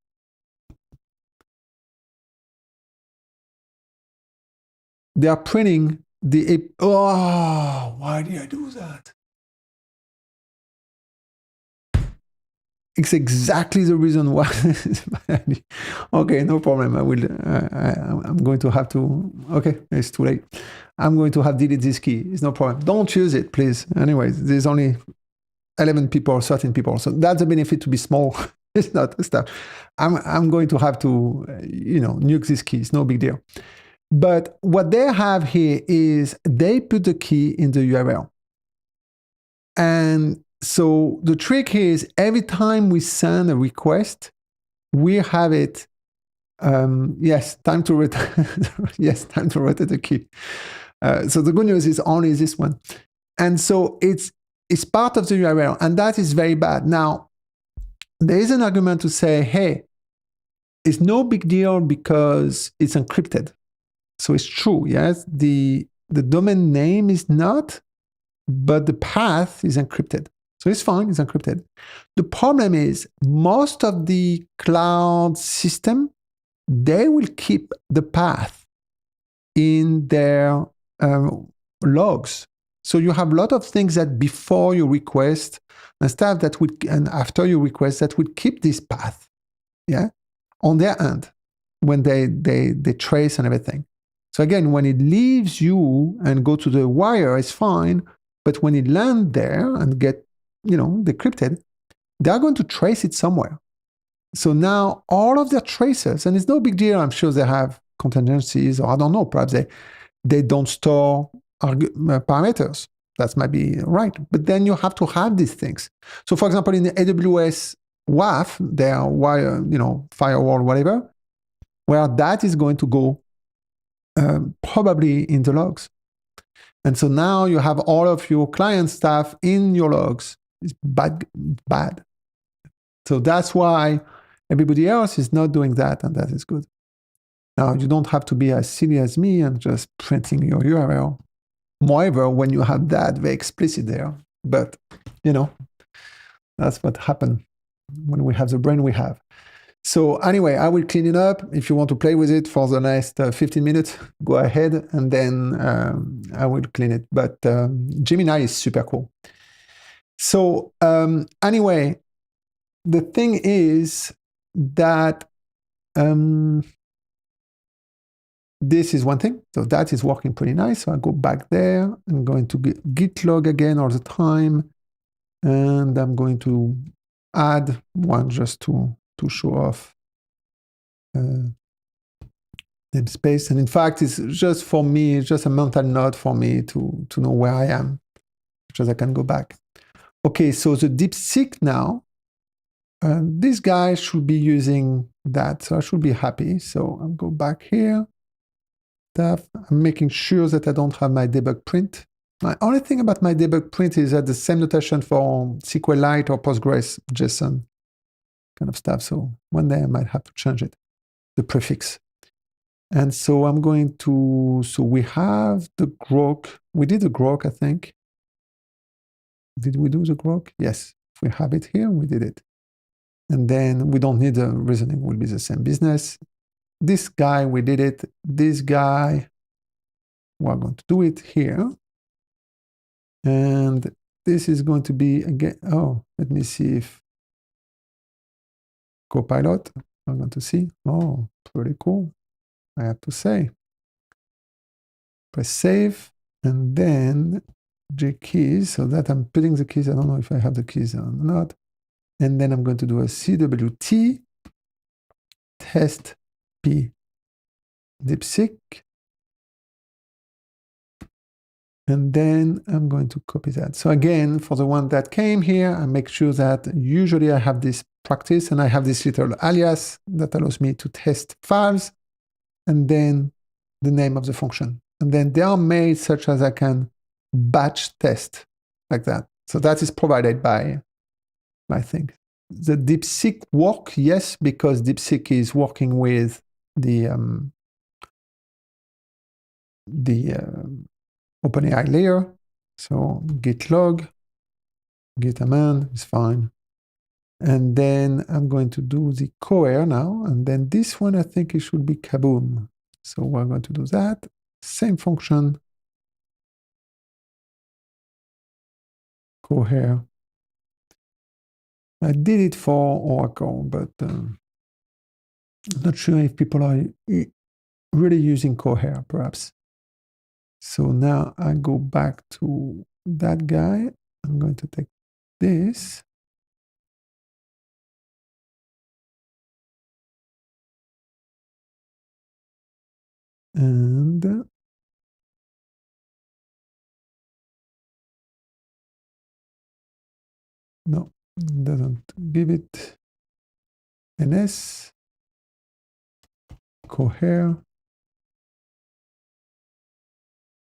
They are printing the, oh, why did I do that? It's exactly the reason why. Okay, no problem. I'm going to have to, okay, it's too late. I'm going to have deleted this key. It's no problem. Don't use it, please. Anyways, there's only 11 people, 13 people. So that's a benefit to be small. It's not stuff. I'm going to have to, nuke this key. It's no big deal. But what they have here is they put the key in the URL. And so the trick here is every time we send a request, we have it, yes, time to rotate, yes, time to rotate the key. So the good news is only this one. And so it's part of the URL, and that is very bad. Now, there is an argument to say, hey, it's no big deal because it's encrypted. So it's true, yes, the domain name is not, but the path is encrypted. So it's fine, it's encrypted. The problem is most of the cloud system, they will keep the path in their logs. So you have a lot of things that before you request and stuff that would, and after you request, that would keep this path, yeah, on their end when they trace and everything. So again, when it leaves you and go to the wire, it's fine. But when it lands there and get, decrypted, they're going to trace it somewhere. So now all of their traces, and it's no big deal. I'm sure they have contingencies, or I don't know, perhaps they don't store parameters. That might be right. But then you have to have these things. So for example, in the AWS WAF, their wire, firewall, whatever, where that is going to go probably in the logs. And so now you have all of your client stuff in your logs. It's bad. So that's why everybody else is not doing that, and that is good. Now, you don't have to be as silly as me and just printing your URL. Moreover, when you have that very explicit there, but, that's what happened when we have the brain we have. So anyway, I will clean it up. If you want to play with it for the next 15 minutes, go ahead, and then I will clean it. But Gemini is super cool. So anyway, the thing is that this is one thing. So that is working pretty nice. So I go back there. I'm going to git log again all the time. And I'm going to add one just to show off namespace. And in fact, it's just for me, it's just a mental note for me to know where I am. such as I can go back. Okay, so the DeepSeek now, this guy should be using that, so I should be happy. So I'll go back here. Stuff. I'm making sure that I don't have my debug print. My only thing about my debug print is that the same notation for SQLite or Postgres JSON kind of stuff. So one day I might have to change it, the prefix. And so I'm going to, so we have the grok. We did the grok, I think. Did we do the grok? Yes. If we have it here, we did it. And then we don't need the reasoning, will be the same business. This guy, we did it. This guy, we're going to do it here. And this is going to be, again, oh, let me see if Copilot, I'm going to see. Oh, pretty cool, I have to say. Press save, and then J keys, so that I'm putting the keys. I don't know if I have the keys or not. And then I'm going to do a CWT, test P DeepSeek. And then I'm going to copy that. So again, for the one that came here, I make sure that usually I have this practice and I have this little alias that allows me to test files and then the name of the function. And then they are made such as I can batch test like that. So that is provided by my thing. The DeepSeek work, yes, because DeepSeek is working with the OpenAI layer. So git log, git amend is fine. And then I'm going to do the cohere now. And then this one, I think it should be kaboom. So we're going to do that. Same function. Cohere. I did it for Oracle, but I'm not sure if people are really using cohere, perhaps. So now I go back to that guy. I'm going to take this. And no, it doesn't give it NS, cohere.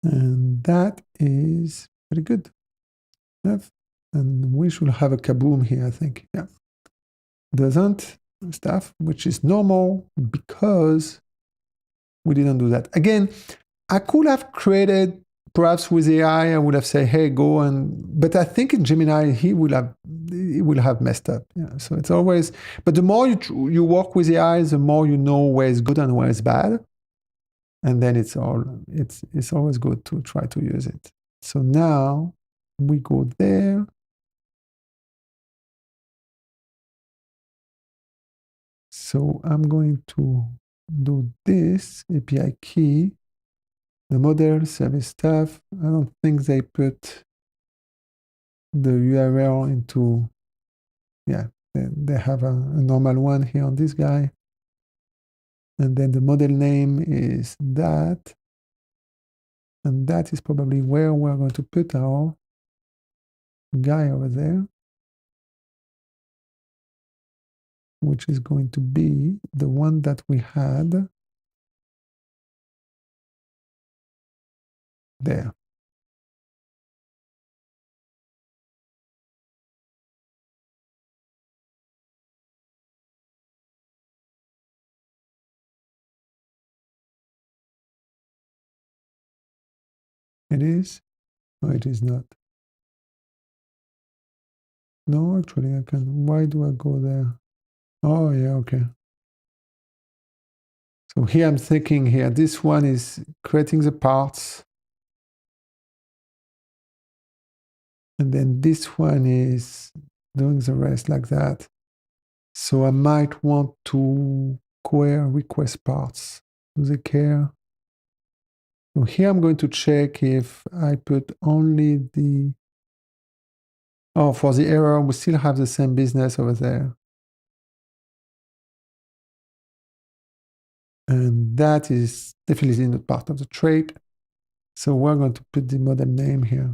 And that is very good. And we should have a kaboom here, I think. Yeah. Doesn't stuff, which is normal because we didn't do that. Again, I could have created, perhaps with AI, I would have said, hey, go and, but I think in Gemini, he will have messed up. Yeah. So it's always, but the more you work with AI, the more you know where it's good and where it's bad. And then it's always good to try to use it. So now we go there. So I'm going to do this API key, the model service stuff. I don't think they put the URL into, yeah, they have a normal one here on this guy. And then the model name is that. And that is probably where we're going to put our guy over there, which is going to be the one that we had there. It is? No, it is not. No, actually, I can. Why do I go there? Oh, yeah, okay. So here I'm thinking here, this one is creating the parts. And then this one is doing the rest like that. So I might want to query request parts. Do they care? So here I'm going to check if I put only the, oh, for the error, we still have the same business over there. And that is definitely not part of the trait. So we're going to put the model name here.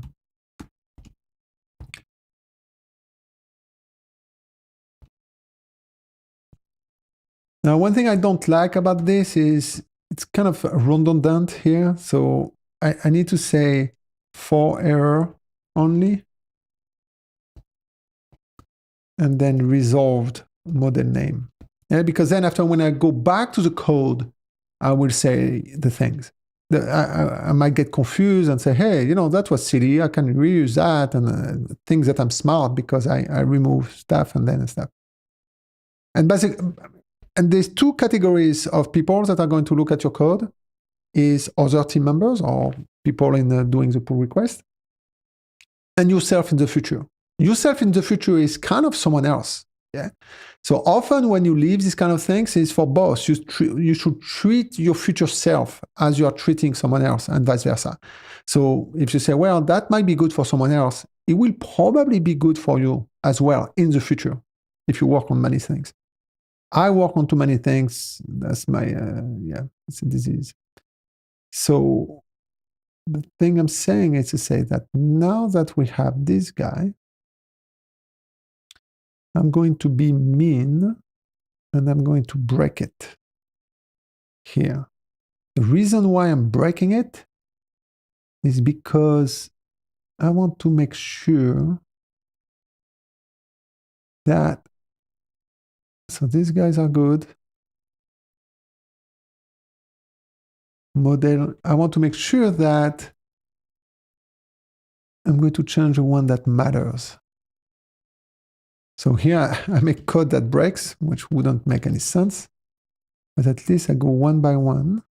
Now, one thing I don't like about this is it's kind of redundant here. So I need to say for error only, and then resolved model name. Yeah, because then after when I go back to the code, I will say the things. I might get confused and say, hey, that was silly. I can reuse that and things that I'm smart because I remove stuff and then stuff. And there's two categories of people that are going to look at your code is other team members or people in doing the pull request and yourself in the future. Yourself in the future is kind of someone else. Yeah. So often when you leave these kind of things, it's for both. You should treat your future self as you are treating someone else and vice versa. So if you say, well, that might be good for someone else, it will probably be good for you as well in the future if you work on many things. I work on too many things. That's my, it's a disease. So the thing I'm saying is to say that now that we have this guy, I'm going to be mean and I'm going to break it here. The reason why I'm breaking it is because I want to make sure that, so these guys are good. Model, I want to make sure that I'm going to change the one that matters. So here I make code that breaks, which wouldn't make any sense, but at least I go one by one.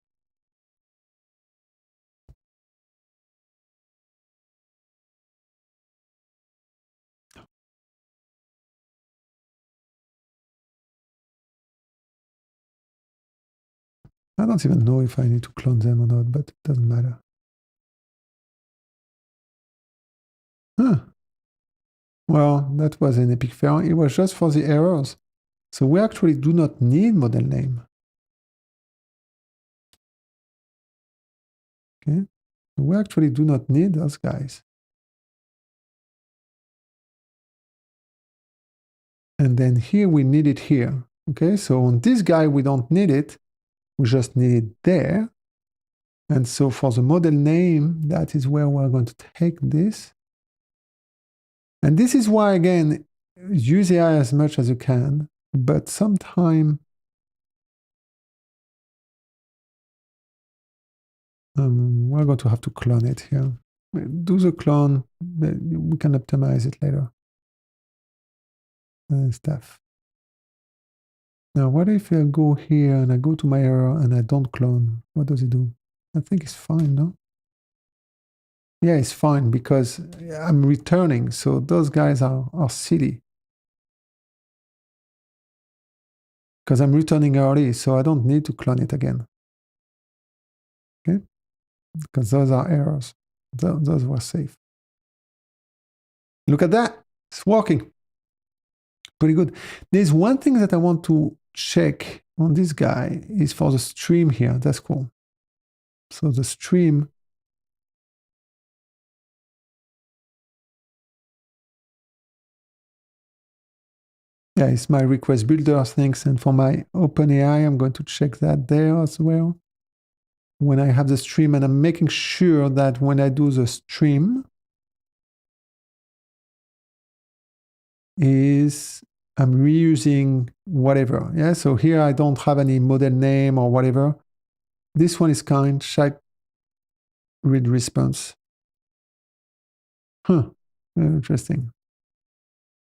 I don't even know if I need to clone them or not, but it doesn't matter. Huh. Well, that was an epic fail. It was just for the errors. So we actually do not need model name. Okay. We actually do not need those guys. And then here we need it here. Okay, so on this guy, we don't need it. We just need it there. And so for the model name, that is where we're going to take this. And this is why, again, use AI as much as you can, but sometime we're going to have to clone it here. Do the clone, we can optimize it later. And stuff. Now, what if I go here and I go to my error and I don't clone? What does it do? I think it's fine, no? Yeah, it's fine because I'm returning. So those guys are silly. Because I'm returning early, so I don't need to clone it again. Okay? Because those are errors. Those were safe. Look at that. It's working. Pretty good. There's one thing that I want to check on this guy is for the stream here. That's cool. So the stream. Yeah, it's my request builder things. And for my OpenAI, I'm going to check that there as well. When I have the stream, and I'm making sure that when I do the stream is I'm reusing whatever. Yeah, so here I don't have any model name or whatever. This one is kind, check read response. Huh, very interesting.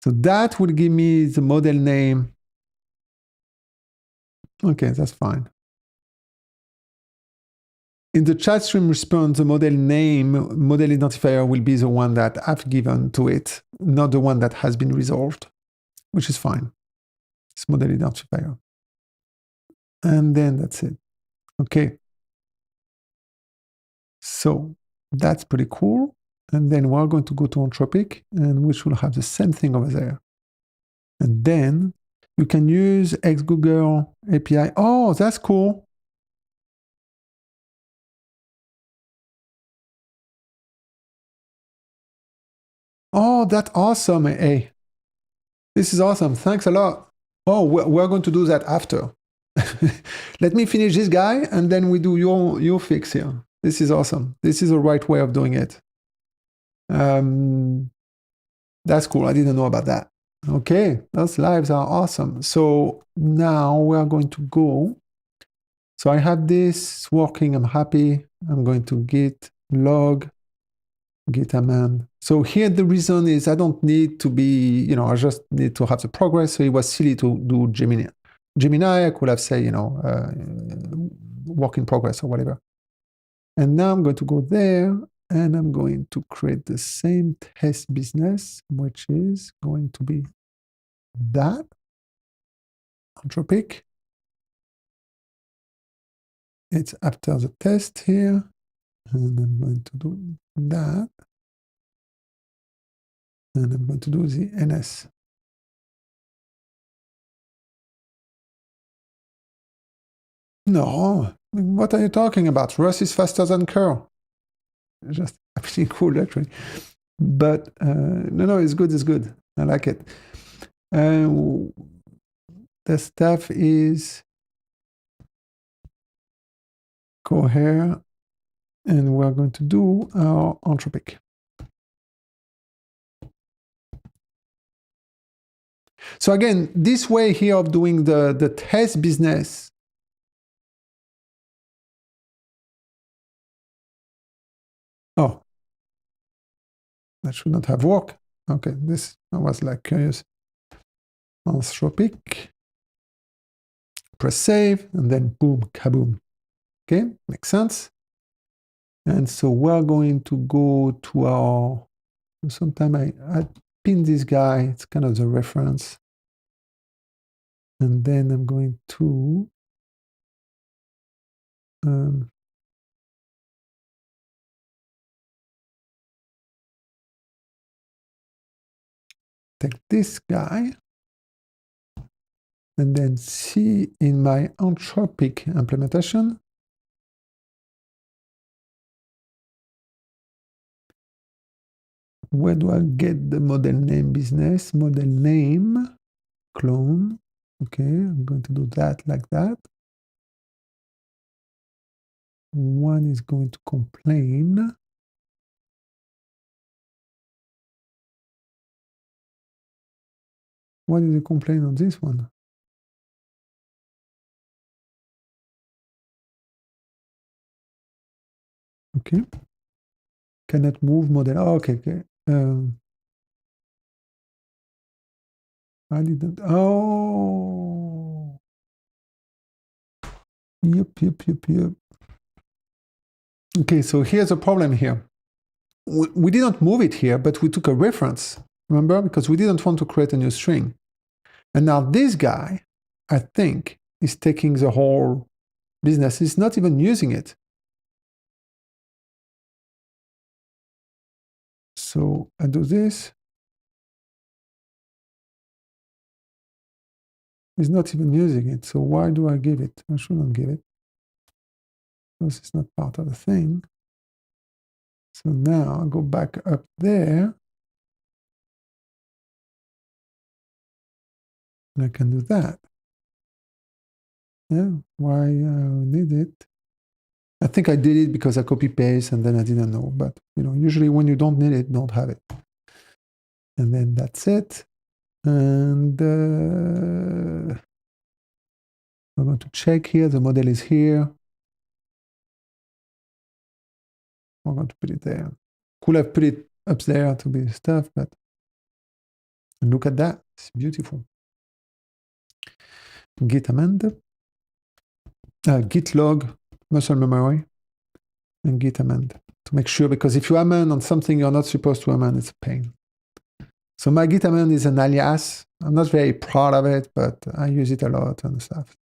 So that will give me the model name. Okay, that's fine. In the chat stream response, the model name, model identifier will be the one that I've given to it, not the one that has been resolved, which is fine. It's model identifier. And then that's it. Okay. So that's pretty cool. And then we're going to go to Anthropic, and which will have the same thing over there. And then you can use Google API. Oh, that's cool. Oh, that's awesome. Hey, this is awesome. Thanks a lot. Oh, we're going to do that after. let me finish this guy, and then we do your fix here. This is awesome. This is the right way of doing it. That's cool. I didn't know about that. Okay, those lives are awesome. So now we are going to go. So I have this working. I'm happy. I'm going to git log, git amend. So here the reason is I don't need to be, I just need to have the progress. So it was silly to do Gemini. Gemini, I could have said, work in progress or whatever. And now I'm going to go there and I'm going to create the same test business, which is going to be that Anthropic. It's after the test here. And I'm going to do that. And I'm going to do the NS. No, what are you talking about? Rust is faster than curl. Just absolutely cool, actually. But no, it's good, it's good. I like it. The stuff is go here, and we're going to do our Anthropic. So again, this way here of doing the test business. Oh, that should not have worked. Okay, this, I was like curious. Anthropic, press save, and then boom, kaboom. Okay, makes sense. And so we're going to go to our, sometime I pin this guy, it's kind of the reference. And then I'm going to take this guy and then see in my Anthropic implementation, where do I get the model name business? Model name, clone. Okay, I'm going to do that like that. One is going to complain. What is the complaint on this one? Okay. Cannot move model. Oh, okay, okay. I didn't. Oh. Yep. Okay, so here's a problem here. We didn't move it here, but we took a reference, remember? Because we didn't want to create a new string. And now this guy, I think, is taking the whole business. He's not even using it. So I do this. He's not even using it. So why do I give it? I shouldn't give it, because it's not part of the thing. So now I go back up there. And I can do that. Yeah, why need it? I think I did it because I copy paste and then I didn't know. But usually when you don't need it, don't have it. And then that's it. And I'm going to check here. The model is here. I'm going to put it there. Could have put it up there to be stuff, but look at that. It's beautiful. Git amend, git log, muscle memory, and git amend to make sure, because if you amend on something you're not supposed to amend, it's a pain. So my git amend is an alias. I'm not very proud of it, but I use it a lot and stuff.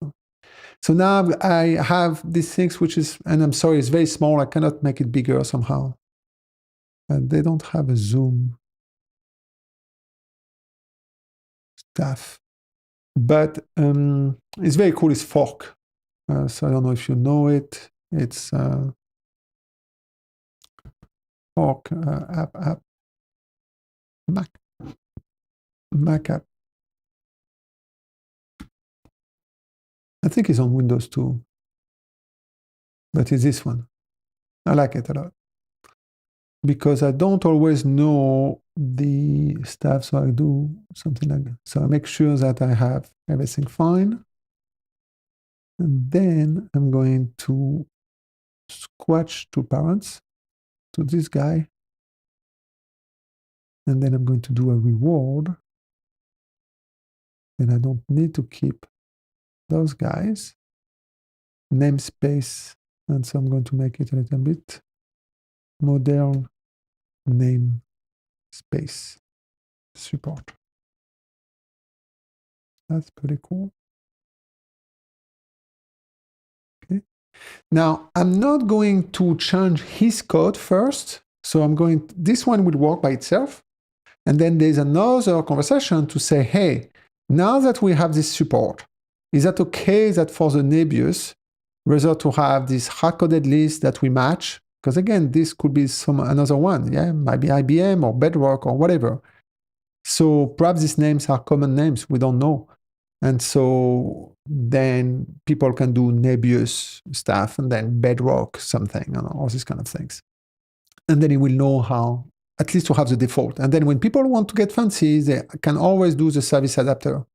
So now I have these things, which is, and I'm sorry, it's very small. I cannot make it bigger somehow. They don't have a zoom stuff. But it's very cool. It's fork. So I don't know if you know it. It's fork app Mac app. I think it's on Windows too, but it's this one. I like it a lot because I don't always know the stuff, so I do something like that. So I make sure that I have everything fine. And then I'm going to squash two parents to this guy. And then I'm going to do a reward. And I don't need to keep those guys. Namespace. And so I'm going to make it a little bit modern namespace support. That's pretty cool. Okay. Now, I'm not going to change his code first. So this one will work by itself. And then there's another conversation to say, hey, now that we have this support, is that okay that for the Nebius, rather to have this hard-coded list that we match? Because again, this could be another one, yeah, maybe IBM or Bedrock or whatever. So perhaps these names are common names, we don't know. And so then people can do Nebius stuff and then Bedrock something, all these kind of things. And then it will know how, at least to have the default. And then when people want to get fancy, they can always do the service adapter,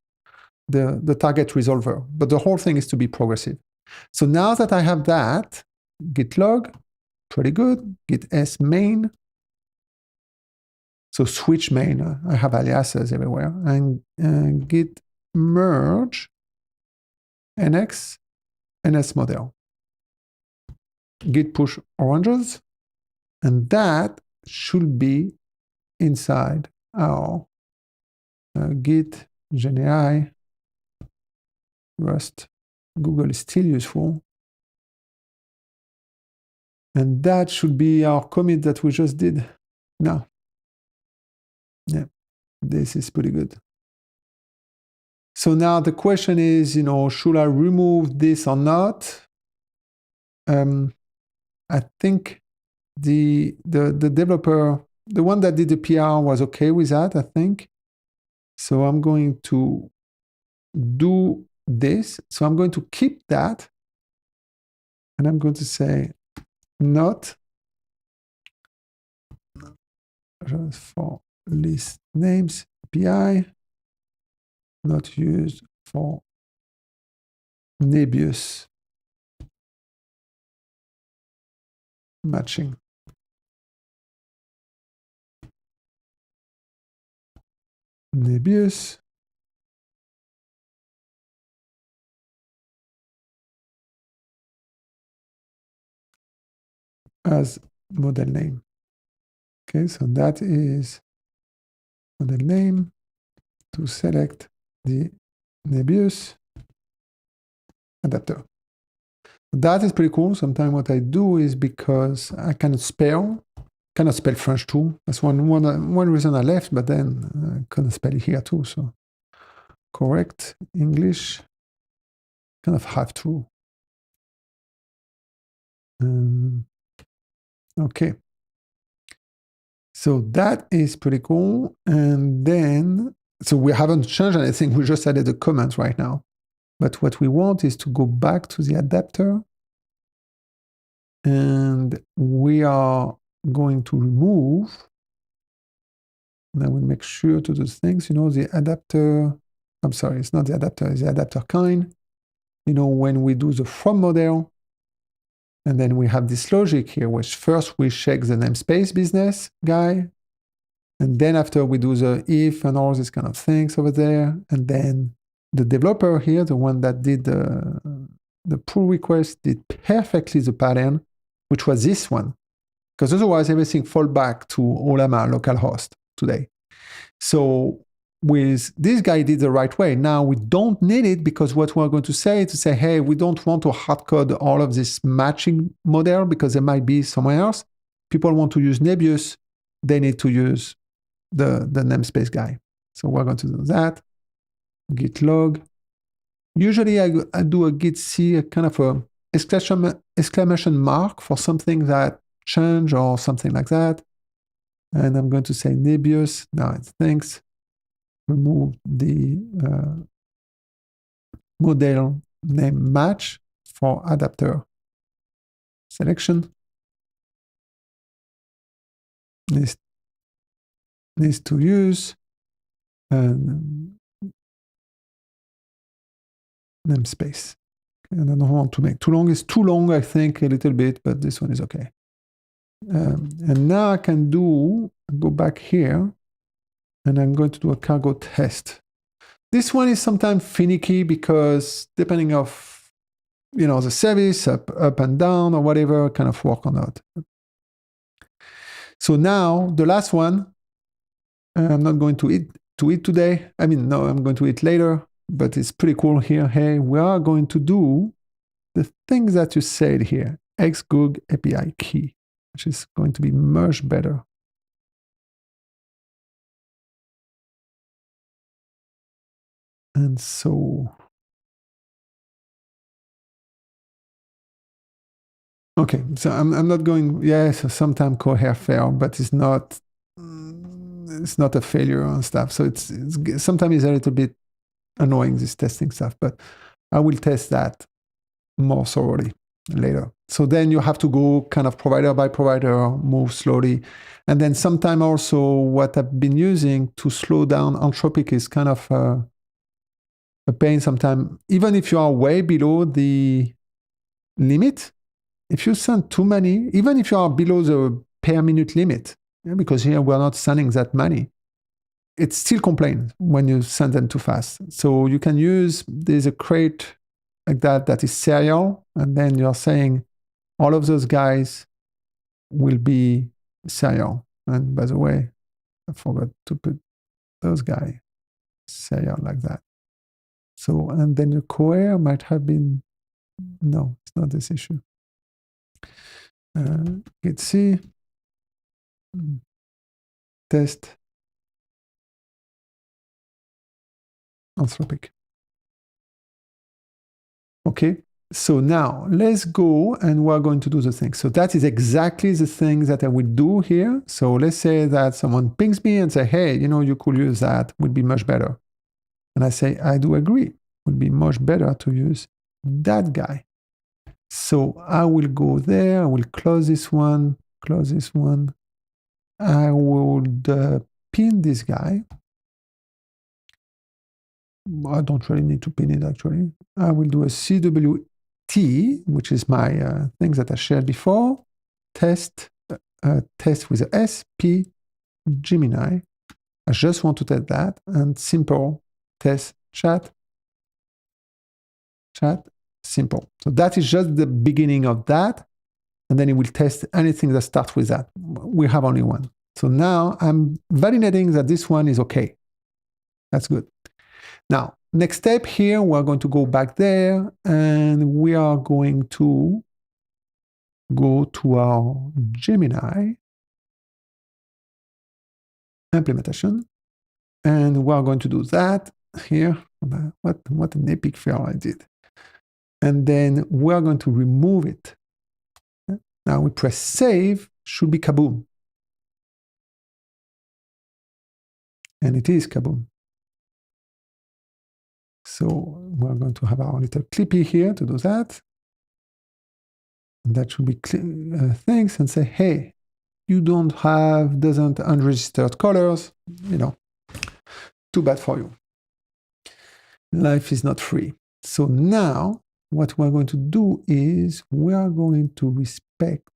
the target resolver. But the whole thing is to be progressive. So now that I have that, git log, pretty good, git s main. So switch main, I have aliases everywhere. And git merge nx ns model. Git push oranges. And that should be inside our git GenAI Rust. Google is still useful. And that should be our commit that we just did now. Yeah, this is pretty good. So now the question is, should I remove this or not? I think the developer, the one that did the PR was okay with that, I think. So I'm going to do this. So I'm going to keep that. And I'm going to say not for list names API, not used for Nebius matching. Nebius as model name. Okay, so that is model name to select the Nebius adapter. That is pretty cool. Sometimes what I do is because I cannot spell French too. That's one reason I left, but then I couldn't spell it here too. So correct English, kind of have to. Okay. So that is pretty cool. And then, so we haven't changed anything. We just added a comment right now. But what we want is to go back to the adapter. And we are going to remove, and I will make sure to do things, the adapter, I'm sorry, it's not the adapter, it's the adapter kind. When we do the from model, and then we have this logic here, which first we check the namespace business guy, and then after we do the if and all these kind of things over there, and then the developer here, the one that did the pull request, did perfectly the pattern, which was this one, because otherwise everything fall back to Olama localhost today. So with this guy did the right way. Now we don't need it because what we're going to say, hey, we don't want to hard code all of this matching model because it might be somewhere else. People want to use Nebius, they need to use the namespace guy. So we're going to do that. Git log. Usually I do a git c, a kind of a exclamation mark for something that changed or something like that. And I'm going to say Nebius. Now it's thanks. Remove the model name match for adapter selection. Needs to use namespace. And I don't want to make too long. It's too long, I think, a little bit, but this one is okay. And now I can go back here, and I'm going to do a cargo test. This one is sometimes finicky because depending of, the service, up and down or whatever, kind of work or not. So now the last one, I'm not going to eat today. I mean, no, I'm going to eat later, but it's pretty cool here. Hey, we are going to do the things that you said here, xgoog API key, which is going to be much better. And so, okay, so I'm not going, yes, sometimes Cohere fail, but it's not a failure and stuff. So it's sometimes it's a little bit annoying, this testing stuff, but I will test that more thoroughly later. So then you have to go kind of provider by provider, move slowly. And then sometime also what I've been using to slow down Anthropic is kind of a pain sometimes. Even if you are way below the limit, if you send too many, even if you are below the per minute limit, because here we're not sending that many, it still complains when you send them too fast. So you can use, there's a crate like that is serial, and then you're saying all of those guys will be serial. And by the way, I forgot to put those guys serial like that. So, and then the Cohere might have been, no, it's not this issue. Git C, test, Anthropic. Okay, so now let's go and we're going to do the thing. So that is exactly the thing that I will do here. So let's say that someone pings me and say, hey, you could use that, would be much better. And I say, I do agree, would be much better to use that guy. So I will go there, I will close this one. I would pin this guy. I don't really need to pin it actually. I will do a CWT, which is my thing that I shared before. Test with a SP Gemini. I just want to test that, and simple test chat, simple. So that is just the beginning of that, and then it will test anything that starts with that. We have only one. So now I'm validating that this one is okay. That's good. Now, next step here, we're going to go back there, and we are going to go to our Gemini implementation, and we're going to do that here. What an epic fail I did. And then we're going to remove it. Now we press save, should be kaboom. And it is kaboom. So we're going to have our little clippy here to do that. And that should be things and say, hey, you doesn't unregistered colors, too bad for you. Life is not free. So now what we're going to do is we are going to respect.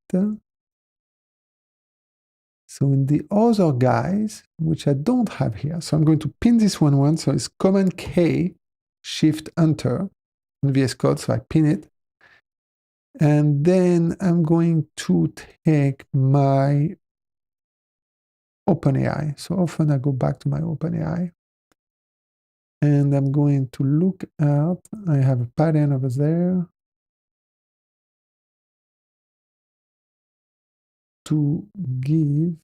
So in the other guys, which I don't have here, so I'm going to pin this one once. So it's Command K, Shift Enter in VS Code. So I pin it. And then I'm going to take my OpenAI. So often I go back to my OpenAI. And I'm going to look at, I have a pattern over there to give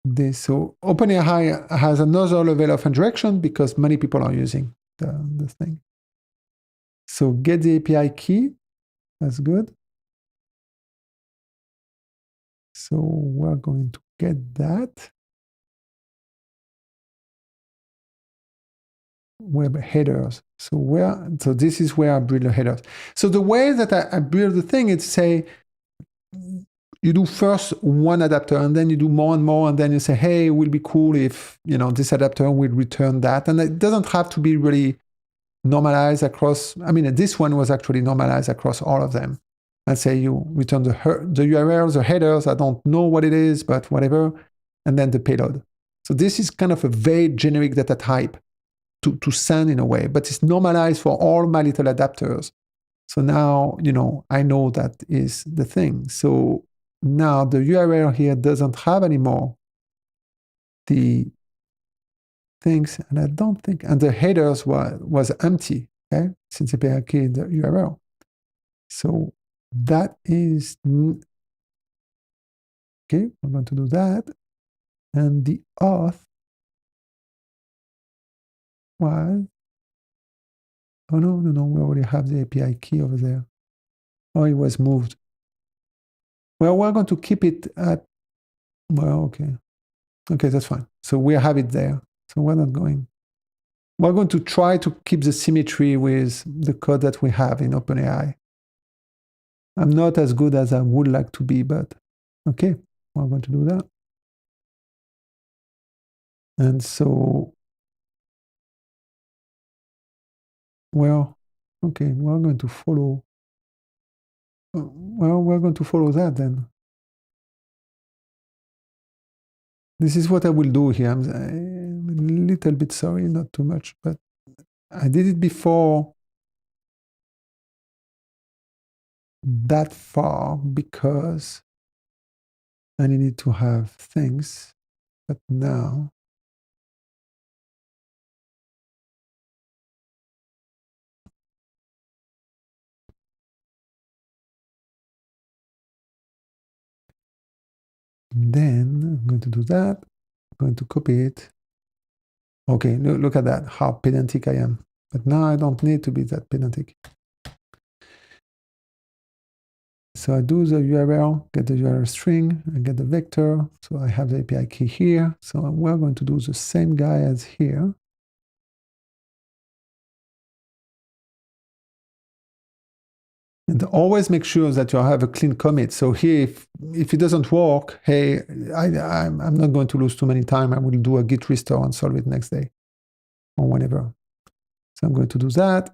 this. So OpenAI has another level of interaction because many people are using the thing. So get the API key, that's good. So we're going to get that. web headers. So this is where I build the headers. So the way that I build the thing is say, you do first one adapter and then you do more and more, and then you say, hey, it will be cool if, this adapter will return that. And it doesn't have to be really normalized across. I mean, this one was actually normalized across all of them. And say you return the URLs, the headers, I don't know what it is, but whatever, and then the payload. So this is kind of a vague generic data type to send in a way, but it's normalized for all my little adapters. So now, I know that is the thing. So now the URL here doesn't have anymore the things, and I don't think, and the headers was empty, okay, since API key in the URL. So that is, okay, we're going to do that. And the auth was, oh no, we already have the API key over there. Oh, it was moved. Well, we're going to keep it at, well, okay. Okay, that's fine. So we have it there. So we're not going. We're going to try to keep the symmetry with the code that we have in OpenAI. I'm not as good as I would like to be, but okay, we're going to do that. And so, well, okay, we're going to follow. Well, we're going to follow that then. This is what I will do here. I'm a little bit sorry, not too much, but I did it before that far because I needed to have things, but now then I'm going to do that. I'm going to copy it. Okay, look at that, how pedantic I am. But now I don't need to be that pedantic. So I do the URL, get the URL string, I get the vector. So I have the API key here. So we're going to do the same guy as here. And always make sure that you have a clean commit. So here, if it doesn't work, hey, I'm not going to lose too many time. I will do a git restore and solve it next day or whenever. So I'm going to do that.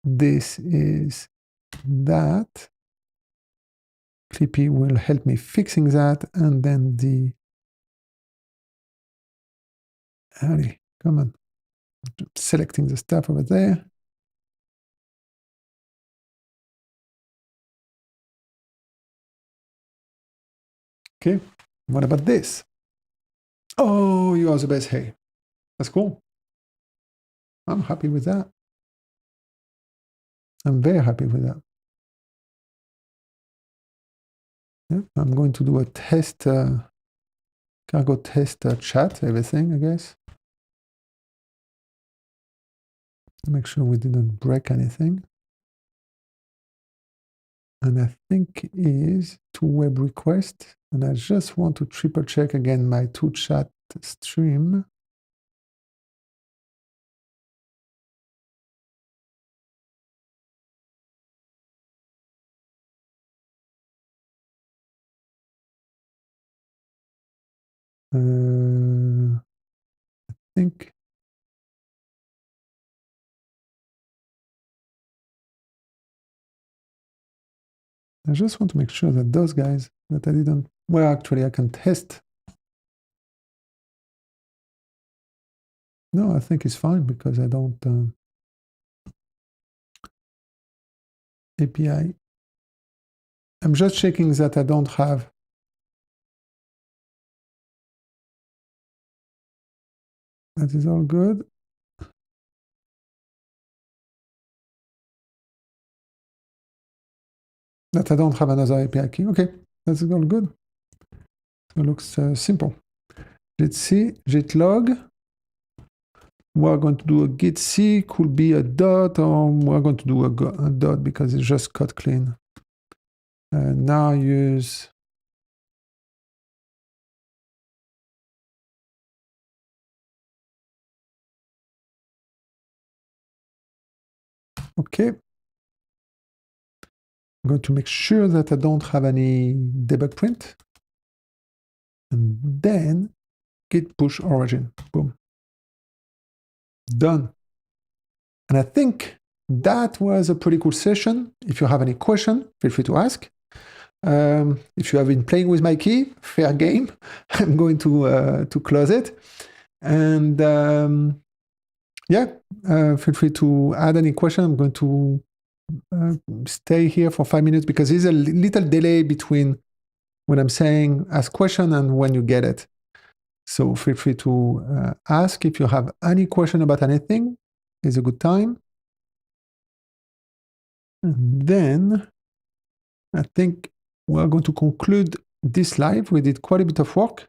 This is that. Clippy will help me fixing that. And then the, allez, come on, selecting the stuff over there. Okay, what about this? Oh, you are the best. Hey, that's cool. I'm happy with that. I'm very happy with that. Yeah, I'm going to do a test, cargo test chat, everything, I guess. Make sure we didn't break anything. And I think it is to web request. And I just want to triple check again my to chat stream. I think I just want to make sure that those guys that I didn't, well, actually I can test. No, I think it's fine because I don't, API. I'm just checking that I don't have. That is all good. That I don't have another API key. Okay, that's all good. So it looks simple. Let's see, git log. We're going to do a git c, could be a dot, or we're going to do a dot because it's just cut clean. Now use Okay. I'm going to make sure that I don't have any debug print. And then git push origin. Boom. Done. And I think that was a pretty cool session. If you have any question, feel free to ask. If you have been playing with my key, fair game. I'm going to close it. And feel free to add any question. I'm going to stay here for 5 minutes because there's a little delay between when I'm saying ask question and when you get it. So feel free to ask if you have any question about anything. It's a good time. And then I think we're going to conclude this live. We did quite a bit of work.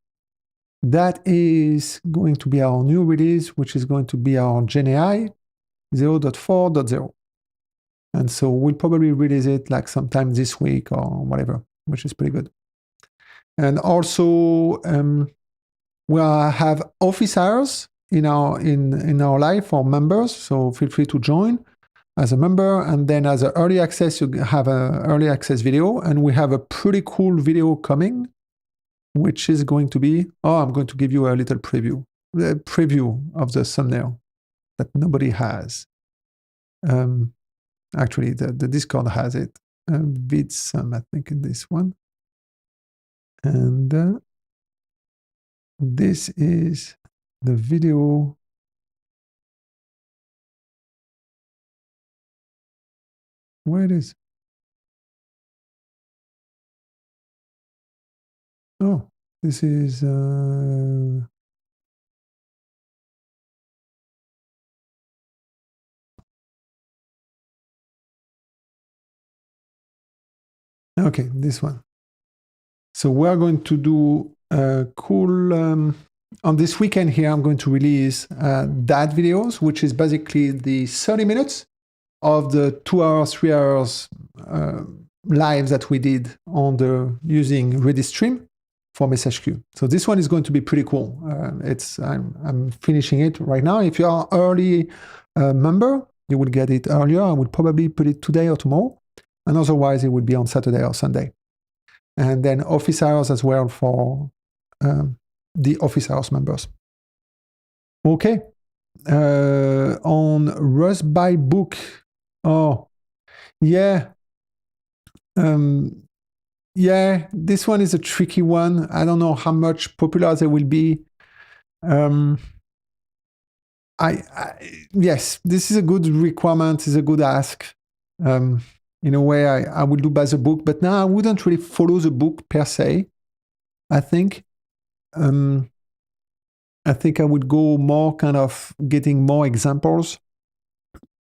That is going to be our new release, which is going to be our GenAI 0.4.0. And so we'll probably release it like sometime this week or whatever, which is pretty good. And also, we have office hours in our live for members. So feel free to join as a member. And then as an early access, you have an early access video. And we have a pretty cool video coming, which is going to be, I'm going to give you a little preview of the thumbnail that nobody has. Actually, the Discord has it. Vidsum, I think, in this one. And this is the video. Where it is? Oh, this is okay, this one. So we're going to do a cool on this weekend here. I'm going to release that videos, which is basically the 30 minutes of the 2 hours, 3 hours live that we did on the using Redis stream for message queue. So this one is going to be pretty cool. I'm finishing it right now. If you are early member, you will get it earlier. I will probably put it today or tomorrow, and otherwise it will be on Saturday or Sunday. And then office hours as well for the office hours members. Okay. On Rust by book. Oh, yeah. Yeah, this one is a tricky one. I don't know how much popular they will be. Yes, this is a good requirement, is a good ask. In a way, I would do by the book, but now I wouldn't really follow the book per se. I think I would go more kind of getting more examples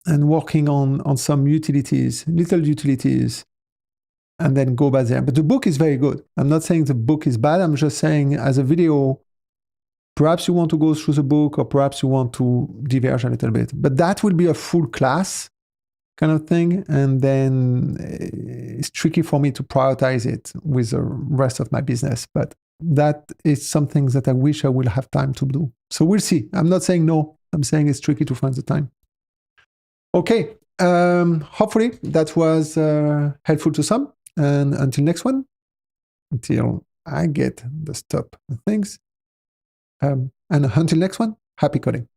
and working on some utilities, little utilities, and then go by there. But the book is very good. I'm not saying the book is bad. I'm just saying as a video, perhaps you want to go through the book or perhaps you want to diverge a little bit. But that will be a full class kind of thing. And then it's tricky for me to prioritize it with the rest of my business. But that is something that I wish I will have time to do. So we'll see. I'm not saying no. I'm saying it's tricky to find the time. Okay. Hopefully that was helpful to some. And until next one, until I get the stop things. And until next one, happy coding.